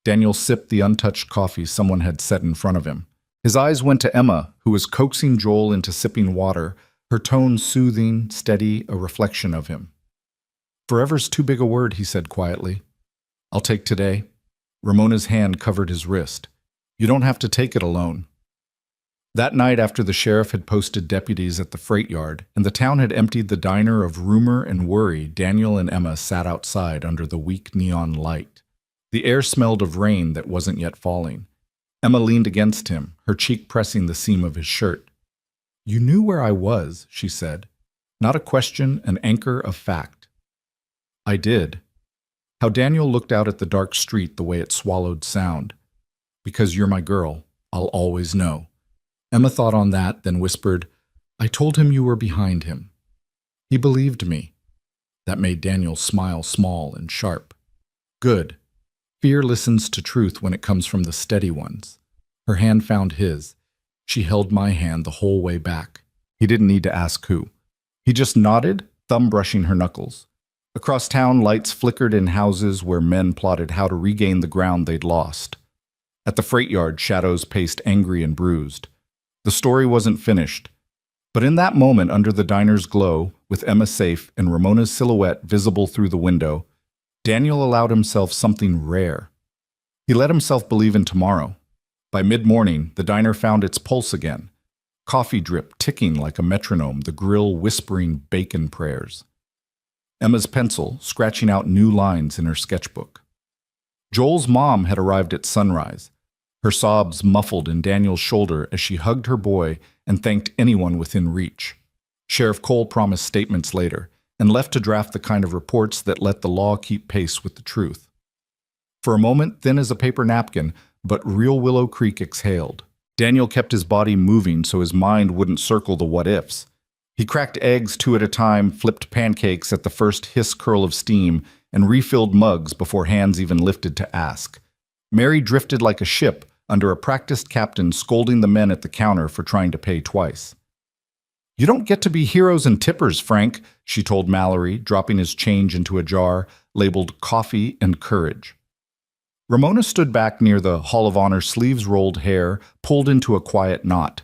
Daniel sipped the untouched coffee someone had set in front of him. His eyes went to Emma, who was coaxing Joel into sipping water, her tone soothing, steady, a reflection of him. "Forever's too big a word," he said quietly. "I'll take today." Ramona's hand covered his wrist. "You don't have to take it alone." That night, after the sheriff had posted deputies at the freight yard and the town had emptied the diner of rumor and worry, Daniel and Emma sat outside under the weak neon light. The air smelled of rain that wasn't yet falling. Emma leaned against him, her cheek pressing the seam of his shirt. "You knew where I was," she said. Not a question, an anchor of fact. "I did." How Daniel looked out at the dark street, the way it swallowed sound. "Because you're my girl, I'll always know." Emma thought on that, then whispered, "I told him you were behind him. He believed me." That made Daniel smile small and sharp. "Good. Fear listens to truth when it comes from the steady ones." Her hand found his. She held my hand the whole way back. He didn't need to ask who. He just nodded, thumb brushing her knuckles. Across town, lights flickered in houses where men plotted how to regain the ground they'd lost. At the freight yard, shadows paced angry and bruised. The story wasn't finished. But in that moment under the diner's glow, with Emma safe and Ramona's silhouette visible through the window, Daniel allowed himself something rare. He let himself believe in tomorrow. By mid-morning, the diner found its pulse again. Coffee drip ticking like a metronome, the grill whispering bacon prayers. Emma's pencil scratching out new lines in her sketchbook. Joel's mom had arrived at sunrise, her sobs muffled in Daniel's shoulder as she hugged her boy and thanked anyone within reach. Sheriff Cole promised statements later and left to draft the kind of reports that let the law keep pace with the truth. For a moment, thin as a paper napkin, but real Willow Creek exhaled. Daniel kept his body moving so his mind wouldn't circle the what-ifs. He cracked eggs 2 at a time, flipped pancakes at the first hiss curl of steam, and refilled mugs before hands even lifted to ask. Mary drifted like a ship under a practiced captain scolding the men at the counter for trying to pay twice. "You don't get to be heroes and tippers, Frank," she told Mallory, dropping his change into a jar labeled coffee and courage. Ramona stood back near the Hall of Honor, sleeves rolled, hair pulled into a quiet knot.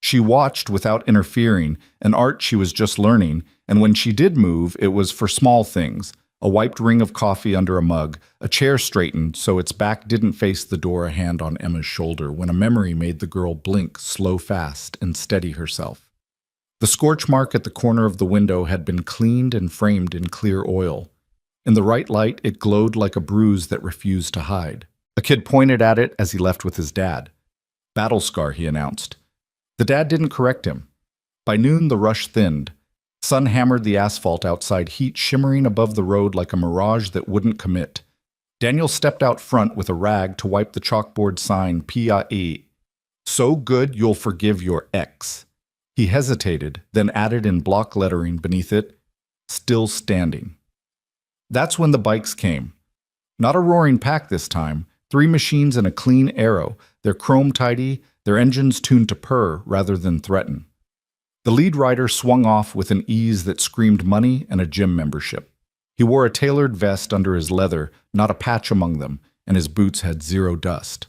She watched without interfering, an art she was just learning, and when she did move, it was for small things: a wiped ring of coffee under a mug, a chair straightened so its back didn't face the door, a hand on Emma's shoulder when a memory made the girl blink slow fast and steady herself. The scorch mark at the corner of the window had been cleaned and framed in clear oil. In the right light, it glowed like a bruise that refused to hide. A kid pointed at it as he left with his dad. "Battle scar," he announced. The dad didn't correct him. By noon, the rush thinned. Sun hammered the asphalt outside, heat shimmering above the road like a mirage that wouldn't commit. Daniel stepped out front with a rag to wipe the chalkboard sign P.I.E. "So good you'll forgive your ex." He hesitated, then added in block lettering beneath it, "Still standing." That's when the bikes came. Not a roaring pack this time, 3 machines and a clean Arrow, their chrome tidy, their engines tuned to purr rather than threaten. The lead rider swung off with an ease that screamed money and a gym membership. He wore a tailored vest under his leather, not a patch among them, and his boots had 0 dust.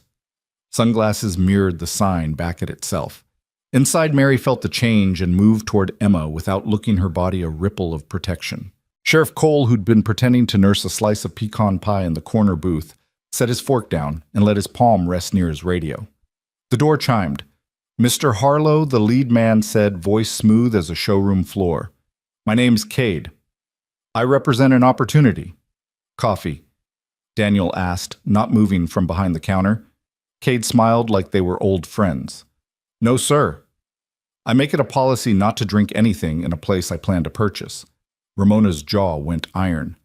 Sunglasses mirrored the sign back at itself. Inside, Mary felt the change and moved toward Emma without looking her body a ripple of protection. Sheriff Cole, who'd been pretending to nurse a slice of pecan pie in the corner booth, set his fork down and let his palm rest near his radio. The door chimed. "Mr. Harlow," the lead man said, voice smooth as a showroom floor. "My name's Cade. I represent an opportunity." "Coffee?" Daniel asked, not moving from behind the counter. Cade smiled like they were old friends. "No, sir. I make it a policy not to drink anything in a place I plan to purchase." Ramona's jaw went iron.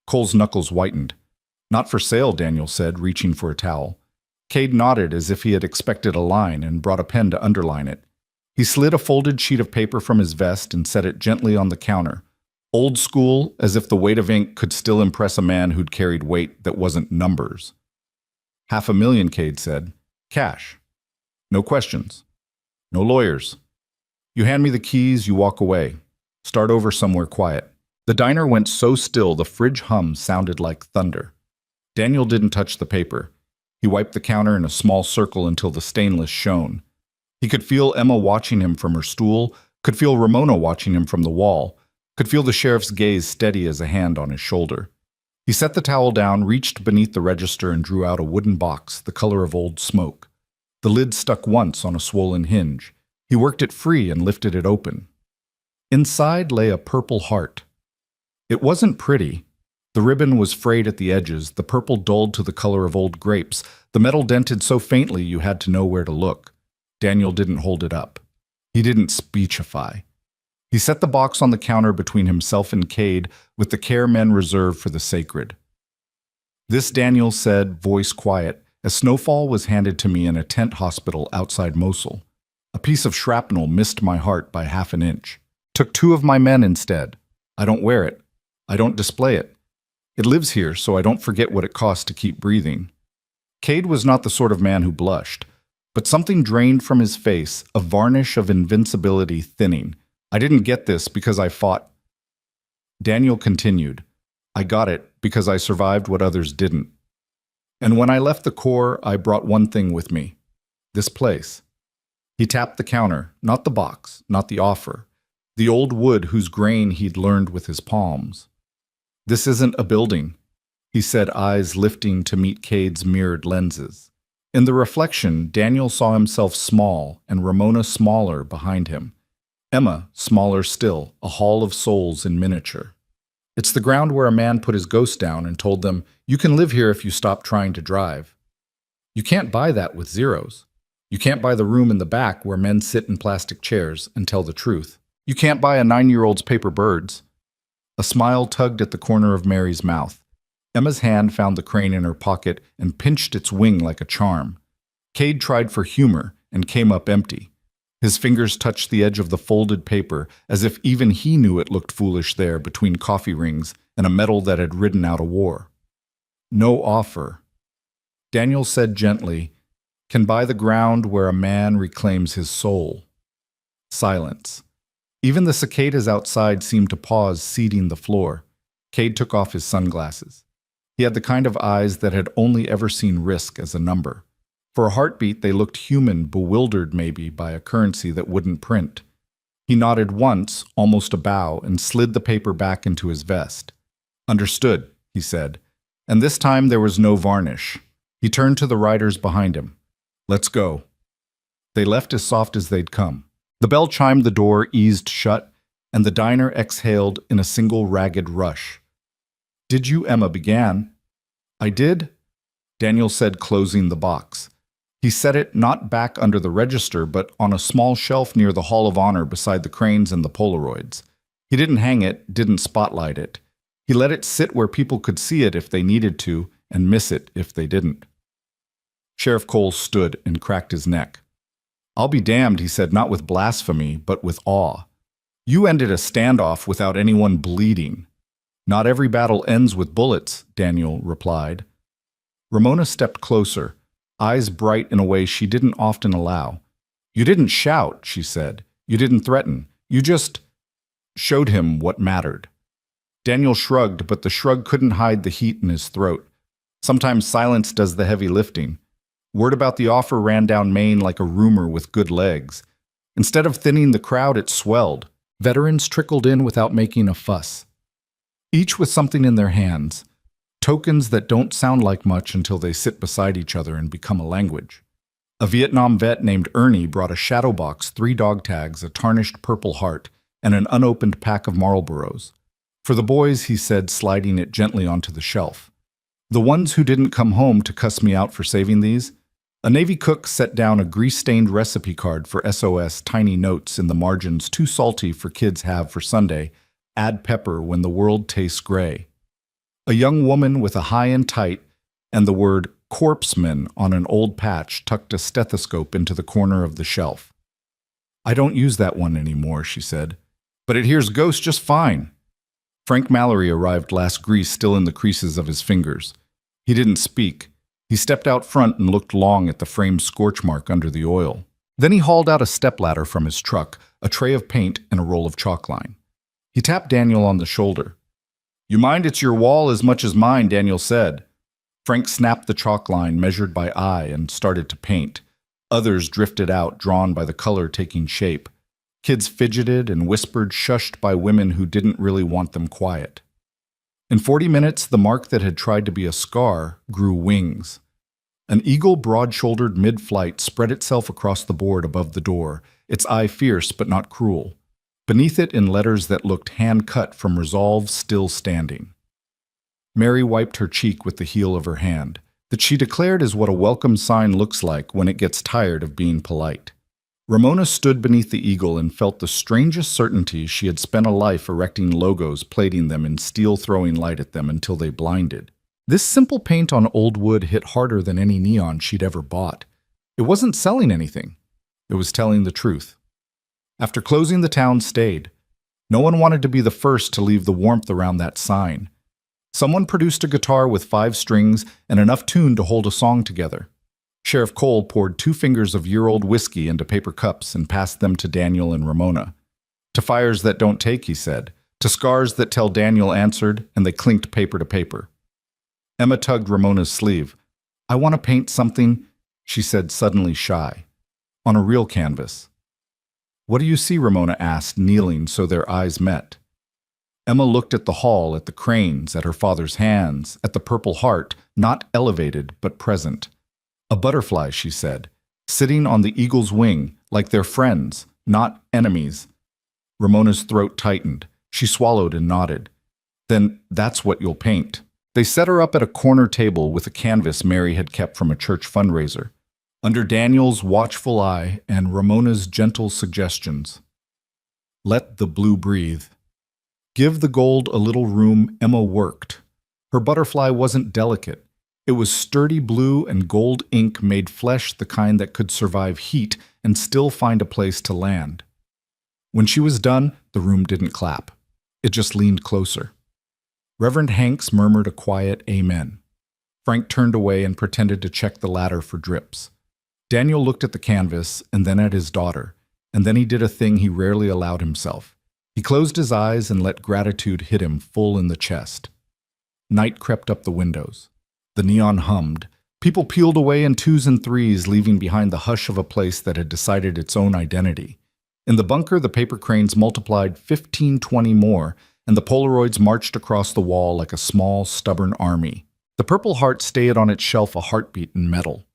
Cole's knuckles whitened. "Not for sale," Daniel said, reaching for a towel. Cade nodded as if he had expected a line and brought a pen to underline it. He slid a folded sheet of paper from his vest and set it gently on the counter. Old school, as if the weight of ink could still impress a man who'd carried weight that wasn't numbers. "500,000, Cade said. "Cash. No questions. No lawyers. You hand me the keys, you walk away. Start over somewhere quiet." The diner went so still the fridge hum sounded like thunder. Daniel didn't touch the paper. He wiped the counter in a small circle until the stainless shone. He could feel Emma watching him from her stool, could feel Ramona watching him from the wall, could feel the sheriff's gaze steady as a hand on his shoulder. He set the towel down, reached beneath the register, and drew out a wooden box, the color of old smoke. The lid stuck once on a swollen hinge. He worked it free and lifted it open. Inside lay a purple heart. It wasn't pretty. The ribbon was frayed at the edges, the purple dulled to the color of old grapes, the metal dented so faintly you had to know where to look. Daniel didn't hold it up. He didn't speechify. He set the box on the counter between himself and Cade with the care men reserve for the sacred. "This," Daniel said, voice quiet, as snowfall was handed to me in a tent hospital outside Mosul. A piece of shrapnel missed my heart by half an inch. Took 2 of my men instead. I don't wear it. I don't display it. It lives here, so I don't forget what it costs to keep breathing." Cade was not the sort of man who blushed, but something drained from his face, a varnish of invincibility thinning. "I didn't get this because I fought." Daniel continued, "I got it because I survived what others didn't. And when I left the Corps, I brought one thing with me. This place. He tapped the counter, not the box, not the offer. The old wood whose grain he'd learned with his palms. "This isn't a building," he said, eyes lifting to meet Cade's mirrored lenses. In the reflection, Daniel saw himself small and Ramona smaller behind him. Emma, smaller still, a hall of souls in miniature. "It's the ground where a man put his ghost down and told them, 'You can live here if you stop trying to drive.' You can't buy that with zeros. You can't buy the room in the back where men sit in plastic chairs and tell the truth. You can't buy a 9-year-old's paper birds." A smile tugged at the corner of Mary's mouth. Emma's hand found the crane in her pocket and pinched its wing like a charm. Cade tried for humor and came up empty. His fingers touched the edge of the folded paper as if even he knew it looked foolish there between coffee rings and a metal that had ridden out a war. "No offer." Daniel said gently, "Can buy the ground where a man reclaims his soul." Silence. Even the cicadas outside seemed to pause, seeding the floor. Cade took off his sunglasses. He had the kind of eyes that had only ever seen risk as a number. For a heartbeat, they looked human, bewildered maybe by a currency that wouldn't print. He nodded once, almost a bow, and slid the paper back into his vest. "Understood," he said. And this time there was no varnish. He turned to the riders behind him. "Let's go." They left as soft as they'd come. The bell chimed, the door eased shut, and the diner exhaled in a single ragged rush. "Did you?" Emma began. "I did," Daniel said, closing the box. He set it not back under the register, but on a small shelf near the Hall of Honor beside the cranes and the Polaroids. He didn't hang it, didn't spotlight it. He let it sit where people could see it if they needed to, and miss it if they didn't. Sheriff Cole stood and cracked his neck. "I'll be damned," he said, not with blasphemy, but with awe. "You ended a standoff without anyone bleeding." "Not every battle ends with bullets," Daniel replied. Ramona stepped closer, eyes bright in a way she didn't often allow. "You didn't shout," she said. "You didn't threaten. You just showed him what mattered." Daniel shrugged, but the shrug couldn't hide the heat in his throat. Sometimes silence does the heavy lifting. Word about the offer ran down Maine like a rumor with good legs. Instead of thinning the crowd, it swelled. Veterans trickled in without making a fuss, each with something in their hands, tokens that don't sound like much until they sit beside each other and become a language. A Vietnam vet named Ernie brought a shadow box, 3 dog tags, a tarnished Purple Heart, and an unopened pack of Marlboros. "For the boys," he said, sliding it gently onto the shelf. "The ones who didn't come home to cuss me out for saving these." A Navy cook set down a grease-stained recipe card for SOS, tiny notes in the margins too salty for kids have for Sunday. "Add pepper when the world tastes gray." A young woman with a high and tight and the word "corpseman" on an old patch tucked a stethoscope into the corner of the shelf. "I don't use that one anymore," she said. "But it hears ghosts just fine." Frank Mallory arrived, last grease still in the creases of his fingers. He didn't speak. He stepped out front and looked long at the framed scorch mark under the oil. Then he hauled out a stepladder from his truck, a tray of paint, and a roll of chalkline. He tapped Daniel on the shoulder. "You mind it's your wall as much as mine," Daniel said. Frank snapped the chalkline, measured by eye, and started to paint. Others drifted out, drawn by the color taking shape. Kids fidgeted and whispered, shushed by women who didn't really want them quiet. In 40 minutes, the mark that had tried to be a scar grew wings. An eagle, broad-shouldered mid-flight, spread itself across the board above the door, its eye fierce but not cruel. Beneath it, in letters that looked hand-cut from resolve, still standing. Mary wiped her cheek with the heel of her hand, that she declared is what a welcome sign looks like when it gets tired of being polite. Ramona stood beneath the eagle and felt the strangest certainty she had spent a life erecting logos, plating them, and steel throwing light at them until they blinded. This simple paint on old wood hit harder than any neon she'd ever bought. It wasn't selling anything. It was telling the truth. After closing, the town stayed. No one wanted to be the first to leave the warmth around that sign. Someone produced a guitar with 5 strings and enough tune to hold a song together. Sheriff Cole poured 2 fingers of year-old whiskey into paper cups and passed them to Daniel and Ramona. "To fires that don't take," he said. "To scars that tell," Daniel answered, and they clinked paper to paper. Emma tugged Ramona's sleeve. "I want to paint something," she said, suddenly shy. on a real canvas. What do you see? Ramona asked, kneeling so their eyes met. Emma looked at the hall, at the cranes, at her father's hands, at the Purple Heart, not elevated but present. A butterfly, she said, sitting on the eagle's wing, like their friends, not enemies. Ramona's throat tightened. She swallowed and nodded. Then that's what you'll paint. They set her up at a corner table with a canvas Mary had kept from a church fundraiser. Under Daniel's watchful eye and Ramona's gentle suggestions. Let the blue breathe. Give the gold a little room. Emma worked. Her butterfly wasn't delicate. It was sturdy blue, and gold ink made flesh the kind that could survive heat and still find a place to land. When she was done, the room didn't clap. It just leaned closer. Reverend Hanks murmured a quiet amen. Frank turned away and pretended to check the ladder for drips. Daniel looked at the canvas and then at his daughter, and then he did a thing he rarely allowed himself. He closed his eyes and let gratitude hit him full in the chest. Night crept up the windows. The neon hummed. People peeled away in twos and threes, leaving behind the hush of a place that had decided its own identity. In the bunker, the paper cranes multiplied 15-20 more, and the Polaroids marched across the wall like a small, stubborn army. The Purple Heart stayed on its shelf, a heartbeat in metal.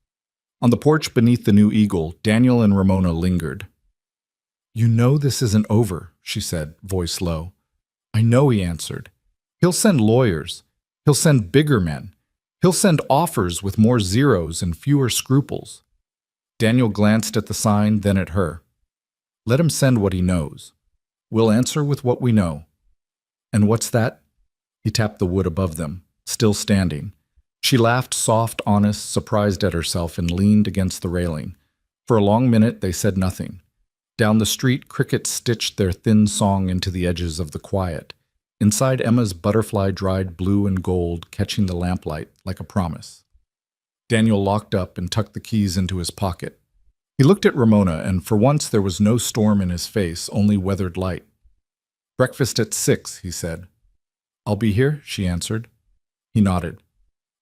On the porch beneath the new eagle, Daniel and Ramona lingered. You know this isn't over, she said, voice low. I know, he answered. He'll send lawyers. He'll send bigger men. He'll send offers with more zeros and fewer scruples. Daniel glanced at the sign, then at her. Let him send what he knows. We'll answer with what we know. And what's that? He tapped the wood above them, still standing. She laughed, soft, honest, surprised at herself, and leaned against the railing. For a long minute, they said nothing. Down the street, crickets stitched their thin song into the edges of the quiet. Inside, Emma's butterfly dried blue and gold, catching the lamplight like a promise. Daniel locked up and tucked the keys into his pocket. He looked at Ramona, and for once there was no storm in his face, only weathered light. Breakfast at 6, he said. I'll be here, she answered. He nodded.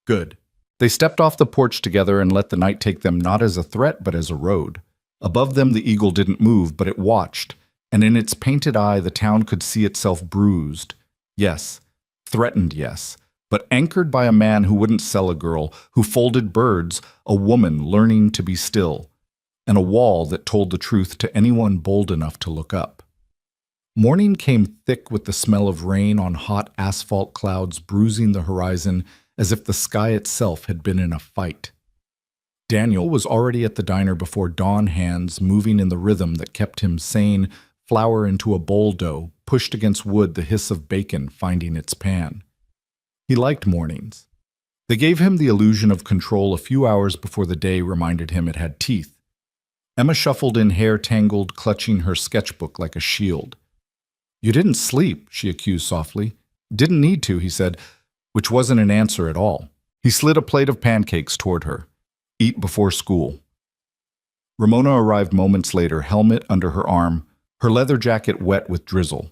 Good. They stepped off the porch together and let the night take them not as a threat but as a road. Above them the eagle didn't move, but it watched, and in its painted eye the town could see itself bruised. Yes, threatened, yes, but anchored by a man who wouldn't sell a girl, who folded birds, a woman learning to be still, and a wall that told the truth to anyone bold enough to look up. Morning came thick with the smell of rain on hot asphalt clouds bruising the horizon as if the sky itself had been in a fight. Daniel was already at the diner before dawn, hands moving in the rhythm that kept him sane, flour into a bowl dough, pushed against wood, the hiss of bacon finding its pan. He liked mornings. They gave him the illusion of control a few hours before the day reminded him it had teeth. Emma shuffled in, hair tangled, clutching her sketchbook like a shield. You didn't sleep, she accused softly. Didn't need to, he said, which wasn't an answer at all. He slid a plate of pancakes toward her. Eat before school. Ramona arrived moments later, helmet under her arm, her leather jacket wet with drizzle.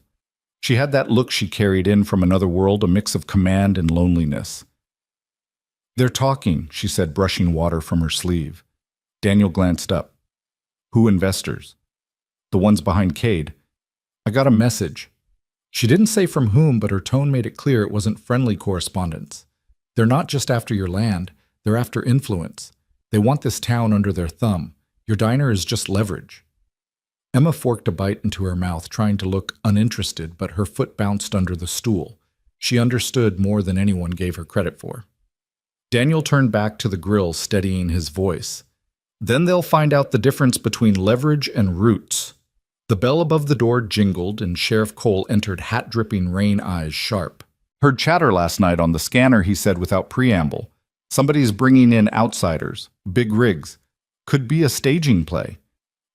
She had that look she carried in from another world, a mix of command and loneliness. They're talking, she said, brushing water from her sleeve. Daniel glanced up. Who investors? The ones behind Cade. I got a message. She didn't say from whom, but her tone made it clear it wasn't friendly correspondence. They're not just after your land, they're after influence. They want this town under their thumb. Your diner is just leverage. Emma forked a bite into her mouth, trying to look uninterested, but her foot bounced under the stool. She understood more than anyone gave her credit for. Daniel turned back to the grill, steadying his voice. Then they'll find out the difference between leverage and roots. The bell above the door jingled, and Sheriff Cole entered, hat-dripping rain eyes sharp. Heard chatter last night on the scanner, he said without preamble. Somebody's bringing in outsiders, big rigs. Could be a staging play.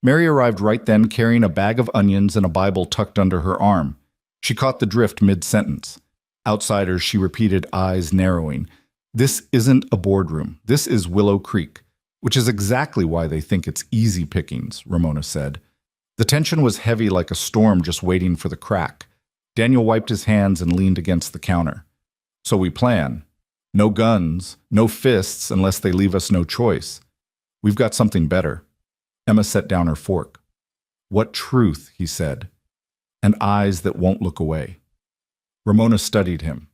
Mary arrived right then, carrying a bag of onions and a Bible tucked under her arm. She caught the drift mid-sentence. Outsiders, she repeated, eyes narrowing. This isn't a boardroom. This is Willow Creek, which is exactly why they think it's easy pickings, Ramona said. The tension was heavy like a storm just waiting for the crack. Daniel wiped his hands and leaned against the counter. So we plan. No guns, no fists unless they leave us no choice. We've got something better. Emma set down her fork. "What truth?" he said, and eyes that won't look away. Ramona studied him.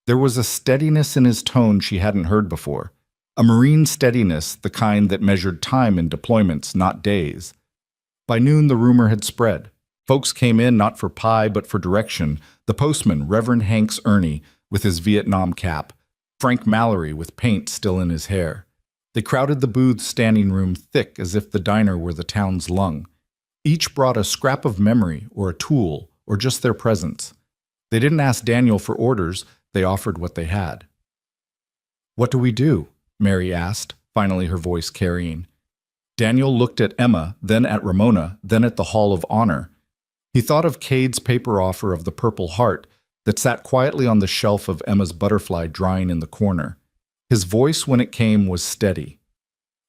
There was a steadiness in his tone she hadn't heard before, a marine steadiness, the kind that measured time in deployments, not days. By noon, the rumor had spread. Folks came in not for pie, but for direction. The postman, Reverend Hanks Ernie, with his Vietnam cap, Frank Mallory with paint still in his hair. They crowded the booth's standing room thick as if the diner were the town's lung. Each brought a scrap of memory or a tool or just their presence. They didn't ask Daniel for orders, they offered what they had. "What do we do?" Mary asked, finally her voice carrying. Daniel looked at Emma, then at Ramona, then at the Hall of Honor. He thought of Cade's paper offer of the Purple Heart that sat quietly on the shelf of Emma's butterfly drying in the corner. His voice, when it came, was steady.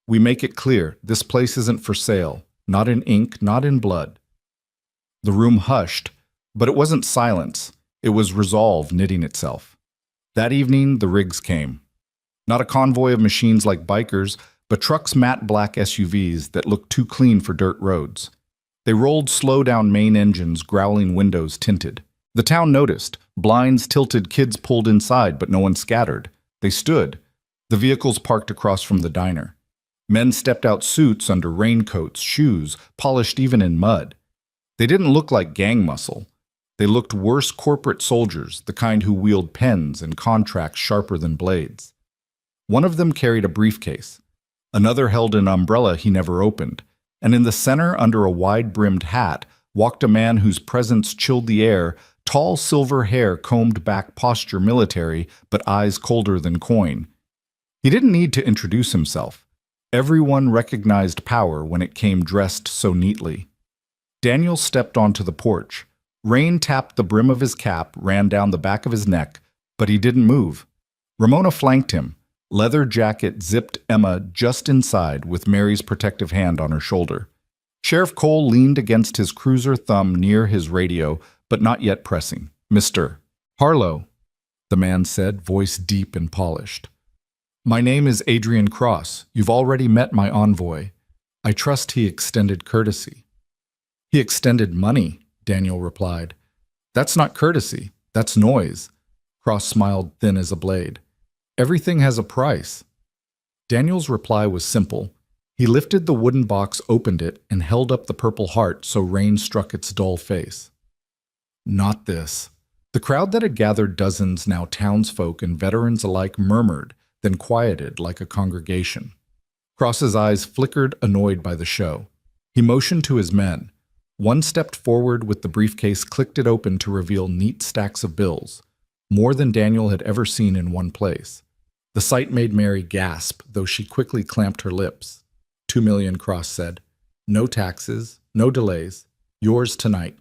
"We make it clear, this place isn't for sale, not in ink, not in blood." The room hushed, but it wasn't silence. It was resolve knitting itself. That evening, the rigs came. Not a convoy of machines like bikers, but trucks matte black SUVs that looked too clean for dirt roads. They rolled slow down main engines, growling windows tinted. The town noticed. Blinds tilted, kids pulled inside, but no one scattered. They stood. The vehicles parked across from the diner. Men stepped out, suits under raincoats, shoes, polished even in mud. They didn't look like gang muscle. They looked worse corporate soldiers, the kind who wield pens and contracts sharper than blades. One of them carried a briefcase. Another held an umbrella he never opened. And in the center, under a wide-brimmed hat, walked a man whose presence chilled the air, tall silver hair combed back, posture military, but eyes colder than coin. He didn't need to introduce himself. Everyone recognized power when it came dressed so neatly. Daniel stepped onto the porch. Rain tapped the brim of his cap, ran down the back of his neck, but he didn't move. Ramona flanked him. Leather jacket zipped Emma just inside with Mary's protective hand on her shoulder. Sheriff Cole leaned against his cruiser, thumb near his radio, but not yet pressing. "Mr. Harlow," the man said, voice deep and polished. "My name is Adrian Cross. You've already met my envoy. I trust he extended courtesy." "He extended money," Daniel replied. "That's not courtesy. That's noise." Cross smiled, thin as a blade. "Everything has a price." Daniel's reply was simple. He lifted the wooden box, opened it, and held up the Purple Heart so rain struck its dull face. "Not this." The crowd that had gathered, dozens now townsfolk and veterans alike, murmured, then quieted like a congregation. Cross's eyes flickered, annoyed by the show. He motioned to his men. One stepped forward with the briefcase, clicked it open to reveal neat stacks of bills, more than Daniel had ever seen in one place. The sight made Mary gasp, though she quickly clamped her lips. "2 million, Cross said. No taxes, no delays. Yours tonight."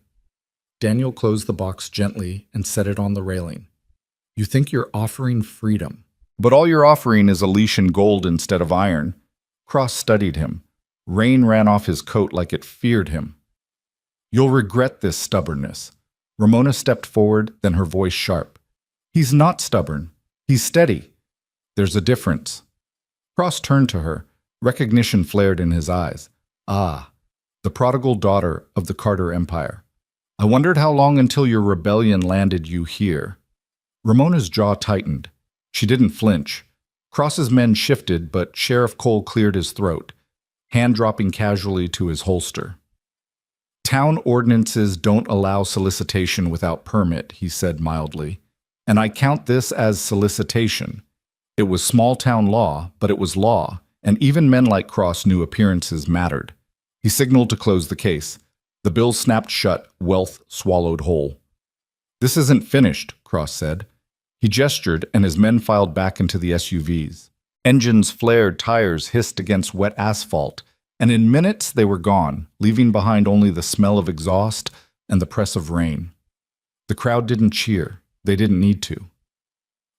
Daniel closed the box gently and set it on the railing. "You think you're offering freedom, but all you're offering is a leash in gold instead of iron." Cross studied him. Rain ran off his coat like it feared him. "You'll regret this stubbornness." Ramona stepped forward, then her voice sharp. "He's not stubborn. He's steady. There's a difference." Cross turned to her. Recognition flared in his eyes. "Ah, the prodigal daughter of the Carter Empire. I wondered how long until your rebellion landed you here." Ramona's jaw tightened. She didn't flinch. Cross's men shifted, but Sheriff Cole cleared his throat, hand dropping casually to his holster. "Town ordinances don't allow solicitation without permit," he said mildly. "And I count this as solicitation. It was small-town law, but it was law, and even men like Cross knew appearances mattered." He signaled to close the case. The bill snapped shut, wealth swallowed whole. "This isn't finished," Cross said. He gestured, and his men filed back into the SUVs. Engines flared, tires hissed against wet asphalt, and in minutes they were gone, leaving behind only the smell of exhaust and the press of rain. The crowd didn't cheer. They didn't need to.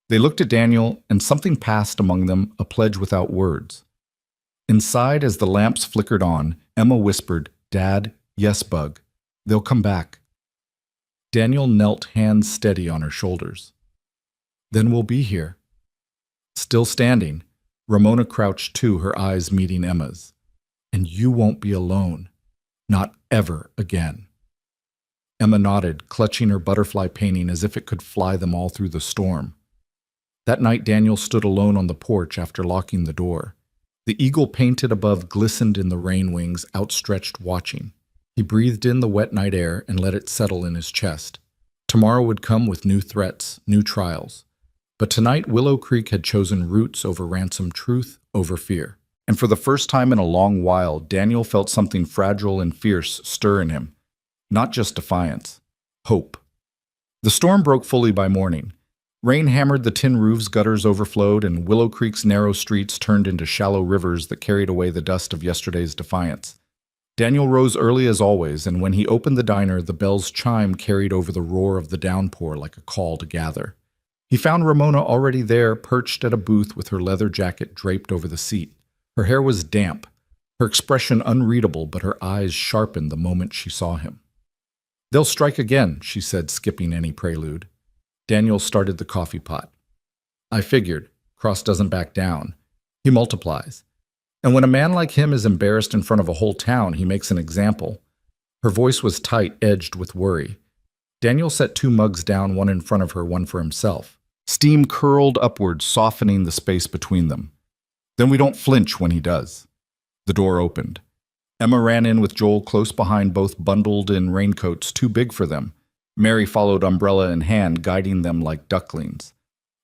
They looked at Daniel, and something passed among them, a pledge without words. Inside, as the lamps flickered on, Emma whispered, "Dad, yes, Bug. They'll come back." Daniel knelt, hands steady on her shoulders. "Then we'll be here." Still standing, Ramona crouched too, her eyes meeting Emma's. And you won't be alone. Not ever again. Emma nodded, clutching her butterfly painting as if it could fly them all through the storm. That night Daniel stood alone on the porch after locking the door. The eagle painted above glistened in the rain wings, outstretched watching. He breathed in the wet night air and let it settle in his chest. Tomorrow would come with new threats, new trials. But tonight Willow Creek had chosen roots over ransom, truth over fear. And for the first time in a long while, Daniel felt something fragile and fierce stir in him. Not just defiance. Hope. The storm broke fully by morning. Rain hammered the tin roofs, gutters overflowed, and Willow Creek's narrow streets turned into shallow rivers that carried away the dust of yesterday's defiance. Daniel rose early as always, and when he opened the diner, the bell's chime carried over the roar of the downpour like a call to gather. He found Ramona already there, perched at a booth with her leather jacket draped over the seat. Her hair was damp, her expression unreadable, but her eyes sharpened the moment she saw him. "They'll strike again," she said, skipping any prelude. Daniel started the coffee pot. "I figured. Cross doesn't back down. He multiplies. And when a man like him is embarrassed in front of a whole town, he makes an example." Her voice was tight, edged with worry. Daniel set 2 mugs down, one in front of her, one for himself. Steam curled upwards, softening the space between them. "Then we don't flinch when he does." The door opened. Emma ran in with Joel close behind, both bundled in raincoats too big for them. Mary followed, umbrella in hand, guiding them like ducklings.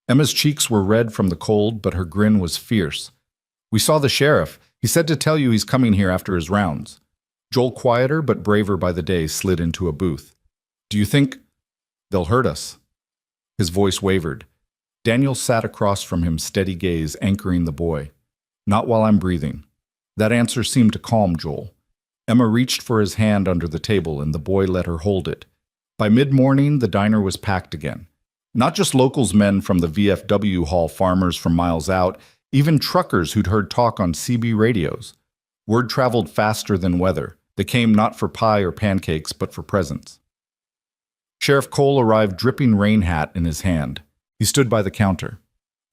Emma's cheeks were red from the cold, but her grin was fierce. "We saw the sheriff. He said to tell you he's coming here after his rounds." Joel, quieter but braver by the day, slid into a booth. "Do you think they'll hurt us?" His voice wavered. Daniel sat across from him, steady gaze, anchoring the boy. "Not while I'm breathing." That answer seemed to calm Joel. Emma reached for his hand under the table, and the boy let her hold it. By mid-morning, the diner was packed again. Not just locals, men from the VFW hall, farmers from miles out, even truckers who'd heard talk on CB radios. Word traveled faster than weather. They came not for pie or pancakes, but for presents. Sheriff Cole arrived, dripping rain hat in his hand. He stood by the counter.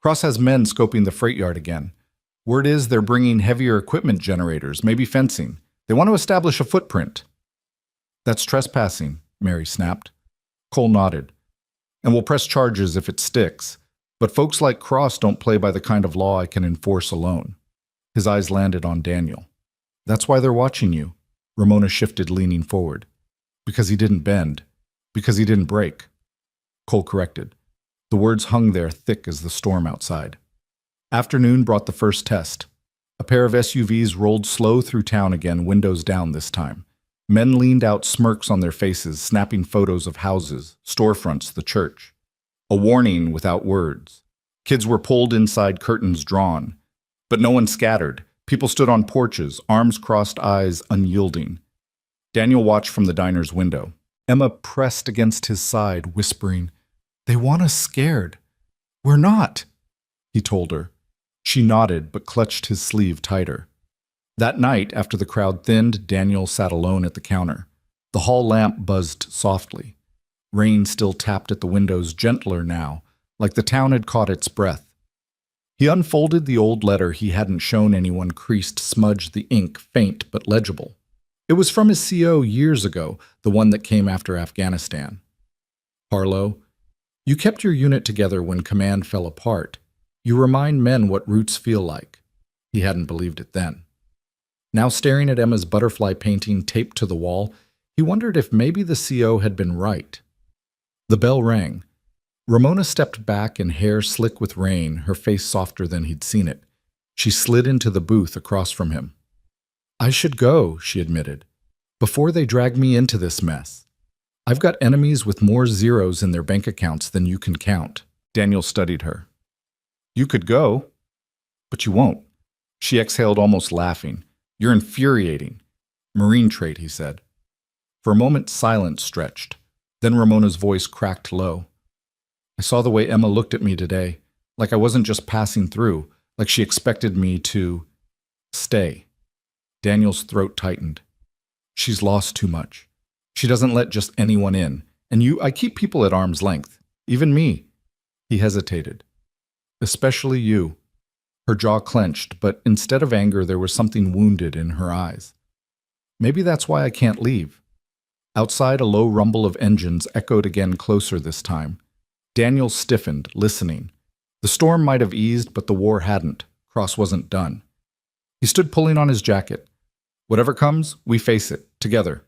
"Cross has men scoping the freight yard again. Word is they're bringing heavier equipment generators, maybe fencing. They want to establish a footprint." "That's trespassing," Mary snapped. Cole nodded. "And we'll press charges if it sticks. But folks like Cross don't play by the kind of law I can enforce alone." His eyes landed on Daniel. "That's why they're watching you." Ramona shifted, leaning forward. "Because he didn't bend. Because he didn't break." Cole corrected. The words hung there thick as the storm outside. Afternoon brought the first test. A pair of SUVs rolled slow through town again, windows down this time. Men leaned out, smirks on their faces, snapping photos of houses, storefronts, the church. A warning without words. Kids were pulled inside, curtains drawn. But no one scattered. People stood on porches, arms crossed, eyes unyielding. Daniel watched from the diner's window. Emma pressed against his side, whispering, "They want us scared." "We're not," he told her. She nodded, but clutched his sleeve tighter. That night, after the crowd thinned, Daniel sat alone at the counter. The hall lamp buzzed softly. Rain still tapped at the windows, gentler now, like the town had caught its breath. He unfolded the old letter he hadn't shown anyone, creased, smudged, the ink faint but legible. It was from his CO years ago, the one that came after Afghanistan. "Harlow, you kept your unit together when command fell apart. You remind men what roots feel like." He hadn't believed it then. Now staring at Emma's butterfly painting taped to the wall, he wondered if maybe the CO had been right. The bell rang. Ramona stepped back in hair slick with rain, her face softer than he'd seen it. She slid into the booth across from him. "I should go," she admitted, "before they drag me into this mess. I've got enemies with more zeros in their bank accounts than you can count." Daniel studied her. "You could go, but you won't." She exhaled, almost laughing. "You're infuriating." "Marine trait," he said. For a moment, silence stretched. Then Ramona's voice cracked low. "I saw the way Emma looked at me today, like I wasn't just passing through, like she expected me to stay." Daniel's throat tightened. "She's lost too much. She doesn't let just anyone in. And I keep people at arm's length. Even me." He hesitated. "Especially you." Her jaw clenched, but instead of anger, there was something wounded in her eyes. Maybe that's why I can't leave. Outside, a low rumble of engines echoed again, closer this time. Daniel stiffened, listening. The storm might have eased, but the war hadn't. Cross wasn't done. He stood pulling on his jacket. Whatever comes, we face it, together.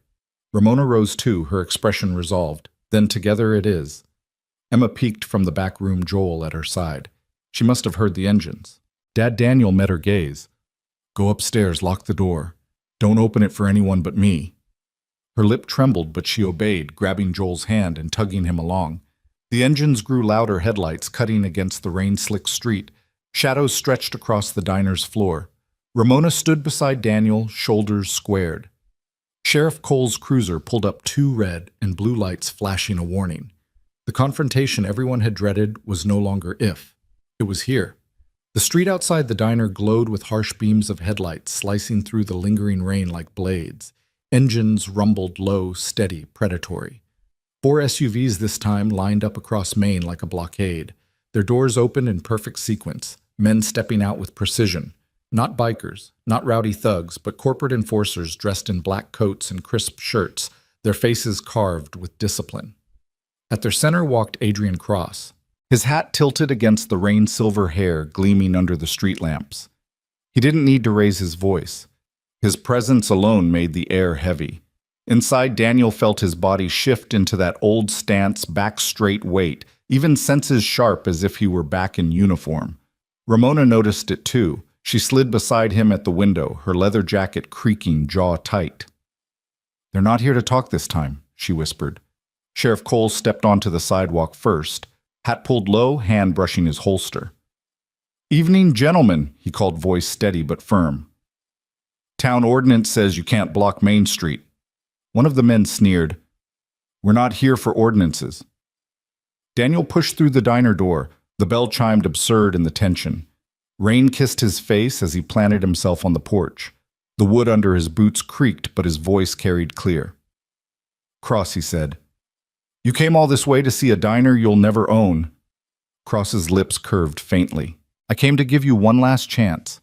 Ramona rose too, her expression resolved. Then together it is. Emma peeked from the back room, Joel at her side. She must have heard the engines. Dad Daniel met her gaze. Go upstairs, lock the door. Don't open it for anyone but me. Her lip trembled, but she obeyed, grabbing Joel's hand and tugging him along. The engines grew louder, headlights cutting against the rain-slick street. Shadows stretched across the diner's floor. Ramona stood beside Daniel, shoulders squared. Sheriff Cole's cruiser pulled up, two red and blue lights flashing a warning. The confrontation everyone had dreaded was no longer if. It was here. The street outside the diner glowed with harsh beams of headlights slicing through the lingering rain like blades. Engines rumbled low, steady, predatory. 4 SUVs this time lined up across Main like a blockade. Their doors opened in perfect sequence, men stepping out with precision. Not bikers, not rowdy thugs, but corporate enforcers dressed in black coats and crisp shirts, their faces carved with discipline. At their center walked Adrian Cross, his hat tilted against the rain-silver hair gleaming under the street lamps. He didn't need to raise his voice. His presence alone made the air heavy. Inside, Daniel felt his body shift into that old stance, back straight weight, even senses sharp as if he were back in uniform. Ramona noticed it too. She slid beside him at the window, her leather jacket creaking, jaw tight. They're not here to talk this time, she whispered. Sheriff Cole stepped onto the sidewalk first, hat pulled low, hand brushing his holster. Evening, gentlemen, he called, voice steady but firm. Town ordinance says you can't block Main Street. One of the men sneered. We're not here for ordinances. Daniel pushed through the diner door. The bell chimed, absurd in the tension. Rain kissed his face as he planted himself on the porch. The wood under his boots creaked, but his voice carried clear. Cross, he said. You came all this way to see a diner you'll never own. Cross's lips curved faintly. I came to give you one last chance.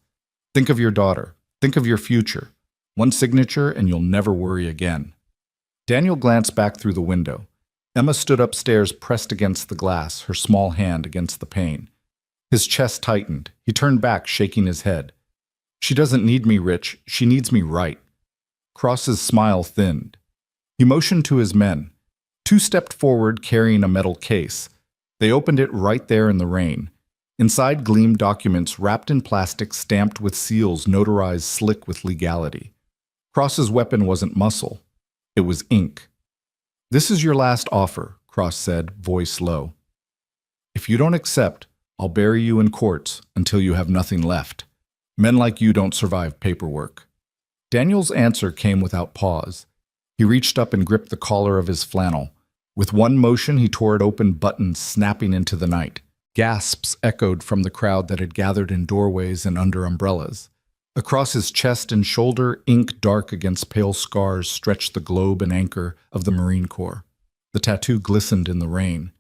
Think of your daughter. Think of your future. One signature and you'll never worry again. Daniel glanced back through the window. Emma stood upstairs, pressed against the glass, her small hand against the pane. His chest tightened. He turned back, shaking his head. She doesn't need me, Rich. She needs me right. Cross's smile thinned. He motioned to his men. 2 stepped forward, carrying a metal case. They opened it right there in the rain. Inside gleamed documents wrapped in plastic, stamped with seals notarized slick with legality. Cross's weapon wasn't muscle. It was ink. This is your last offer, Cross said, voice low. If you don't accept, I'll bury you in courts until you have nothing left. Men like you don't survive paperwork. Daniel's answer came without pause. He reached up and gripped the collar of his flannel. With one motion, he tore it open, buttons snapping into the night. Gasps echoed from the crowd that had gathered in doorways and under umbrellas. Across his chest and shoulder, ink dark against pale scars stretched the globe and anchor of the Marine Corps. The tattoo glistened in the rain.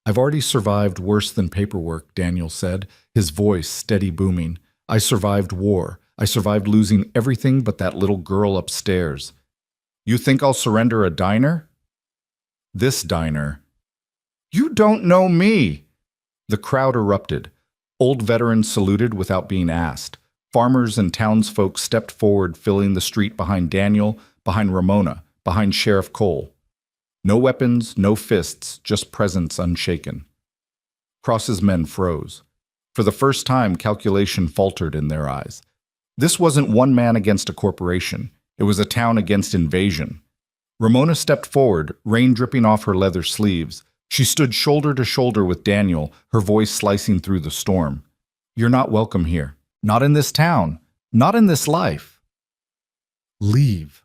I've already survived worse than paperwork, Daniel said, his voice steady booming. I survived war. I survived losing everything but that little girl upstairs. You think I'll surrender a diner? This diner. You don't know me! The crowd erupted. Old veterans saluted without being asked. Farmers and townsfolk stepped forward, filling the street behind Daniel, behind Ramona, behind Sheriff Cole. No weapons, no fists, just presence unshaken. Cross's men froze. For the first time, calculation faltered in their eyes. This wasn't one man against a corporation. It was a town against invasion. Ramona stepped forward, rain dripping off her leather sleeves. She stood shoulder to shoulder with Daniel, her voice slicing through the storm. You're not welcome here. Not in this town. Not in this life. Leave.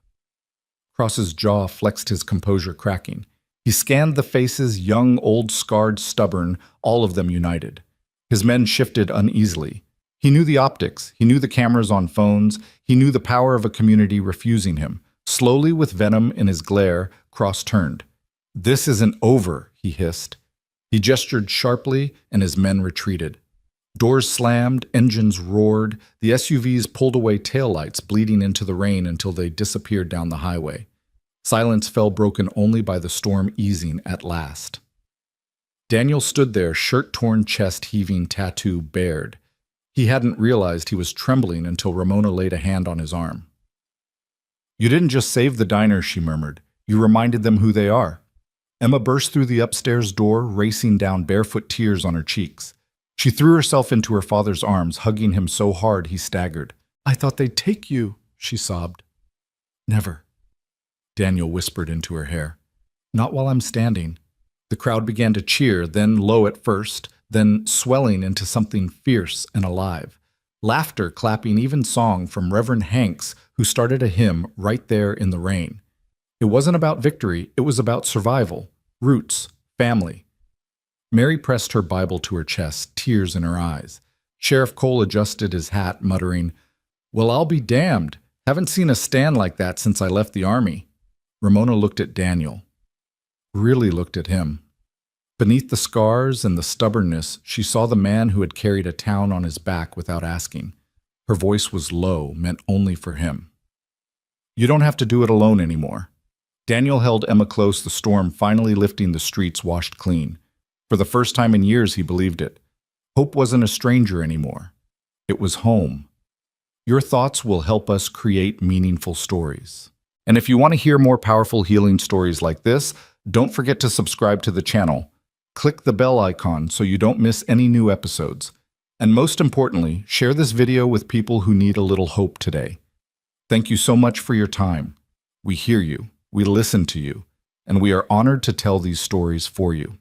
Cross's jaw flexed, his composure cracking. He scanned the faces, young, old, scarred, stubborn, all of them united. His men shifted uneasily. He knew the optics. He knew the cameras on phones. He knew the power of a community refusing him. Slowly, with venom in his glare, Cross turned. This isn't over, he hissed. He gestured sharply, and his men retreated. Doors slammed, engines roared, the SUVs pulled away taillights, bleeding into the rain until they disappeared down the highway. Silence fell, broken only by the storm easing at last. Daniel stood there, shirt-torn, chest-heaving, tattoo bared. He hadn't realized he was trembling until Ramona laid a hand on his arm. "You didn't just save the diner," she murmured. "You reminded them who they are." Emma burst through the upstairs door, racing down, barefoot, tears on her cheeks. She threw herself into her father's arms, hugging him so hard he staggered. "I thought they'd take you," she sobbed. "Never," Daniel whispered into her hair. "Not while I'm standing." The crowd began to cheer, then low at first, then swelling into something fierce and alive. Laughter, clapping, even song from Reverend Hanks, who started a hymn right there in the rain. It wasn't about victory, it was about survival, roots, family. Mary pressed her Bible to her chest, tears in her eyes. Sheriff Cole adjusted his hat, muttering, "Well, I'll be damned. Haven't seen a stand like that since I left the army." Ramona looked at Daniel. Really looked at him. Beneath the scars and the stubbornness, she saw the man who had carried a town on his back without asking. Her voice was low, meant only for him. "You don't have to do it alone anymore." Daniel held Emma close, the storm finally lifting, the streets washed clean. For the first time in years, he believed it. Hope wasn't a stranger anymore. It was home. Your thoughts will help us create meaningful stories. And if you want to hear more powerful healing stories like this, don't forget to subscribe to the channel. Click the bell icon so you don't miss any new episodes. And most importantly, share this video with people who need a little hope today. Thank you so much for your time. We hear you, we listen to you, and we are honored to tell these stories for you.